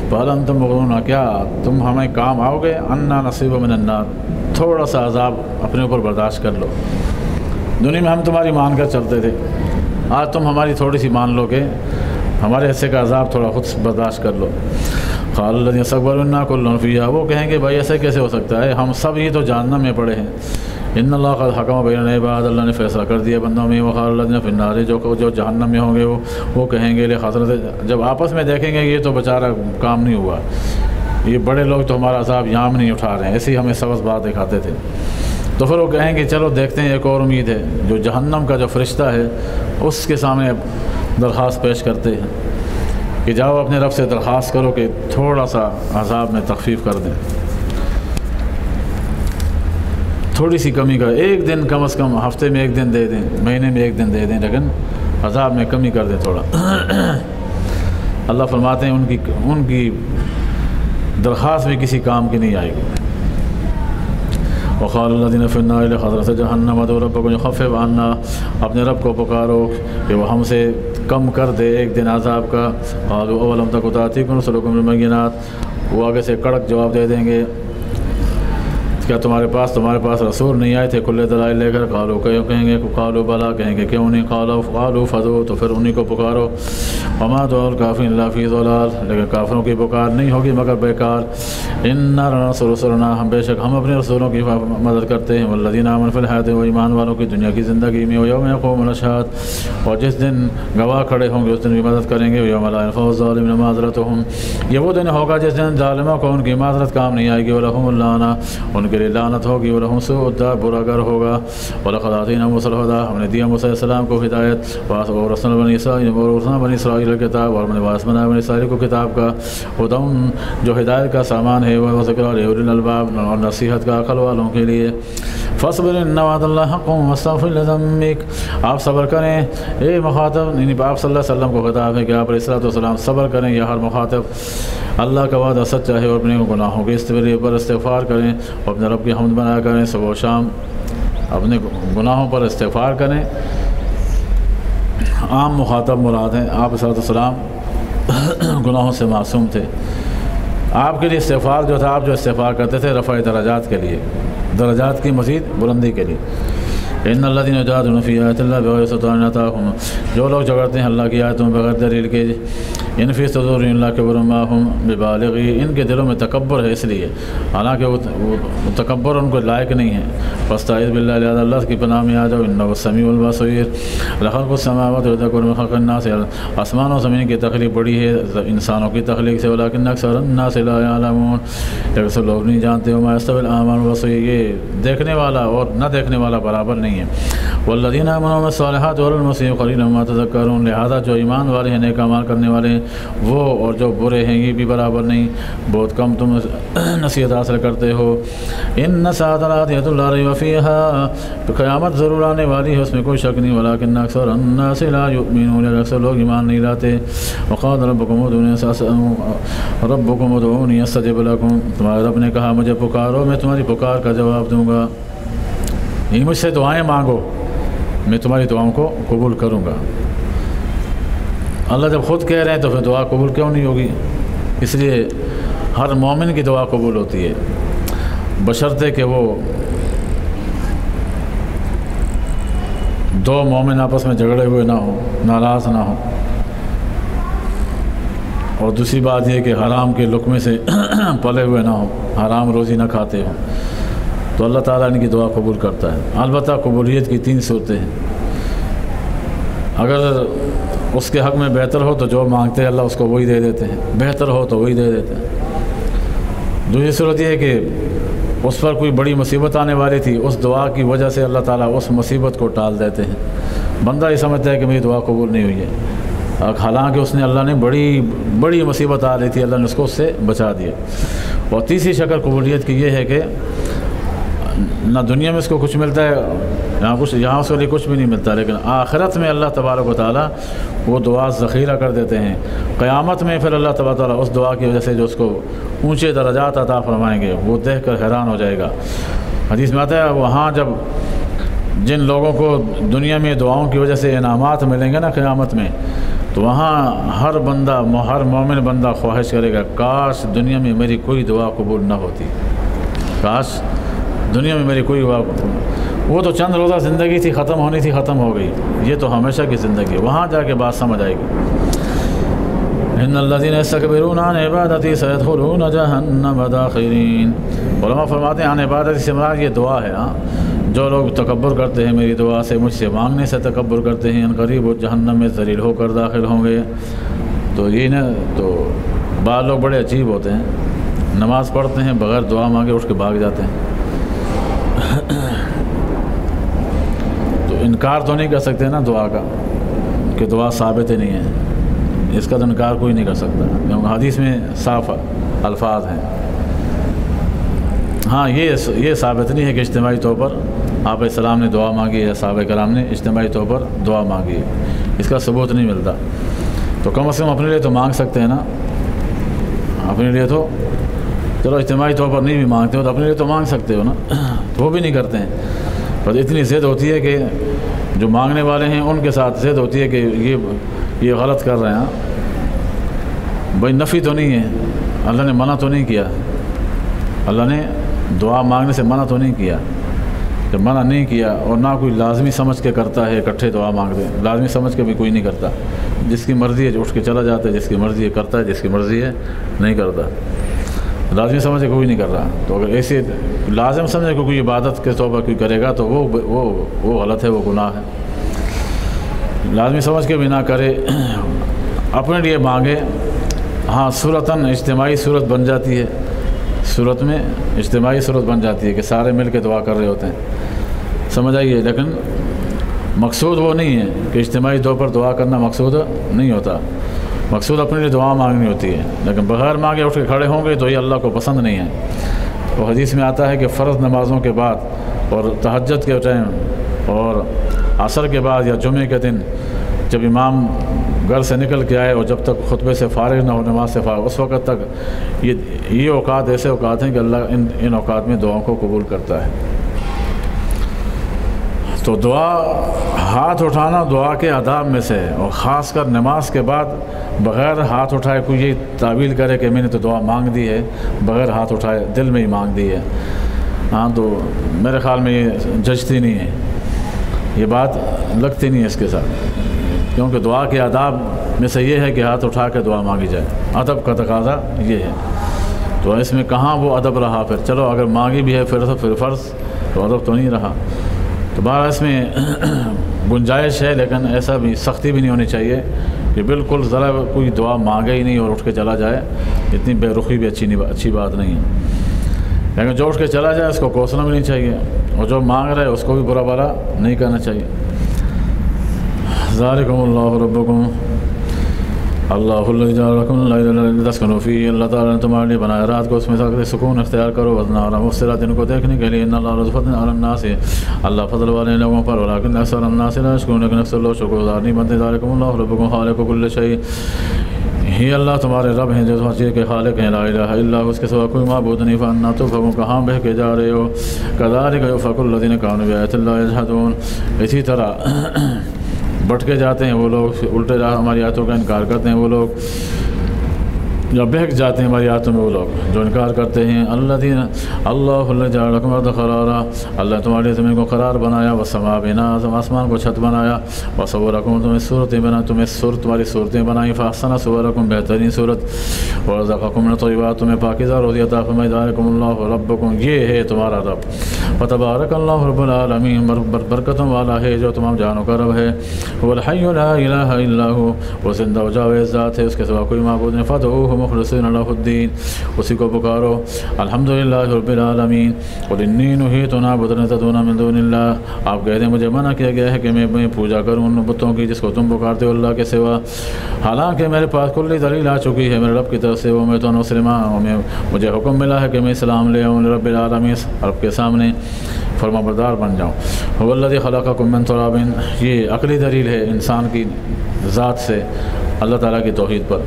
فَهَلْ أَنْتُم مُغْنُونَ، کیا تم ہمیں کام آؤ گے، أَنَّا نَصِيبٌ مِنَ النَّارِ، تھوڑا سا عذاب اپنے اوپر برداشت کر لو۔ دنیا میں ہم تمہاری مان کر چلتے تھے، آج تم ہماری تھوڑی سی مان لو گے، ہمارے حصے کا عذاب تھوڑا خود برداشت کر لو۔ قال الذين استكبروا إنا كل فيها، وہ کہیں گے بھائی ایسے کیسے ہو سکتا ہے، ہم سب ہی تو جہنم میں پڑے ہیں۔ ان اللہ قد حکم بین العباد، اللہ نے فیصلہ کر دیا بندوں میں۔ وقال الذين في النار، جو جہنم میں ہوں گے وہ کہیں گے لخزنۃ، جب آپس میں دیکھیں گے یہ تو بیچارہ کام نہیں ہوا، یہ بڑے لوگ تو ہمارا عذاب یہاں نہیں اٹھا رہے ہیں، ایسے ہی ہمیں سبز بات دکھاتے تھے۔ تو پھر وہ کہیں گے چلو دیکھتے ہیں، ایک اور امید ہے، جو جہنم کا جو فرشتہ ہے اس کے سامنے درخواست پیش کرتے ہیں کہ جاؤ اپنے رب سے درخواست کرو کہ تھوڑا سا عذاب میں تخفیف کر دیں، تھوڑی سی کمی کر، ایک دن کم از کم، ہفتے میں ایک دن دے دیں، مہینے میں ایک دن دے دیں، لیکن عذاب میں کمی کر دیں تھوڑا۔ اللہ فرماتے ہیں ان کی درخواست بھی کسی کام کی نہیں آئے گی۔ وقال الذين في النار لخزنة جہنم ادعوا ربكم يخفف عنا، اپنے رب کو پکارو کہ وہ ہم سے کم کر دے ایک دن عذاب کا۔ قالوا اولم تك تأتيكم رسلكم بالبينات، وہ آگے سے کڑک جواب دے دیں گے کیا تمہارے پاس رسول نہیں آئے تھے کھلے دلائل لے کر؟ قالوا کہیں گے، قالوا بلا کہیں گے کیوں نہیں؟ قالوا فدعوا، تو پھر انہی کو پکارو۔ وما دعاء الکافرین الا فی ضلال، لیکن کافروں کی پکار نہیں ہوگی مگر بیکار۔ انا لننصر رسلنا، ہم بے شک ہم اپنے رسولوں کی مدد کرتے ہیں۔ والذین آمنوا فی الحیاۃ، و ایمان والوں کی دنیا کی زندگی میں۔ ویوم یقوم الاشہاد، اور جس دن گواہ کھڑے ہوں گے اس دن بھی مدد کریں گے۔ ویوم لا ينفع الظالمین معذرتهم، یہ وہ دن ہوگا جس دن ظالموں کو ان کی معذرت کام نہیں آئے گی۔ ولہم اللعنہ، ان کے لیے لعنت ہوگی۔ ولہم سوء الدار، برا گھر ہوگا۔ ولقد آتینا موسیٰ الہدی، ہم نے دیا موسیٰ علیہ السلام کو ہدایت۔ وارثنا بنی اسرائیل الکتاب، اور ہم نے وارث بنایا بنی اسرائیل کو کتاب کا۔ ہدی، جو ہدایت کا سامان ہے، وہ ذکر لأولی الالباب، اور نصیحت کا عقل والوں کے لیے۔ فاصبر ان وعد اللہ حق واستغفر لذنبک، آپ صبر کریں اے مخاطب، یعنی آپ صلی اللہ علیہ وسلم کو خطاب ہے کہ آپ علیہ الصلوۃ والسلام صبر کریں، یا ہر مخاطب اللہ کا وعدہ سچا ہے، اور اپنے گناہوں کے پر استغفار کریں، اور اپنے رب کی حمد بنا کریں صبح و شام، اپنے گناہوں پر استغفار کریں۔ عام مخاطب مراد ہیں، آپ علیہ السلام گناہوں سے معصوم تھے، آپ کے لیے استغفار جو تھا، آپ جو استغفار کرتے تھے رفع درجات کے لیے، درجات کی مزید بلندی کے لیے۔ ان الذین یجادلون فی آیات اللہ بغیر سلطان اتاہم، جو لوگ جھگڑتے ہیں اللہ کی آیتوں بغیر دلیل کے، ان فی صدورہم لکبر ما ھم ببالغہ، ان کے دلوں میں تکبر ہے اس لیے، حالانکہ وہ تکبر ان کو لائق نہیں ہے۔ فاستعذ باللہ، لہذا اللہ کی پناہ میں آ جاؤ، انہ السمیع البصیر۔ لخلق السماوات والارض اکبر من خلق الناس، آسمان و زمین کی تخلیق بڑی ہے انسانوں کی تخلیق سے، ولکن اکثر الناس لا یعلمون، اکثر لوگ نہیں جانتے۔ وما یستوی الاعمی والبصیر، یہ دیکھنے والا اور نہ دیکھنے والا برابر نہیں ہے۔ والذین آمنوا وعملوا الصالحات والمسیء قلیلا ما تذکرون، لہذا جو ایمان والے ہیں، نیک اعمال کرنے والے ہیں، وہ اور جو برے ہیں یہ بھی برابر نہیں، بہت کم تم نصیحت حاصل کرتے ہو۔ ان الساعۃ لآتیۃ لا ریب فیہا، قیامت ضرور آنے والی ہے، اس میں کوئی شک نہیں، ولکن اکثر الناس لا یؤمنون، اکثر لوگ ایمان نہیں لاتے۔ وقال ربکم ادعونی استجب لکم، تمہارے رب نے کہا مجھے پکارو میں تمہاری پکار کا جواب دوں گا، یہ مجھ سے دعائیں مانگو میں تمہاری دعاؤں کو قبول کروں گا۔ اللہ جب خود کہہ رہے ہیں تو پھر دعا قبول کیوں نہیں ہوگی؟ اس لیے ہر مومن کی دعا قبول ہوتی ہے، بشرطے کہ وہ دو مومن آپس میں جھگڑے ہوئے نہ ہوں، ناراض نہ ہوں، اور دوسری بات یہ کہ حرام کے لقمے سے پلے ہوئے نہ ہوں، حرام روزی نہ کھاتے ہوں، تو اللہ تعالیٰ ان کی دعا قبول کرتا ہے۔ البتہ قبولیت کی 3 صورتیں ہیں، اگر اس کے حق میں بہتر ہو تو جو مانگتے ہیں اللہ اس کو وہی دے دیتے ہیں، بہتر ہو تو وہی دے دیتے ہیں۔ دوسری صورت یہ ہے کہ اس پر کوئی بڑی مصیبت آنے والی تھی، اس دعا کی وجہ سے اللہ تعالیٰ اس مصیبت کو ٹال دیتے ہیں، بندہ یہ سمجھتا ہے کہ میری دعا قبول نہیں ہوئی ہے، حالانکہ اس نے اللہ نے بڑی مصیبت آ رہی تھی، اللہ نے اس کو اس سے بچا دیا۔ اور تیسری شکل قبولیت کی یہ ہے کہ نہ دنیا میں اس کو کچھ ملتا ہے، یہاں اس کے لیے کچھ بھی نہیں ملتا، لیکن آخرت میں اللہ تبارک و تعالیٰ وہ دعا ذخیرہ کر دیتے ہیں، قیامت میں پھر اللہ تبارک و تعالیٰ اس دعا کی وجہ سے جو اس کو اونچے درجات عطا فرمائیں گے، وہ دیکھ کر حیران ہو جائے گا۔ حدیث میں آتا ہے وہاں جب جن لوگوں کو دنیا میں دعاؤں کی وجہ سے انعامات ملیں گے نا قیامت میں، تو وہاں ہر بندہ، ہر مومن بندہ خواہش کرے گا کاش دنیا میں میری کوئی دعا قبول نہ ہوتی، کاش دنیا میں میری کوئی دعا قبول۔ وہ تو چند روزہ زندگی تھی، ختم ہونی تھی، ختم ہو گئی، یہ تو ہمیشہ کی زندگی ہے، وہاں جا کے بات سمجھ آئے گی۔ ان الذین یستکبرون عن عبادتی سیدخلون جہنم داخرین، علماء فرماتے ہیں عن عبادتی سے مراد یہ دعا ہے، جو لوگ تکبر کرتے ہیں میری دعا سے، مجھ سے مانگنے سے تکبر کرتے ہیں، ان قریب وہ جہنم میں ذلیل ہو کر داخل ہوں گے۔ تو یہ نا، تو بعض لوگ بڑے عجیب ہوتے ہیں، نماز پڑھتے ہیں بغیر دعا مانگے اٹھ کے بھاگ جاتے ہیں، تو انکار تو نہیں کر سکتے نا دعا کا کہ دعا ثابت ہی نہیں ہے، اس کا تو انکار کوئی نہیں کر سکتا، کیونکہ حدیث میں صاف الفاظ ہیں۔ ہاں یہ ثابت نہیں ہے کہ اجتماعی طور پر آپ السلام نے دعا مانگی یا صحابہ کرام نے اجتماعی طور پر دعا مانگی ہے، اس کا ثبوت نہیں ملتا، تو کم از کم اپنے لیے تو مانگ سکتے ہیں نا، اپنے لیے تو چلو اجتماعی طور پر نہیں بھی مانگتے ہو تو اپنے لیے تو مانگ سکتے ہو نا، تو وہ بھی نہیں کرتے ہیں، بس اتنی ضد ہوتی ہے کہ جو مانگنے والے ہیں ان کے ساتھ ضد ہوتی ہے کہ یہ غلط کر رہے ہیں، بھائی نفی تو نہیں ہے، اللہ نے منع تو نہیں کیا، اللہ نے دعا مانگنے سے منع تو نہیں کیا، جب منع نہیں کیا اور نہ کوئی لازمی سمجھ کے کرتا ہے اکٹھے دعا مانگتے ہیں، لازمی سمجھ کے بھی کوئی نہیں کرتا، جس کی مرضی ہے اٹھ کے چلا جاتا ہے، جس کی مرضی ہے کرتا ہے، جس کی مرضی ہے نہیں کرتا، لازمی سمجھ کے کوئی نہیں کر رہا۔ تو اگر ایسے لازم سمجھے کہ کوئی عبادت کے طور پر کوئی کرے گا تو وہ غلط ہے، وہ گناہ ہے، لازمی سمجھ کے بھی نہ کرے، اپنے لیے مانگے۔ ہاں صورتاً اجتماعی صورت بن جاتی ہے، صورت میں اجتماعی صورت بن جاتی ہے کہ سارے مل کے دعا کر رہے ہوتے ہیں، سمجھ آئیے، لیکن مقصود وہ نہیں ہے کہ اجتماعی طور پر دعا کرنا مقصود نہیں ہوتا، مقصود اپنے لیے دعا مانگنی ہوتی ہے، لیکن بغیر مانگے اٹھ کے کھڑے ہوں گے تو یہ اللہ کو پسند نہیں ہے۔ اور حدیث میں آتا ہے کہ فرض نمازوں کے بعد اور تہجد کے ٹائم اور عصر کے بعد یا جمعے کے دن جب امام گھر سے نکل کے آئے اور جب تک خطبے سے فارغ نہ ہو، نماز سے فارغ، اس وقت تک یہ اوقات ایسے اوقات ہیں کہ اللہ ان اوقات میں دعاؤں کو قبول کرتا ہے۔ تو دعا، ہاتھ اٹھانا دعا کے آداب میں سے ہے، اور خاص کر نماز کے بعد بغیر ہاتھ اٹھائے کوئی یہ تعویل کرے کہ میں نے تو دعا مانگ دی ہے، بغیر ہاتھ اٹھائے دل میں ہی مانگ دی ہے، ہاں تو میرے خیال میں یہ جچتی نہیں ہے، یہ بات لگتی نہیں ہے اس کے ساتھ۔ کیونکہ دعا کے آداب میں سے یہ ہے کہ ہاتھ اٹھا کے دعا مانگی جائے، ادب کا تقاضا یہ ہے۔ تو اس میں کہاں وہ ادب رہا؟ پھر چلو اگر مانگی بھی ہے پھر فرض تو ادب تو نہیں رہا۔ تو بہرحال اس میں گنجائش ہے، لیکن ایسا بھی سختی بھی نہیں ہونی چاہیے کہ بالکل ذرا کوئی دعا مانگے ہی نہیں اور اٹھ کے چلا جائے، اتنی بے رخی بھی اچھی بات نہیں ہے۔ لیکن جو اٹھ کے چلا جائے اس کو کوسنا بھی نہیں چاہیے، اور جو مانگ رہے اس کو بھی برا بھلا نہیں کرنا چاہیے۔ ذالکم اللہ ربکم اللہ الذی جعل لکم اللیل لتسکنوا فیہ، اللہ تعالیٰ نے تمہارے لیے بنایا رات کو، اس میں سکون اختیار کرو، والنہار مبصرا، دن کو دیکھنے کے لیے، ان اللہ ذو فضل علی الناس، اللہ فضل والے ہیں لوگوں پر، ولکن اکثر الناس لا یشکرون، لیکن اکثر لوگ شکر گزار نہیں بنتے۔ ذالکم اللہ ربکم خالق کل شیء، ہی اللہ تمہارے رب ہیں جو ہر چیز کے خالق ہیں، لا الہ الا ہو، اس کے سوا کوئی معبود نہیں، فانا تؤفکون، کہاں بہہ کے جا رہے ہو؟ کذالک یؤفک الذین کانوا بآیات اللہ یجحدون، اسی طرح بھٹکے جاتے ہیں وہ لوگ، الٹے راہ ہماری آیاتوں کا انکار کرتے ہیں وہ لوگ، یا بہک جاتے ہیں ہماری آیاتوں میں وہ لوگ جو انکار کرتے ہیں۔ اللہ الذی جعل لکم الارض قرارا، اللہ تمہاری زمین کو قرار بنایا، والسماء بناء، آسمان کو چھت بنایا، وصورکم، تمہیں صورتیں بنا، تمہاری صورتیں بنائیں، فاحسن صورکم، بہترین صورت، ورزقکم من الطیبات، تمہیں پاکیزہ روزی عطا فرمائی، ذالکم اللہ ربکم، یہ ہے تمہارا رب، فتبارک اللہ رب العالمین، برکتوں والا ہے جو تمام جانوں کا رب ہے، هو الحی لا الہ الا هو، وہ زندہ و جاوید ذات ہے، اس کے سوا کوئی معبود نہیں، فادعوہ مخلصین لہ الدین، اسی کو پکارو، الحمدللہ رب العالمین، قل انی نہیت ان اعبد ما تدعون من دون اللہ، آپ کہہ دیں مجھے منع کیا گیا ہے کہ میں پوجا کروں ان بتوں کی جس کو تم پکارتے ہو اللہ کے سوا، حالانکہ میرے پاس کلی دلیل آ چکی ہے میرے رب کی طرف سے، وہ میں تو مسلمان ہوں، مجھے حکم ملا ہے کہ میں اسلام لے آؤں رب العالمین، رب کے سامنے فرما بردار بن جاؤں۔ هو الذی خلقکم من تراب، یہ عقلی دلیل ہے انسان کی ذات سے اللہ تعالیٰ کی توحید پر۔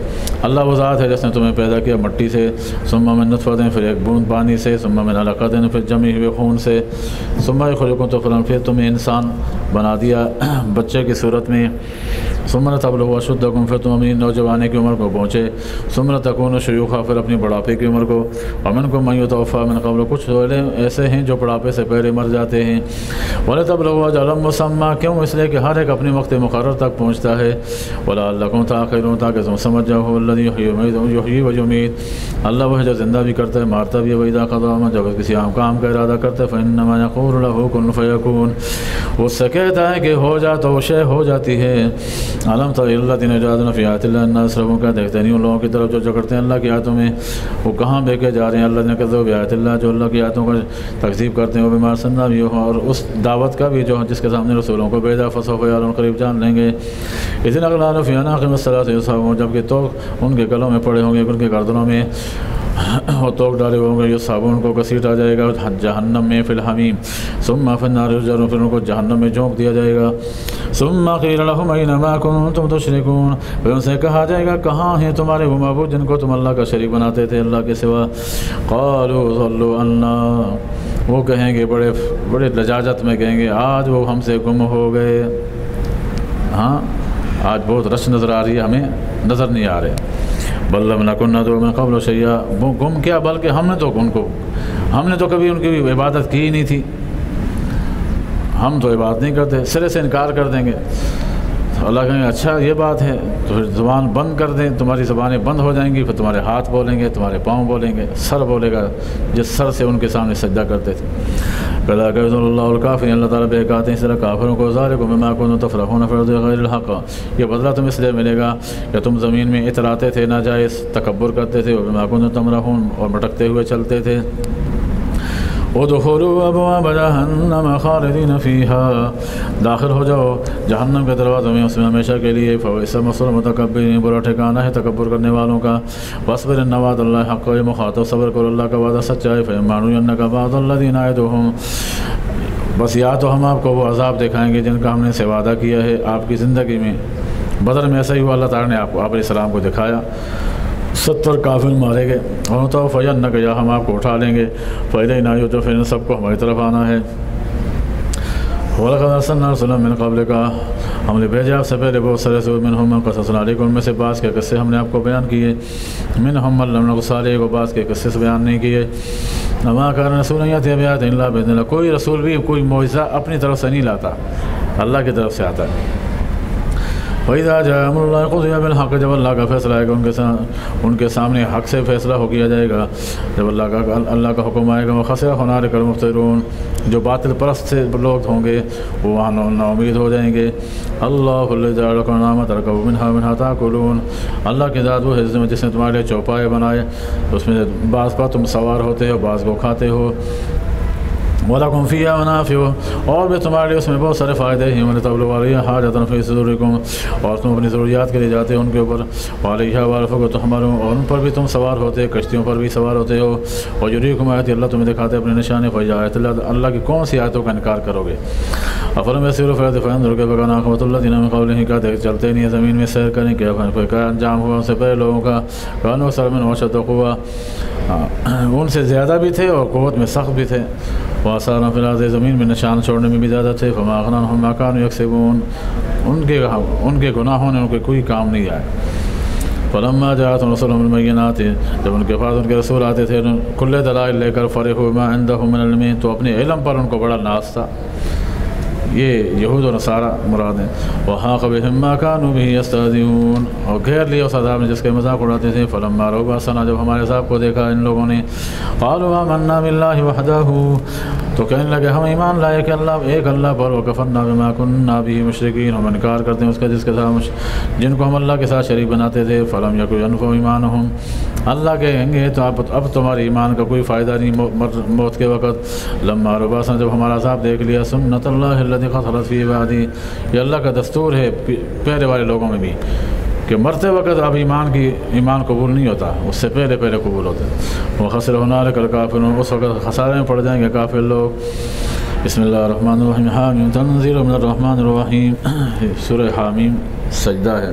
اللہ وہ ذات ہے جس نے تمہیں پیدا کیا مٹی سے، ثم من نطفۃ، پھر ایک بوند پانی سے، ثم من علقۃ، پھر جمی ہوئے خون سے، ثم یخرجکم طفلا، پھر تمہیں انسان بنا دیا بچے کی صورت میں، ثم تبلغوا اشدکم، پھر تم اپنی نوجوانی کی عمر کو پہنچے، ثم تکونوا شیوخا، پھر اپنی بڑھاپے کی عمر کو، ومنکم من یتوفی من قبل، کچھ ایسے ہیں جو بڑھاپے سے پہلے مر جاتے ہیں، ولتبلغوا اجلا مسمی، کیوں؟ اس لیے کہ ہر ایک اپنے وقت مقرر تک پہنچتا ہے، ولعلکم تعقلون، تاکہ تم سمجھ جاؤ، الذی یحیی و یمیت، اللہ وہ ہے جو زندہ بھی کرتا ہے مارتا بھی ہے، واذا قضی امرا، جب کسی عام کام کا ارادہ کرتا ہے، فانما یقول له کن فیکون، اس سے کہتا ہے کہ ہو جا تو وہ شے ہو جاتی ہے۔ علم تر الذین یجادلون فی آیات اللہ ان اسرفوا، کیا دیکھتے نہیں ان لوگوں کی طرف جو جھگڑتے ہیں اللہ کی آیاتوں میں، وہ کہاں بے کے جا رہے ہیں، اللہ نے کذبوا بآیات اللہ، جو اللہ کی آیاتوں کا تکذیب کرتے ہیں، وہ بما ارسلنا بھی، اور اس دعوت کا بھی جو جس کے سامنے رسولوں کو بھیجا، فسوف یعلمون، قریب جان لیں گے، اذ الاغلال فی اعناقهم الصلاۃ یصحبون، جبکہ تو ان کے گلوں میں پڑے ہوں گے، ان کے گردنوں میں اور توق ڈالے ہوں گے، یہ صابون کو گھسیٹا جائے گا جہنم میں، فی الحمیم، ثم فی النار یسجرون، پھر ان کو جہنم میں جھونک دیا جائے گا، ثم قیل لهم این ما کنتم تشرکون، پھر ان سے کہا جائے گا کہاں ہیں تمہارے وہ معبود جن کو تم اللہ کا شریک بناتے تھے اللہ کے سوا، قالوا ضلوا عنا، وہ کہیں گے بڑے لجاجت میں کہیں گے آج وہ ہم سے گم ہو گئے، ہاں آج بہت رش نظر آ رہی ہے، ہمیں نظر نہیں آ رہے، بل لم نکن ندعو من قبل شیئا، گم کیا بلکہ ہم نے تو کبھی ان کی عبادت کی ہی نہیں تھی، ہم تو عبادت نہیں کرتے، سرے سے انکار کر دیں گے۔ اللہ کہیں گے اچھا یہ بات ہے، تو پھر زبان بند کر دیں، تمہاری زبانیں بند ہو جائیں گی، پھر تمہارے ہاتھ بولیں گے، تمہارے پاؤں بولیں گے، سر بولے گا جس سر سے ان کے سامنے سجدہ کرتے تھے۔ پیدا کر اللہ الکافرین، اللہ تعالیٰ بہکاتے ہیں اس طرح کافروں کو، ذالکم بما کنتم تفرحون فی الارض بغیر الحق، یہ بدلہ تم اس لیے ملے گا کہ تم زمین میں اتراتے تھے، ناجائز تکبر کرتے تھے، وبما کنتم تمرحون، اور بھٹکتے ہوئے چلتے تھے۔ ادخلوا ابواب جہنم خالدین فیہا، داخل ہو جاؤ جہنم کے دروازوں میں، اس میں ہمیشہ کے لیے، فبئس مثوى المتکبرین، برا ٹھکانہ ہے تکبر کرنے والوں کا۔ واصبر ان وعد اللہ حق، یہ مخاطب صبر کرو اللہ کا وعدہ سچا ہے، فإما نرینک بعض الذین نعدهم، بس یا تو ہم آپ کو وہ عذاب دکھائیں گے جن کا ہم نے سے وعدہ کیا ہے آپ کی زندگی میں۔ بدر میں ایسا ہی ہوا، اللہ تعالیٰ نے آپ علیہ السلام کو دکھایا، 70 کافر مارے گئے، اور تو فینک، یا ہم آپ کو اٹھا لیں گے، فإلینا یرجعون، سب کو ہماری طرف آنا ہے۔ وَلَقَدْ أَرْسَلْنَا رُسُلًا مِّن قَبْلِكَ، ہم نے بھیجا آپ سے پہلے بہت سارے رسول، منہم من قصصنا علیکم، ان میں سے بعض کے قصے ہم نے آپ کو بیان کیے، منہم من لم نقص علیکم، بعض کے قصے بیان نہیں کیے۔ وَمَا كَانَ رَسُولًا يَأْتِيَ بِآيَةٍ إِلَّا بِإِذْنِ اللَّهِ، کوئی رسول بھی کوئی معجزہ اپنی طرف سے نہیں لاتا، اللہ کی طرف سے آتا ہے۔ وَإِذَا جَاءَ أَمْرُ اللَّهِ قُضِيَ بِالْحَقِّ جب اللہ کا فیصلہ آئے گا ان کے سامنے حق سے فیصلہ ہو کیا جائے گا، جب اللہ کا حکم آئے گا وَخَسِرَ هُنَالِكَ الْمُبْطِلُونَ جو باطل پرست سے لوگ ہوں گے وہ وہاں نا امید ہو جائیں گے۔ اللہ الذی جعل لکم الانعام ترکبوا منها تاکلون، اللہ کی ذات وہ ہے جس نے تمہارے لیے چوپائے بنائے، اس میں بعض پر تم سوار ہوتے ہو بعض کو کھاتے ہو۔ وَلَكُمْ فِيهَا مَنَافِعُ اور بھی تمہارے لیے اس میں بہت سارے فائدے ہیں، وَلِتَبْلُغُوا عَلَيْهَا حَاجَةً فِي صُدُورِكُمْ اور تم اپنی ضروریات کے لیے جاتے ہو ان کے اوپر، وَعَلَيْهَا وَعَلَى تُحْمَلُونَ اور ان پر بھی تم سوار ہوتے، کشتیوں پر بھی سوار ہوتے ہو۔ وَيُرِيكُمْ آیاتِهِ اللہ تمہیں دکھاتے اپنے نشانے، فَإِذَا آیَاتِ اللہ کی کون سی آیتوں کا انکار کرو گے؟ أَفَلَمْ يَسِيرُوا فِي الْأَرْضِ فَيَنظُرُوا كَيْفَ كَانَ عَاقِبَةُ الَّذِينَ مِن قَبْلِهِمْ کیا چلتے نہیں زمین میں سیر کریں کیا انجام ہوا ان سے پہلے لوگوں کا، كَانُوا أَكْثَرَ مِنْهُمْ وَأَشَدَّ قُوَّةً ان سے زیادہ بھی تھے اور قوت میں سخت بھی تھے، وَآثَارًا فِي الْأَرْضِ زمین میں نشان چھوڑنے میں بھی زیادہ تھے، فَمَا أَغْنَىٰ عَنْهُم مَّا كَانُوا يَكْسِبُونَ ان کے گناہوں نے ان کے کوئی کام نہیں آئے۔ فَلَمَّا جَاءَتْهُمْ رُسُلُهُم بِالْبَيِّنَاتِ جب ان کے پاس ان کے رسول آتے تھے کل دلائل لے کر، فَرِحُوا بِمَا عِندَهُم مِّنَ الْعِلْمِ تو اپنے علم پر ان کو بڑا ناز تھا، یہ یہود و نصارہ مراد ہیں۔ وَحَاقَ بِهِم مَّا كَانُوا بِهِ يَسْتَهْزِئُونَ اور گھیر لیا اس عذاب نے جس کے مذاق اڑاتے تھے۔ فَلَمَّا رَأَوْا بَأْسَنَا جب ہمارے عذاب کو دیکھا ان لوگوں نے، قَالُوا آمَنَّا بِاللَّهِ وَحْدَهُ تو کہنے لگے ہم ایمان لائے کہ اللہ ایک اللہ پر، وَكَفَرْنَا بِمَا كُنَّا بِهِ مُشْرِكِينَ ہم انکار کرتے ہیں اس کا جس کے ساتھ جن کو ہم اللہ کے ساتھ شریک بناتے تھے۔ فَلَمْ يَكُنْ يَنفَعُهُمْ ایمانُهُمْ اللہ کہیں گے تو اب تمہارے ایمان کا کوئی فائدہ نہیں موت کے وقت۔ لَمَّا رَأَوْا بَأْسَنَا جب ہمارا عذاب دیکھ لیا، سُنَّتَ اللَّهِ الَّتِي قَدْ خَلَتْ فِي عِبَادِهِ یہ اللہ کا دستور ہے پہلے والے لوگوں میں بھی کہ مرتے وقت اب ایمان قبول نہیں ہوتا، اس سے پہلے قبول ہوتا ہے۔ وَخَسِرَ هُنَالِكَ الْكَافِرُونَ اس وقت خسارے میں پڑ جائیں گے کافر لوگ۔ بسم اللہ الرحمن الرحیم، حامیم تنزیل من الرحمن الرحیم، سورہ حامیم سجدہ ہے۔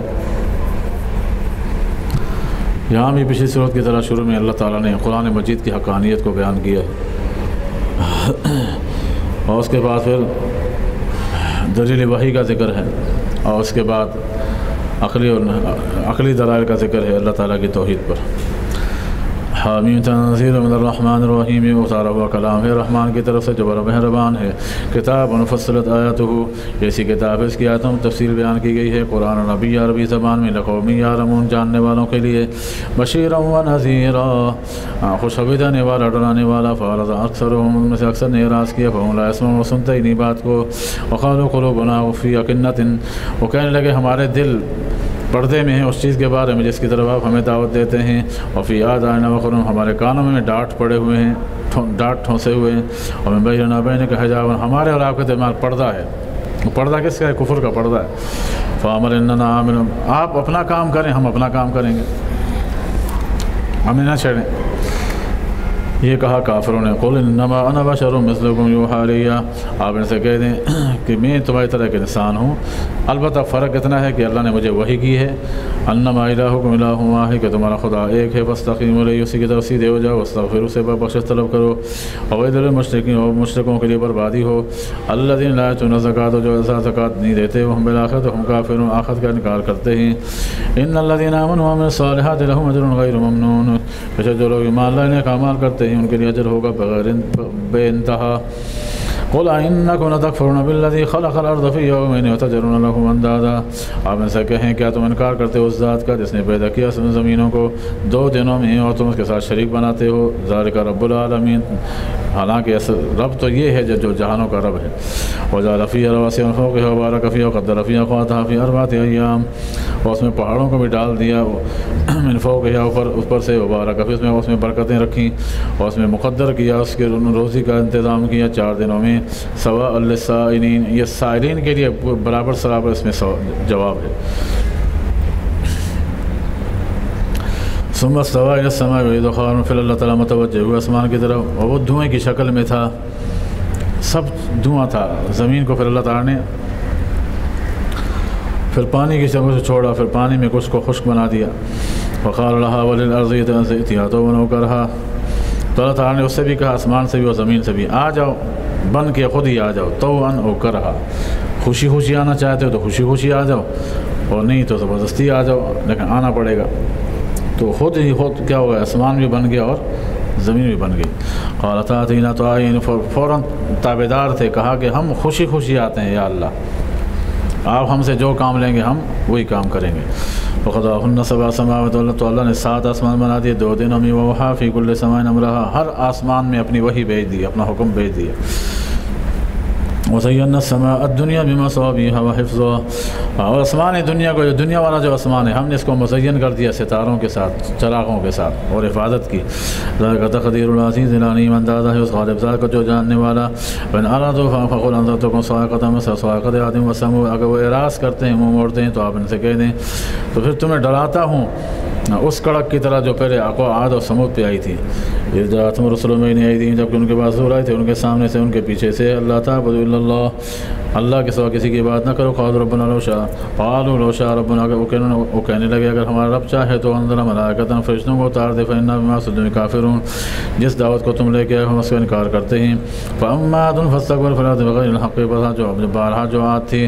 یہاں بھی پچھلی صورت کی طرح شروع میں اللہ تعالیٰ نے قرآن مجید کی حقانیت کو بیان کیا ہے اور اس کے بعد پھر دلیل وحی کا ذکر ہے اور اس کے بعد عقلی دلائل کا ذکر ہے اللہ تعالیٰ کی توحید پر۔ حامیم تنزیل من الرحمن الرحیم اتارا ہوا کلام ہے رحمان کی طرف سے جو بڑا مہربان ہے۔ کتاب مفصلت آیاتہ ایسی کتاب ہے اس کی آیتوں میں تفصیل بیان کی گئی ہے۔ قرآن نبی عربی زبان میں لقوم یعلمون جاننے والوں کے لیے، بشیرا و نذیرا خوشخبری دینے والا ڈرانے والا۔ فاعرض اکثرهم ان میں سے اکثر نے اعراض کیا، فهم لا يسمعون وہ سنتے ہی نہیں بات کو۔ وقالوا قلوبنا فی اکنۃ وہ کہنے لگے ہمارے دل پردے میں ہیں اس چیز کے بارے میں جس کی طرف آپ ہمیں دعوت دیتے ہیں۔ وفی آذاننا وقر ہمارے کانوں میں ڈانٹ پڑے ہوئے ہیں، ڈانٹ ٹھونسے ہوئے ہیں۔ اور من بیننا بینک حجاب ہمارے اور آپ کے درمیان پردہ ہے۔ پردہ کس کا ہے؟ کفر کا پردہ ہے۔ فامر اننا عامل آپ اپنا کام کریں ہم اپنا کام کریں گے، ہمیں نہ چھیڑیں۔ یہ کہا کافروں نے، قل انما انا بشر مثلکم یوحی الی آپ ان سے کہہ دیں کہ میں تمہاری طرح کے انسان ہوں، البتہ فرق اتنا ہے کہ اللہ نے مجھے وحی کی ہے، انما الہکم الہ واحد کہ تمہارا خدا ایک ہے، فاستقیموا الیہ اسی کی طرف سیدھے ہو جاؤ، واستغفروا سے بخشش طلب کرو، وویل للمشرکین اور مشرکوں کے لیے بربادی ہو، الذین لا یؤتون الزکاۃ جو زکوٰۃ نہیں دیتے، وہم بالآخرۃ ہم کافرون آخرت کا انکار کرتے ہیں۔ ان الذین آمنوا وعملوا الصالحات لهم اجر غیر ممنون جو لوگ ایمان لانے کا عمل کرتے ہیں ان کے لیے اجر ہوگا بغیر بے انتہا۔ قل انکم لتکفرون بالذی خلق الارض فی یومین وتجعلون له اندادا آپ ان سے کہیں کیا تم انکار کرتے ہو اس ذات کا جس نے پیدا کیا زمینوں کو 2 دنوں میں اور تم اس کے ساتھ شریک بناتے ہو۔ ذالک رب العالمین حالانکہ رب تو یہ ہے جو جہانوں کا رب ہے۔ وجعل فیہا رواسیٰ من فوقہا وبارک فیہا وقدر فیہا اقواتہا فی 4 ایام اور اس میں پہاڑوں کو بھی ڈال دیا من فوقہا اوپر سے، وبارک فیہا اس میں برکتیں رکھیں اور اس میں مقدر کیا اس کے روزی کا انتظام کیا 4 دنوں میں۔ سواء للسائلین یہ سائلین کے لیے برابر سرابر اس میں جواب ہے۔ ثم استوى الى السماء وهي دخان پھر اللہ تعالیٰ متوجہ ہوئے آسمان کی طرف اور وہ دھوئیں کی شکل میں تھا، سب دھواں تھا زمین کو، پھر اللہ تعالیٰ نے پھر پانی کی شکل سے چھوڑا، پھر پانی میں کچھ کو خشک بنا دیا۔ وقال لها وللارض ائتيا طوعا وكرها تو اللہ تعالیٰ نے اس سے بھی کہا آسمان سے بھی اور زمین سے بھی آ جاؤ، بن کے خود ہی آ جاؤ، طوعا وكرها خوشی خوشی آنا چاہتے ہو تو خوشی خوشی آ جاؤ اور نہیں تو زبردستی آ جاؤ، لیکن آنا پڑے گا۔ تو خود کیا ہوا، آسمان بھی بن گیا اور زمین بھی بن گئی۔ قالت اتینا طائعین فوراً تابعدار تھے، کہا کہ ہم خوشی خوشی آتے ہیں یا اللہ، آپ ہم سے جو کام لیں گے ہم وہی کام کریں گے۔ فَقَضَاهُنَّ سَبْعَ سَمَاوَاتٍ، تو اللہ نے 7 آسمان بنا دیے 2 دنوں میں، وَأَوْحَىٰ فِي كُلِّ سَمَاءٍ أَمْرَهَا، ہر آسمان میں اپنی وحی بھیج دی، اپنا حکم بھیج دیا۔ وَزَيَّنَّا السَّمَاءَ الدُّنْيَا بِمَصَابِيحَ وَحِفْظًا، اور آسمان دنیا کو، جو دنیا والا جو آسمان ہے ہم نے اس کو مزین کر دیا ستاروں کے ساتھ، چراغوں کے ساتھ اور حفاظت کی۔ ذَلِكَ تَقْدِيرُ الْعَزِيزِ الْعَلِيمِ، اندازہ ہے اس غالب ذات کا جو جاننے والا۔ وَإِنْ أَرَادُوا فَقُلْ أَنذَرْتُكُمْ صَاعِقَةً مِثْلَ صَاعِقَةِ عَادٍ وَثَمُودَ، اگر وہ اعراض کرتے ہیں، منہ موڑتے ہیں، تو آپ ان سے کہہ دیں تو پھر تمہیں ڈراتا ہوں اس کڑک کی طرح جو پہلے عاد اور سمود پہ آئی تھی۔ اذ جاءتهم رسلهم من بين ايديهم، جبکہ ان کے پاس رسول آئے تھے ان کے سامنے سے، ان کے پیچھے سے، اللہ تعبدوا الا اللہ، اللہ کے سوا کسی کی بات نہ کرو۔ قالوا ربنا لو شاء، قالوا لو شاء ربنا، وہ کہنے لگے اگر ہمارا رب چاہے تو انزل ملائکۃ، فرشتوں کو اتار دے، فإنا بما تدعون کافرون، جس دعوت کو تم لے کے آئے ہو اس کا انکار کرتے ہیں۔ فأما عاد فاستكبروا في الأرض بغير الحق، بارہا جو عاد تھی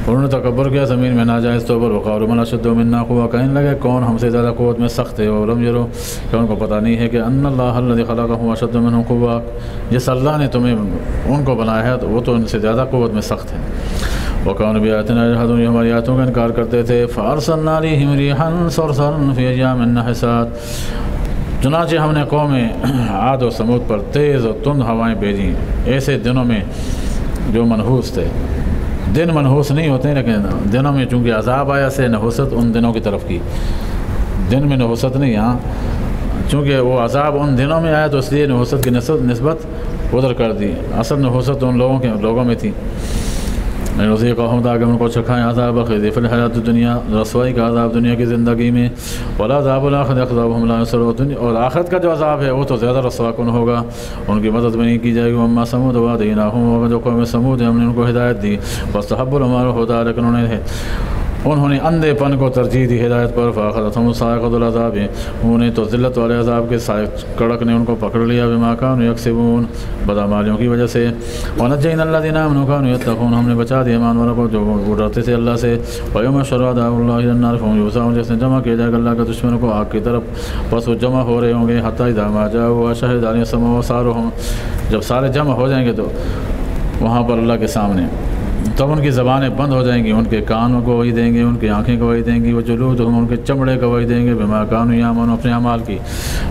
انہوں نے تکبر کیا زمین میں ناجائز طور پر، وقالوا من اشد منا قوة، کہنے لگے کون ہم سے زیادہ قوت میں سخت ہے، ولم يروا، کہ ان کو پتہ نہیں ہے کہ ان اللہ الذي خلقهم اشد منهم قوة، جس اللہ نے تمہیں ان کو بنایا ہے تو وہ تو ان سے زیادہ قوت میں سخت ہے۔ وَكَانُوا بِآيَاتِنَا يَجْحَدُونَ، یہ ہماری آیاتوں کا انکار کرتے تھے۔ فَأَرْسَلْنَا عَلَيْهِمْ رِيحًا صَرْصَرًا فِي أَيَّامٍ نَحِسَاتٍ، چنانچہ ہم نے قوم عاد و سمود پر تیز اور تند ہوائیں بھیجیں ایسے دنوں میں جو منحوس تھے۔ دن منحوس نہیں ہوتے ہیں لیکن دنوں میں چونکہ عذاب آیا سے نحوست ان دنوں کی طرف کی، دن میں نحوست نہیں، ہاں چونکہ وہ عذاب ان دنوں میں آیا تو اس لیے نحوست کی نسبت ادھر کر دی، اصل نحوست ان لوگوں میں تھی۔ نذیقہم، تاکہ ان کو چکھائیں عذاب خزی فی الحیات الدنیا، رسوائی کا عذاب دنیا کی زندگی میں، ولعذاب الآخرۃ اخزیٰ وہم لا ینصرون، اور آخرت کا جو عذاب ہے وہ تو زیادہ رسوا کن ہوگا، ان کی مدد بھی نہیں کی جائے گی۔ واما ثمود وہدیناہم، جو قوم سمود ہے ہم نے ان کو ہدایت دی، فاستحبوا العمى علی الہدیٰ، لیکن انہوں نے اندھے پن کو ترجیح دی ہدایت پر، فاخذتهم صاعقۃ العذاب، انہیں تو ذلت والے عذاب کے کڑک نے ان کو پکڑ لیا، بما كانوا یکسبون، بدعمالیوں کی وجہ سے۔ ونجینا الذین آمنوا كانوا یتقون، ہم نے بچا دیا ایمان والوں کو جو وہ ڈرتے تھے اللہ سے۔ ویوم یحشر اعداء اللہ الی النار فهم یوزعون، جس نے جمع کیا جائے گا اللہ کے دشمنوں کو آگ کی طرف، بس وہ جمع ہو رہے ہوں گے، حتی اذا ما جاءوا وشهد علیہم سمعهم وابصارهم، جب سارے جمع ہو جائیں گے تو وہاں پر اللہ کے سامنے، تب ان کی زبانیں بند ہو جائیں گی، ان کے کانوں کو گواہی دیں گے، ان کی آنکھیں گواہی دیں گی، وہ جلودہم، ان کے چمڑے گواہی دیں گے، بما كانوا یعملون، اپنے اعمال کی۔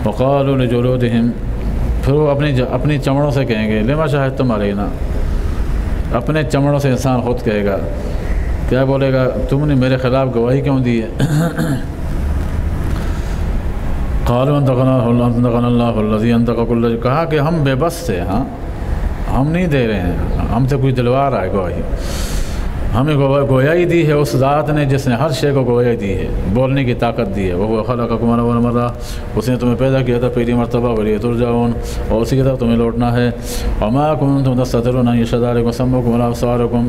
وقالوا لجلودہم، پھر وہ اپنی چمڑوں سے کہیں گے، لما شہدتم علینا، اپنے چمڑوں سے انسان خود کہے گا، کیا بولے گا، تم نے میرے خلاف گواہی کیوں دی ہے؟ قالوا انطقنا اللہ الذی انطق کل شیء، کہا کہ ہم بے بس تھے، ہاں ہم نہیں دے رہے ہیں، ہم سے کوئی دلوا رہا ہے گواہی، ہمیں گویائی دی ہے اس ذات نے جس نے ہر شے کو گویائی دی ہے، بولنے کی طاقت دی ہے۔ وہ خلقکم اول مرہ، اس نے تمہیں پیدا کیا تھا پہلی مرتبہ، ولیہ ترجعون، اور اسی کی طرف تمہیں لوٹنا ہے۔ وما کنتم تستترون ان یشهد علیکم سمعکم ولا ابصارکم،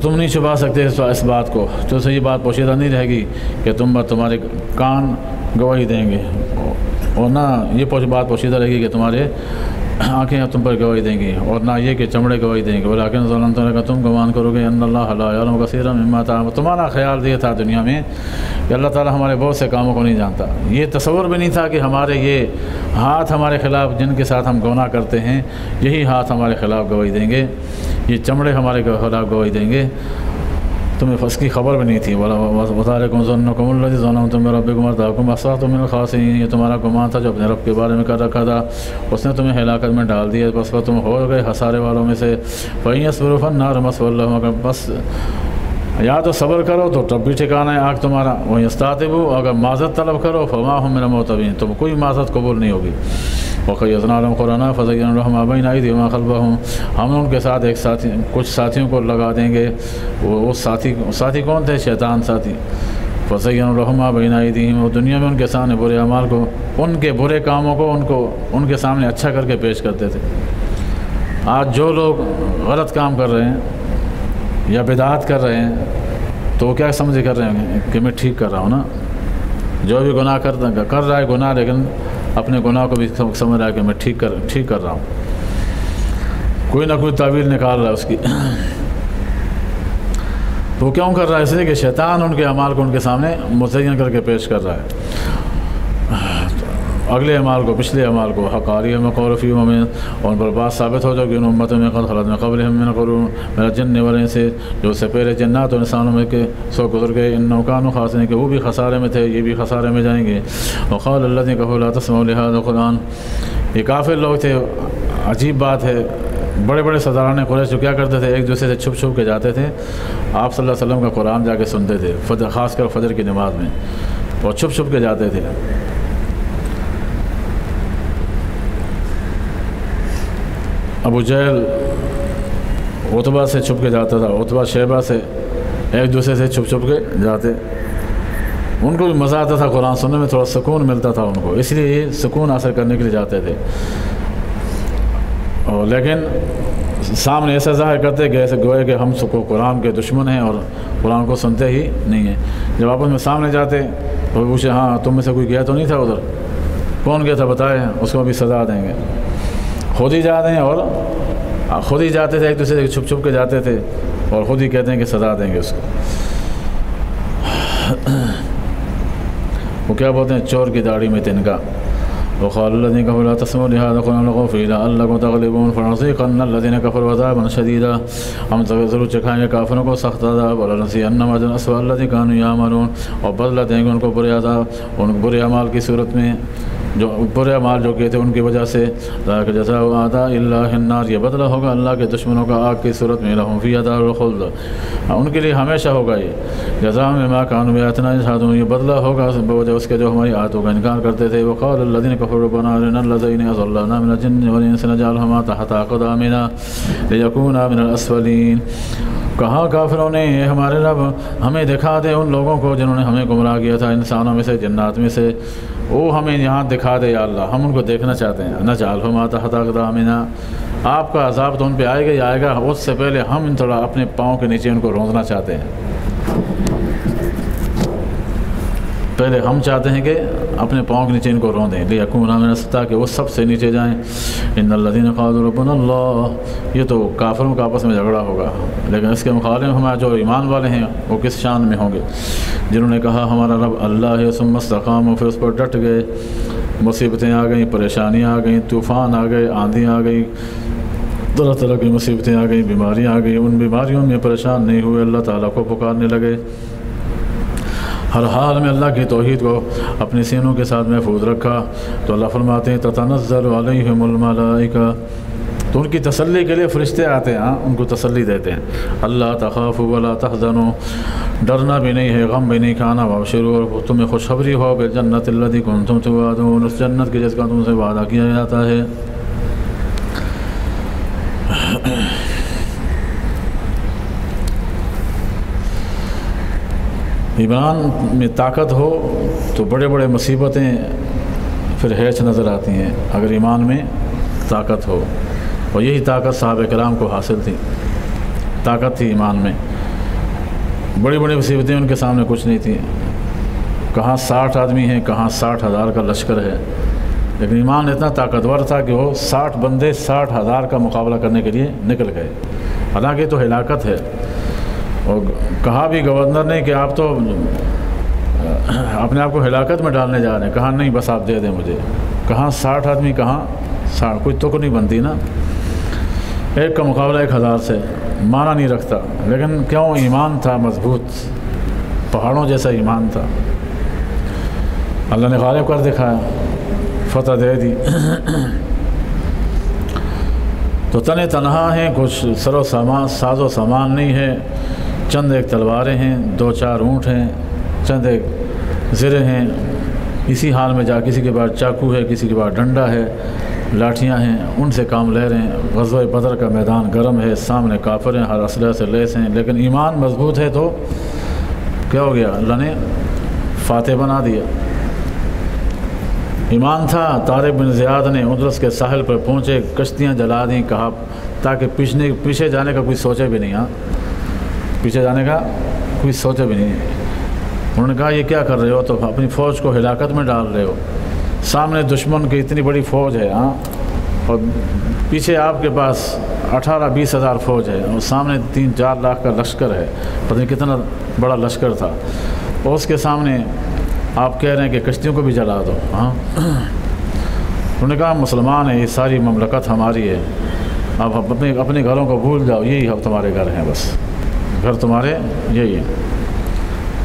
تم نہیں چھپا سکتے اس بات کو، تو سے یہ بات پوشیدہ نہیں رہے گی کہ تمہارے کان گواہی دیں گے، اور نہ یہ بات پوشیدہ رہے گی کہ تمہارے آنکھیں تم پر گواہی دیں گی، اور نہ یہ کہ چمڑے گواہی دیں گے۔ ولیکن ظننتم کہ تم گمان کرو گے ان اللہ لا یعلم کثیرا مما تعملون، تمہارا خیال یہ تھا دنیا میں کہ اللہ تعالیٰ ہمارے بہت سے کاموں کو نہیں جانتا، یہ تصور بھی نہیں تھا کہ ہمارے یہ ہاتھ ہمارے خلاف جن کے ساتھ ہم گناہ کرتے ہیں یہی ہاتھ ہمارے خلاف گواہی دیں گے، یہ چمڑے ہمارے خلاف گواہی دیں گے، تمہیں اس کی خبر بھی نہیں تھی۔ وذالکم ظنکم الذی ظننتم بربکم ارداکم اصبحتم من الخاسرین، یہ تمہارا گمان تھا جو اپنے رب کے بارے میں کر رکھا تھا، اس نے تمہیں ہلاکت میں ڈال دیا، بس تم ہو گئے خسارے والوں میں سے۔ فإن یصبروا فالنار مثوی لهم، اگر بس یا تو صبر کرو تو تب بھی ٹھکانہ ہے آگ تمہارا، وَإِن یستعتبوا، اگر معذرت طلب کرو فما هم من المعتبرین، تم کوئی معذرت قبول نہیں ہوگی۔ وَقَيَّضْنَا لَهُمْ قُرَنَاءَ فَزَيَّنَ لَهُم مَا بَيْنَ أَيْدِيهِمْ وَمَا خَلْفَهُمْ، ہم ان کے ساتھ کچھ ساتھیوں کو لگا دیں گے، وہ ساتھی کون تھے؟ شیطان ساتھی۔ فَزَيَّنَ لَهُم مَا بَيْنَ أَيْدِيهِمْ، وہ دنیا میں ان کے سامنے برے اعمال کو، ان کے برے کاموں کو ان کے سامنے اچھا کر کے پیش کرتے تھے۔ آج جو لوگ غلط کام کر رہے ہیں یا بدعات کر رہے ہیں تو وہ کیا سمجھ کر رہے ہیں کہ میں ٹھیک کر رہا ہوں نا، جو بھی گناہ کر رہا ہے گناہ، لیکن اپنے گناہ کو بھی سمجھ رہا ہے کہ میں ٹھیک کر رہا ہوں، کوئی نہ کوئی تعویل نکال رہا ہے اس کی۔ تو کیوں کر رہا ہے؟ اس لیے کہ شیطان ان کے اعمال کو ان کے سامنے مزین کر کے پیش کر رہا ہے۔ اگلے اعمال کو پچھلے اعمال کو حقاری مقول فی میں اور ان پر بات ثابت ہو جائے کہ ان امتوں میں قد خلت من قبلہم من قرون میرا جن والے سے جو سے پہلے جنات و انسانوں میں کے سو گزر گئے انہم کانوا خاسرین کہ وہ بھی خسارے میں تھے، یہ بھی خسارے میں جائیں گے۔ وقال الذین کفروا لا تسمعوا لهذا القرآن، یہ کافر لوگ تھے۔ عجیب بات ہے، بڑے بڑے سرداران قریش جو کیا کرتے تھے، ایک دوسرے سے چھپ چھپ کے جاتے تھے، آپ صلی اللہ علیہ وسلم کا قرآن جا کے سنتے تھے، خاص کر فجر کی نماز میں، اور چھپ چھپ کے جاتے تھے۔ ابو جہل عتبہ سے چھپ کے جاتا تھا، عتبہ شیبہ سے ایک دوسرے سے چھپ چھپ کے جاتے، ان کو بھی مزہ آتا تھا قرآن سننے میں، تھوڑا سکون ملتا تھا ان کو، اس لیے یہ سکون حاصل کرنے کے لیے جاتے تھے۔ اور لیکن سامنے ایسا ظاہر کرتے کہ ایسے گوئے کہ ہم کو قرآن کے دشمن ہیں اور قرآن کو سنتے ہی نہیں ہیں۔ جب آپس میں سامنے جاتے تو پوچھے ہاں تم میں سے کوئی گیا تو نہیں تھا ادھر؟ کون گیا تھا بتائے، اس کو بھی سزا دیں گے۔ خود ہی جاتے ہیں اور خود ہی جاتے تھے، ایک دوسرے سے چھپ چھپ کے جاتے تھے اور خود ہی کہتے ہیں کہ سزا دیں گے اس کو۔ وہ کیا بولتے ہیں، چور کی داڑھی میں تنکا۔ وقال الذين كفروا لا تسمعوا لهذا القرآن والغوا فيه لعلكم تغلبون فلنذيقن الذين كفروا عذابا شديدا، ہم ضرور چکھائیں گے کافروں کو سخت عذاب، ولنذيقنهم عذابا أسوأ الذي كانوا يعملون، اور بدلہ دیں گے ان کو برے عذاب، ان برے اعمال کی صورت میں، جو برے اعمال جو کیے تھے ان کی وجہ سے۔ ذلك جزاء أعداء الله النار، یہ بدلہ ہوگا اللہ کے دشمنوں کا آگ کی صورت میں، لهم فيها دار الخلد، ان کے لیے ہمیشہ ہوگا یہ جزاء بما كانوا بآياتنا يجحدون، یہ بدلہ ہوگا بوجہ اس کے جو ہماری آیاتوں کا انکار کرتے تھے۔ وقال الذين كفروا ربنا أرنا الذين أضللنا من الجن والإنس نجعلهما تحت أقدامنا ليكونا من الأسفلين، کہا کافروں نے اے ہمارے رب ہمیں دکھا دے ان لوگوں کو جنہوں نے ہمیں گمراہ کیا تھا، انسانوں میں سے جنات میں سے، وہ ہمیں یہاں دکھا دے یا اللہ، ہم ان کو دیکھنا چاہتے ہیں۔ نجعلهما تحت أقدامنا، آپ کا عذاب تو ان پہ آئے گا ہی آئے گا، اس سے پہلے ہم تھوڑا اپنے پاؤں کے نیچے ان کو روندنا چاہتے ہیں۔ پہلے ہم چاہتے ہیں کہ اپنے پاؤں کے نیچے ان کو روندیں، لیکونا من السفلین، کہ وہ سب سے نیچے جائیں۔ ان الذین قالوا ربنا اللہ، یہ تو کافروں کا آپس میں جھگڑا ہوگا، لیکن اس کے مقابلے میں ہمارے جو ایمان والے ہیں وہ کس شان میں ہوں گے؟ جنہوں نے کہا ہمارا رب اللہ ہے، ثم استقاموا، پھر اس پر ڈٹ گئے، مصیبتیں آ گئیں، پریشانیاں آ گئیں، طوفان آ گئے، آندھی آ گئی، طرح طرح کی مصیبتیں آ گئیں، بیماریاں آ گئیں، ان بیماریوں میں پریشان نہیں ہوئے، اللہ تعالیٰ کو پکارنے لگے، ہر حال میں اللہ کی توحید کو اپنے سینوں کے ساتھ محفوظ رکھا، تو اللہ فرماتے ہیں تتنزل علیہم الملائکہ، تو ان کی تسلی کے لیے فرشتے آتے ہیں، ان کو تسلی دیتے ہیں، اللہ تخافوا ولا تحزنوا، ڈرنا بھی نہیں ہے، غم بھی نہیں کھانا، وابشروا، اور تمہیں خوشخبری ہو بالجنۃ التی کنتم توعدون، اس جنت کی جس کا تم سے وعدہ کیا جاتا ہے۔ ایمان میں طاقت ہو تو بڑے بڑے مصیبتیں پھر ہیچ نظر آتی ہیں، اگر ایمان میں طاقت ہو، اور یہی طاقت صحابہ کرام کو حاصل تھی، طاقت تھی ایمان میں، بڑی بڑی مصیبتیں ان کے سامنے کچھ نہیں تھیں، کہاں 60 آدمی ہیں، کہاں 60,000 کا لشکر ہے، لیکن ایمان اتنا طاقتور تھا کہ وہ 60 بندے 60,000 کا مقابلہ کرنے کے لیے نکل گئے، حالانکہ تو ہلاکت ہے۔ اور کہا بھی گورنر نے کہ آپ تو اپنے آپ کو ہلاکت میں ڈالنے جا رہے ہیں، کہا نہیں بس آپ دے دیں مجھے، کہاں 60 آدمی، کہاں 60، کوئی تک نہیں بنتی نا، ایک کا مقابلہ 1000 سے، معنی نہیں رکھتا، لیکن کیوں؟ ایمان تھا مضبوط، پہاڑوں جیسا ایمان تھا، اللہ نے غالب کر دکھایا، فتح دے دی۔ تو تنے تنہا ہیں، کچھ سر و سامان ساز و سامان نہیں ہے، چند ایک تلواریں ہیں، 2-4 اونٹ ہیں، چند ایک زرے ہیں، اسی حال میں جا کسی کے پاس چاقو ہے، کسی کے پاس ڈنڈا ہے، لاٹھیاں ہیں، ان سے کام لے رہے ہیں۔ غزوہ بدر کا میدان گرم ہے، سامنے کافر ہیں، ہر اسلحے سے لیس ہیں، لیکن ایمان مضبوط ہے تو کیا ہو گیا؟ اللہ نے فاتح بنا دیا۔ ایمان تھا، طارق بن زیاد نے اندلس کے ساحل پر پہنچے، کشتیاں جلا دیں، کہا تاکہ پیچھے جانے کا کوئی سوچے بھی نہیں، ہاں پیچھے جانے کا کوئی سوچے بھی نہیں۔ انہوں نے کہا یہ کیا کر رہے ہو؟ تو اپنی فوج کو ہلاکت میں ڈال رہے ہو، سامنے دشمن کی اتنی بڑی فوج ہے، ہاں، اور پیچھے آپ کے پاس 18-20 ہزار فوج ہے، اور سامنے 3-4 لاکھ کا لشکر ہے، پتہ نہیں کتنا بڑا لشکر تھا، اور اس کے سامنے آپ کہہ رہے ہیں کہ کشتیوں کو بھی جلا دو، ہاں انہوں نے کہا مسلمان ہیں، یہ ساری مملکت ہماری ہے، اب اپنے گھروں کو بھول جاؤ، یہی اب تمہارے گھر ہیں، بس گھر تمہارے یہی ہیں۔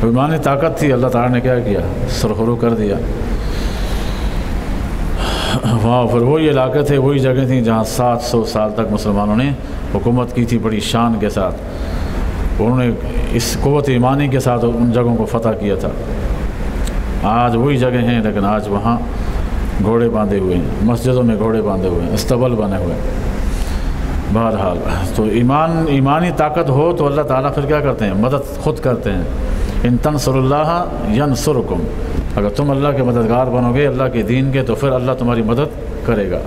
ایمانی طاقت تھی، اللہ تعالیٰ نے کیا کیا، سرخرو کر دیا۔ وہاں پھر وہی علاقے تھے، وہی جگہ تھیں جہاں 700 سال تک مسلمانوں نے حکومت کی تھی بڑی شان کے ساتھ۔ انہوں نے اس قوت ایمانی کے ساتھ ان جگہوں کو فتح کیا تھا۔ آج وہی جگہ ہیں، لیکن آج وہاں گھوڑے باندھے ہوئے ہیں، مسجدوں میں گھوڑے باندھے ہوئے ہیں، استبل بنے ہوئے ہیں۔ بہرحال تو ایمانی طاقت ہو تو اللہ تعالیٰ پھر کیا کرتے ہیں، مدد خود کرتے ہیں۔ ان تنصر اللہ ینصرکم، اگر تم اللہ کے مددگار بنو گے اللہ کے دین کے، تو پھر اللہ تمہاری مدد کرے گا۔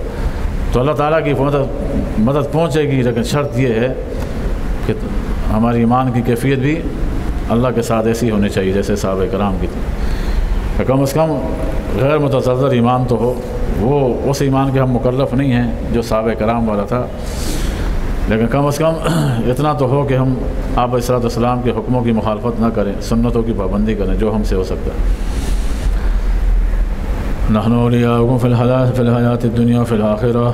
تو اللہ تعالیٰ کی مدد پہنچے گی، لیکن شرط یہ ہے کہ ہماری ایمان کی کیفیت بھی اللہ کے ساتھ ایسی ہونی چاہیے جیسے صحابہ کرام کی تھی۔ کم از کم غیر متزلزل ایمان تو ہو، وہ اس ایمان کے ہم مکلف نہیں ہیں جو صحابہ کرام والا تھا، لیکن کم از کم اتنا تو ہو کہ ہم آپ علیہ الصلوۃ والسلام کے حکموں کی مخالفت نہ کریں، سنتوں کی پابندی کریں جو ہم سے ہو سکتا ہے۔ نحن اولیاؤکم فی الحیات الدنیا فی الآخرہ،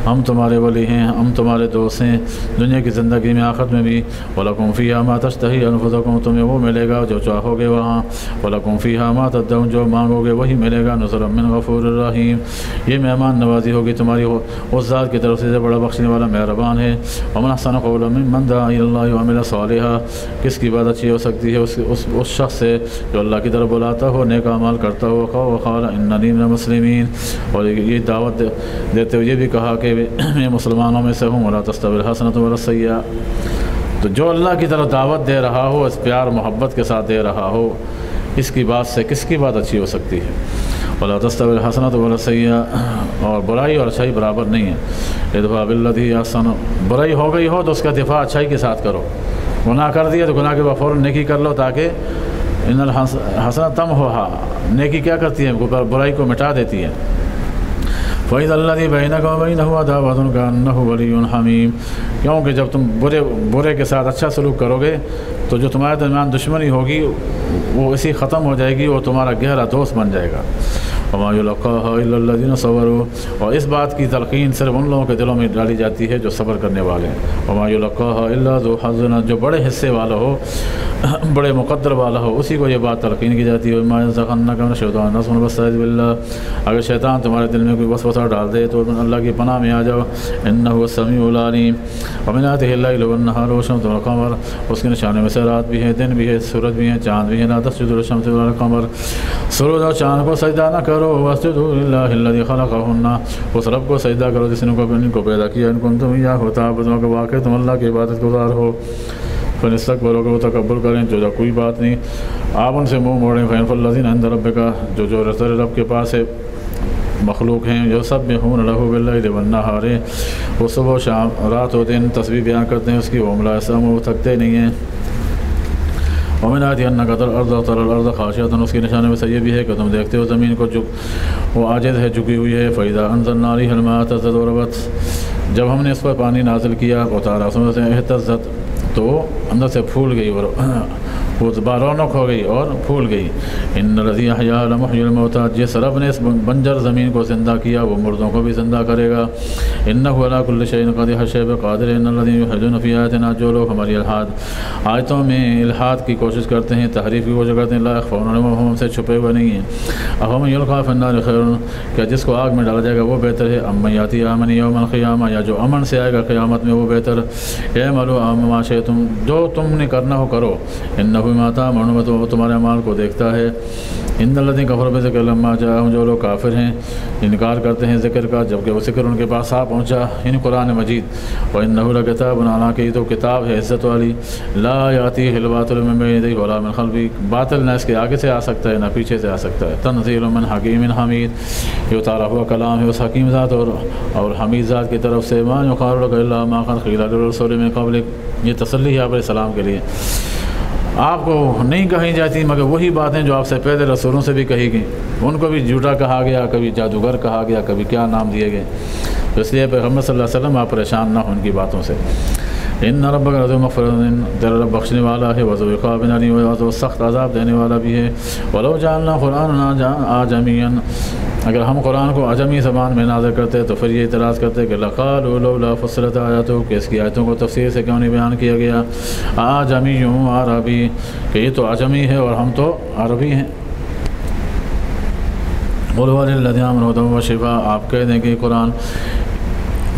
ہم تمہارے ولی ہیں، ہم تمہارے دوست ہیں دنیا کی زندگی میں، آخرت میں بھی۔ وَلَكُمْ فِيهَا مَا تَشْتَهِي أَنفُسُكُمْ، تمہیں وہ ملے گا جو چاہو گے وہاں۔ وَلَكُمْ فِيهَا مَا تَدَّعُونَ، جو مانگو گے وہی ملے گا۔ نُزُلًا مِّن غَفُورٍ رَّحِيمٍ، یہ مہمان نوازی ہوگی تمہاری اس ذات کی طرف سے جو بڑا بخشنے والا مہربان ہے۔ وَمَنْ أَحْسَنُ قَوْلًا مِّمَّنْ دَعَا إِلَى اللَّهِ وَعَمِلَ صَالِحًا، کس کی بات اچھی ہو سکتی ہے اس شخص سے جو اللہ کی طرف بلاتا ہو، نیک اعمال کرتا ہو، وقال إنني من المسلمین، اور یہ دعوت دیتے ہوئے یہ بھی کہا کہ میں مسلمانوں میں سے ہوں۔ ولا تستوی الحسنۃ ولا السیئۃ، تو جو اللہ کی طرف دعوت دے رہا ہو، اس پیار محبت کے ساتھ دے رہا ہو، اس کی بات سے کس کی بات اچھی ہو سکتی ہے؟ ولا تستوی الحسنۃ ولا السیئۃ، اور برائی اور اچھائی برابر نہیں ہے۔ ادفع باللتی ہی احسن، برائی ہو گئی ہو تو اس کا دفاع اچھائی کے ساتھ کرو، گناہ کر دیا تو گناہ کے بعد فوراً نیکی کر لو، تاکہ ان الحسنۃ تمحوھا، نیکی کیا کرتی ہے، برائی کو مٹا دیتی ہے۔ فَإِذَا الَّذِي بَيْنَكَ وَبَيْنَهُ عَدَاوَةٌ كَأَنَّهُ وَلِيٌّ حَمِيمٌ، کیونکہ جب تم برے کے ساتھ اچھا سلوک کرو گے تو جو تمہارے درمیان دشمنی ہوگی وہ اسی ختم ہو جائے گی، وہ تمہارا گہرا دوست بن جائے گا۔ وَمَا يُلَقَّاهَا إِلَّا الَّذِينَ صَبَرُوا، اور اس بات کی تلقین صرف ان لوگوں کے دلوں میں ڈالی جاتی ہے جو صبر کرنے والے ہیں۔ وَمَا يُلَقَّاهَا إِلَّا ذُو حَظٍّ، جو بڑے حصے والا ہو، بڑے مقدر والا ہو، اسی کو یہ بات تلقین کی جاتی ہے۔ وَمَا يَنزَغَنَّكَ مِنَ الشَّيْطَانِ نَزْغٌ فَاسْتَعِذْ بِاللَّهِ، اگر شیطان تمہارے دل میں کوئی وسوسہ ڈال دے تو اللہ کی پناہ میں آ جاؤ۔ إِنَّهُ السَّمِيعُ الْعَلِيمُ۔ وَمِنْ آیَاتِهِ اللَّيْلُ وَالنَّهَارُ وَالشَّمْسُ وَالْقَمَرُ، اس کے نشانے میں سے رات بھی ہے، دن بھی ہے، سورج بھی ہے، چاند بھی ہے۔ لَا تَسْجُدُوا لِلشَّمْسِ وَلَا لِلْقَمَرِ، سورج اور چاند کو سجدہ نہ کرو۔ وَاسْجُدُوا لِلَّهِ الَّذِي خَلَقَهُنَّ، اس رب کو سجدہ کرو جس نے ان کو پیدا کیا۔ إِن كُنتُمْ إِيَّاهُ تَعْبُدُونَ، کہ واقع تم اللہ کی عبادت گزار ہو۔ فَإِنِ وہ تکبر کریں جو کوئی بات نہیں، آپ ان سے منہ موڑیں۔ فَإِنَّ الَّذِينَ عِندَ رَبِّكَ، جو تیرے رب کے پاس ہے مخلوق ہیں، جو سبحون لہ باللیل والنہار، وہ صبح و شام رات و دن تسبیح بیان کرتے ہیں اس کی، وہ لا یسأمون، وہ تھکتے نہیں ہیں۔ وَمِنْ آیَاتِهِ أَنَّكَ تَرَى الْأَرْضَ خَاشِعَةً، اس کے نشانے میں سے یہ بھی ہے کہ تم دیکھتے ہو زمین کو وہ عاجز ہے، جھکی ہوئی ہے۔ فَإِذَا أَنزَلْنَا عَلَيْهَا الْمَاءَ اهْتَزَّتْ وَرَبَتْ، جب ہم نے اس پر پانی نازل کیا، اتارا، اس میں سے اہتزت، تو اندر سے پھول گئی، وہ بارونق ہو گئی اور پھول گئی۔ ان الذی احیاها لمحیی الموتى، جس رب نے اس بنجر زمین کو زندہ کیا وہ مردوں کو بھی زندہ کرے گا۔ انہ علی کل شیء قدیر، ہر شے پہ قادر ہے۔ ان الذین یلحدون فی آیاتنا، جو لوگ ہماری آیتوں میں الحاد کی کوشش کرتے ہیں، تحریف کی کوشش کرتے ہیں، لا یخفون عنہم، ہم سے چھپے ہوئے نہیں ہیں۔ افمن یلقی فی النار خیر، کیا جس کو آگ میں ڈالا جائے گا وہ بہتر ہے، امن یاتی آمن یوم القیامہ، یا جو امن سے آئے گا قیامت میں وہ بہتر۔ اعملوا ما شئتم، جو تم نے کرنا ہو کرو، انہ بما تعملون، وہ تمہارے اعمال کو دیکھتا ہے۔ ان الذین کفروا بذکر لما جاءہم، جو لوگ کافر ہیں انکار کرتے ہیں ذکر کا جبکہ وہ ذکر ان کے پاس آ پہنچا، یعنی قرآن مجید۔ وَإِنَّهُ لَكِتَابٌ، حالانکہ یہ تو کتاب ہے عزت والی، لا یأتیہ الباطل من بین یدیہ ولا من خلفہ، باطل نہ اس کے آگے سے آ سکتا ہے نہ پیچھے سے آ سکتا ہے۔ تنزیل من حکیم حمید، یہ اتارا ہوا کلام ہے اس حکیم ذات اور حمید ذات کی طرف سے۔ ما یقال لک الا ما قد قیل للرسل من قبلک، یہ تسلی ہے آپ علیہ السلام کے لیے، آپ کو نہیں کہی جاتی مگر وہی باتیں جو آپ سے پہلے رسولوں سے بھی کہی گئیں، ان کو بھی جھوٹا کہا گیا، کبھی جادوگر کہا گیا، کبھی کیا نام دیے گئے، اس لیے پیغمبر صلی اللہ علیہ وسلم آپ پریشان نہ ہوں ان کی باتوں سے۔ ان ربک لذو مغفرۃ، تیرا رب بخشنے والا ہے، وذو عقاب علیم، اور سخت عذاب دینے والا بھی ہے۔ ولو جعلنا قرآنا اعجمیا، اگر ہم قرآن کو عجمی زبان میں نازل کرتے تو پھر یہ اعتراض کرتے کہ لقالوا لولا فصلت آیاتہ، کہ اس کی آیتوں کو تفسیر سے کیوں نہیں بیان کیا گیا. اعجمی عربی، کہ یہ تو عجمی ہے اور ہم تو عربی ہیں. قل هو للذین آمنوا ھدی وشفاء، آپ کہہ دیں کہ قرآن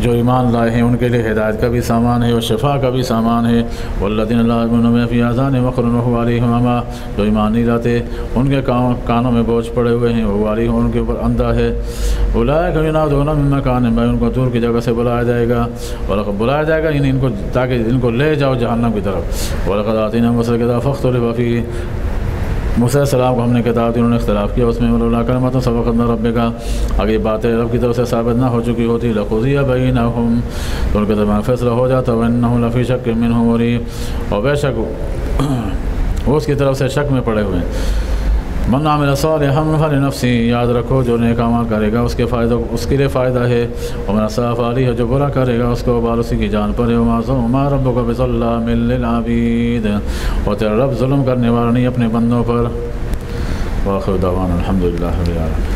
جو ایمان لائے ہیں ان کے لیے ہدایت کا بھی سامان ہے اور شفا کا بھی سامان ہے. والذین لا یؤمنون فی آذانہم وقر وہو علیہم عمی، جو ایمان نہیں لاتے ان کے کانوں میں بوجھ پڑے ہوئے ہیں، وہ علیہم ان کے اوپر اندھا ہے. اولئک ینادون من مکان بعید، ان کو دور کی جگہ سے بلایا جائے گا، اور بلایا جائے گا یعنی ان کو، تاکہ ان کو لے جاؤ جہنم کی طرف. وَلَقَدْ آتَيْنَا مُوسَىٰ الْكِتَابَ فَاخْتُلِفَ فِيهِ، موسیٰ علیہ السلام کو ہم نے کتاب دی، انہوں نے اختلاف کیا اس میں. ولولا کلمۃ سبقت من ربک، اگر یہ باتیں رب کی طرف سے ثابت نہ ہو چکی ہوتی، لقضی بینہم، تو ان کے درمیان فیصلہ ہو جاتا. وانہم لفی شک منہ مریب، اور بے شک وہ اس کی طرف سے شک میں پڑے ہوئے ہیں. من عمل صالحا فلنفسہ، یاد رکھو جو نیک اعمال کرے گا اس کے فائدہ، اس کے لیے فائدہ ہے. ومن اساء فعلیہ، جو برا کرے گا اس کو بال اسی کی جان پر ہے. وما ربک بظلام للعبید، اور تیرا رب ظلم کرنے والا نہیں اپنے بندوں پر. وآخر دعوانا الحمدللہ رب العالمین.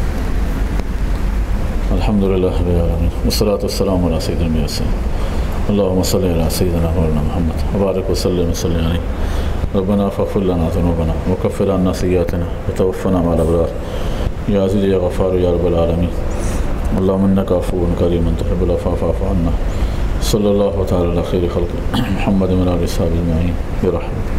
الحمدللہ رب العالمین، والصلاۃ والسلام علی سیدنا محمد. اللهم صل علی سیدنا محمد وبارک وسلم وسلم علیہ. ربنا فاغفر لنا ذنوبنا وكفر عنا سيئاتنا وتوفنا مع الأبرار يا عزيز يا غفار يا رب العالمين. اللهم إنك عفو كريم تحب العفو فاعف عنا. صلى الله تعالى على خير خلق محمد وعلى آله وصحبه أجمعين برحمتك.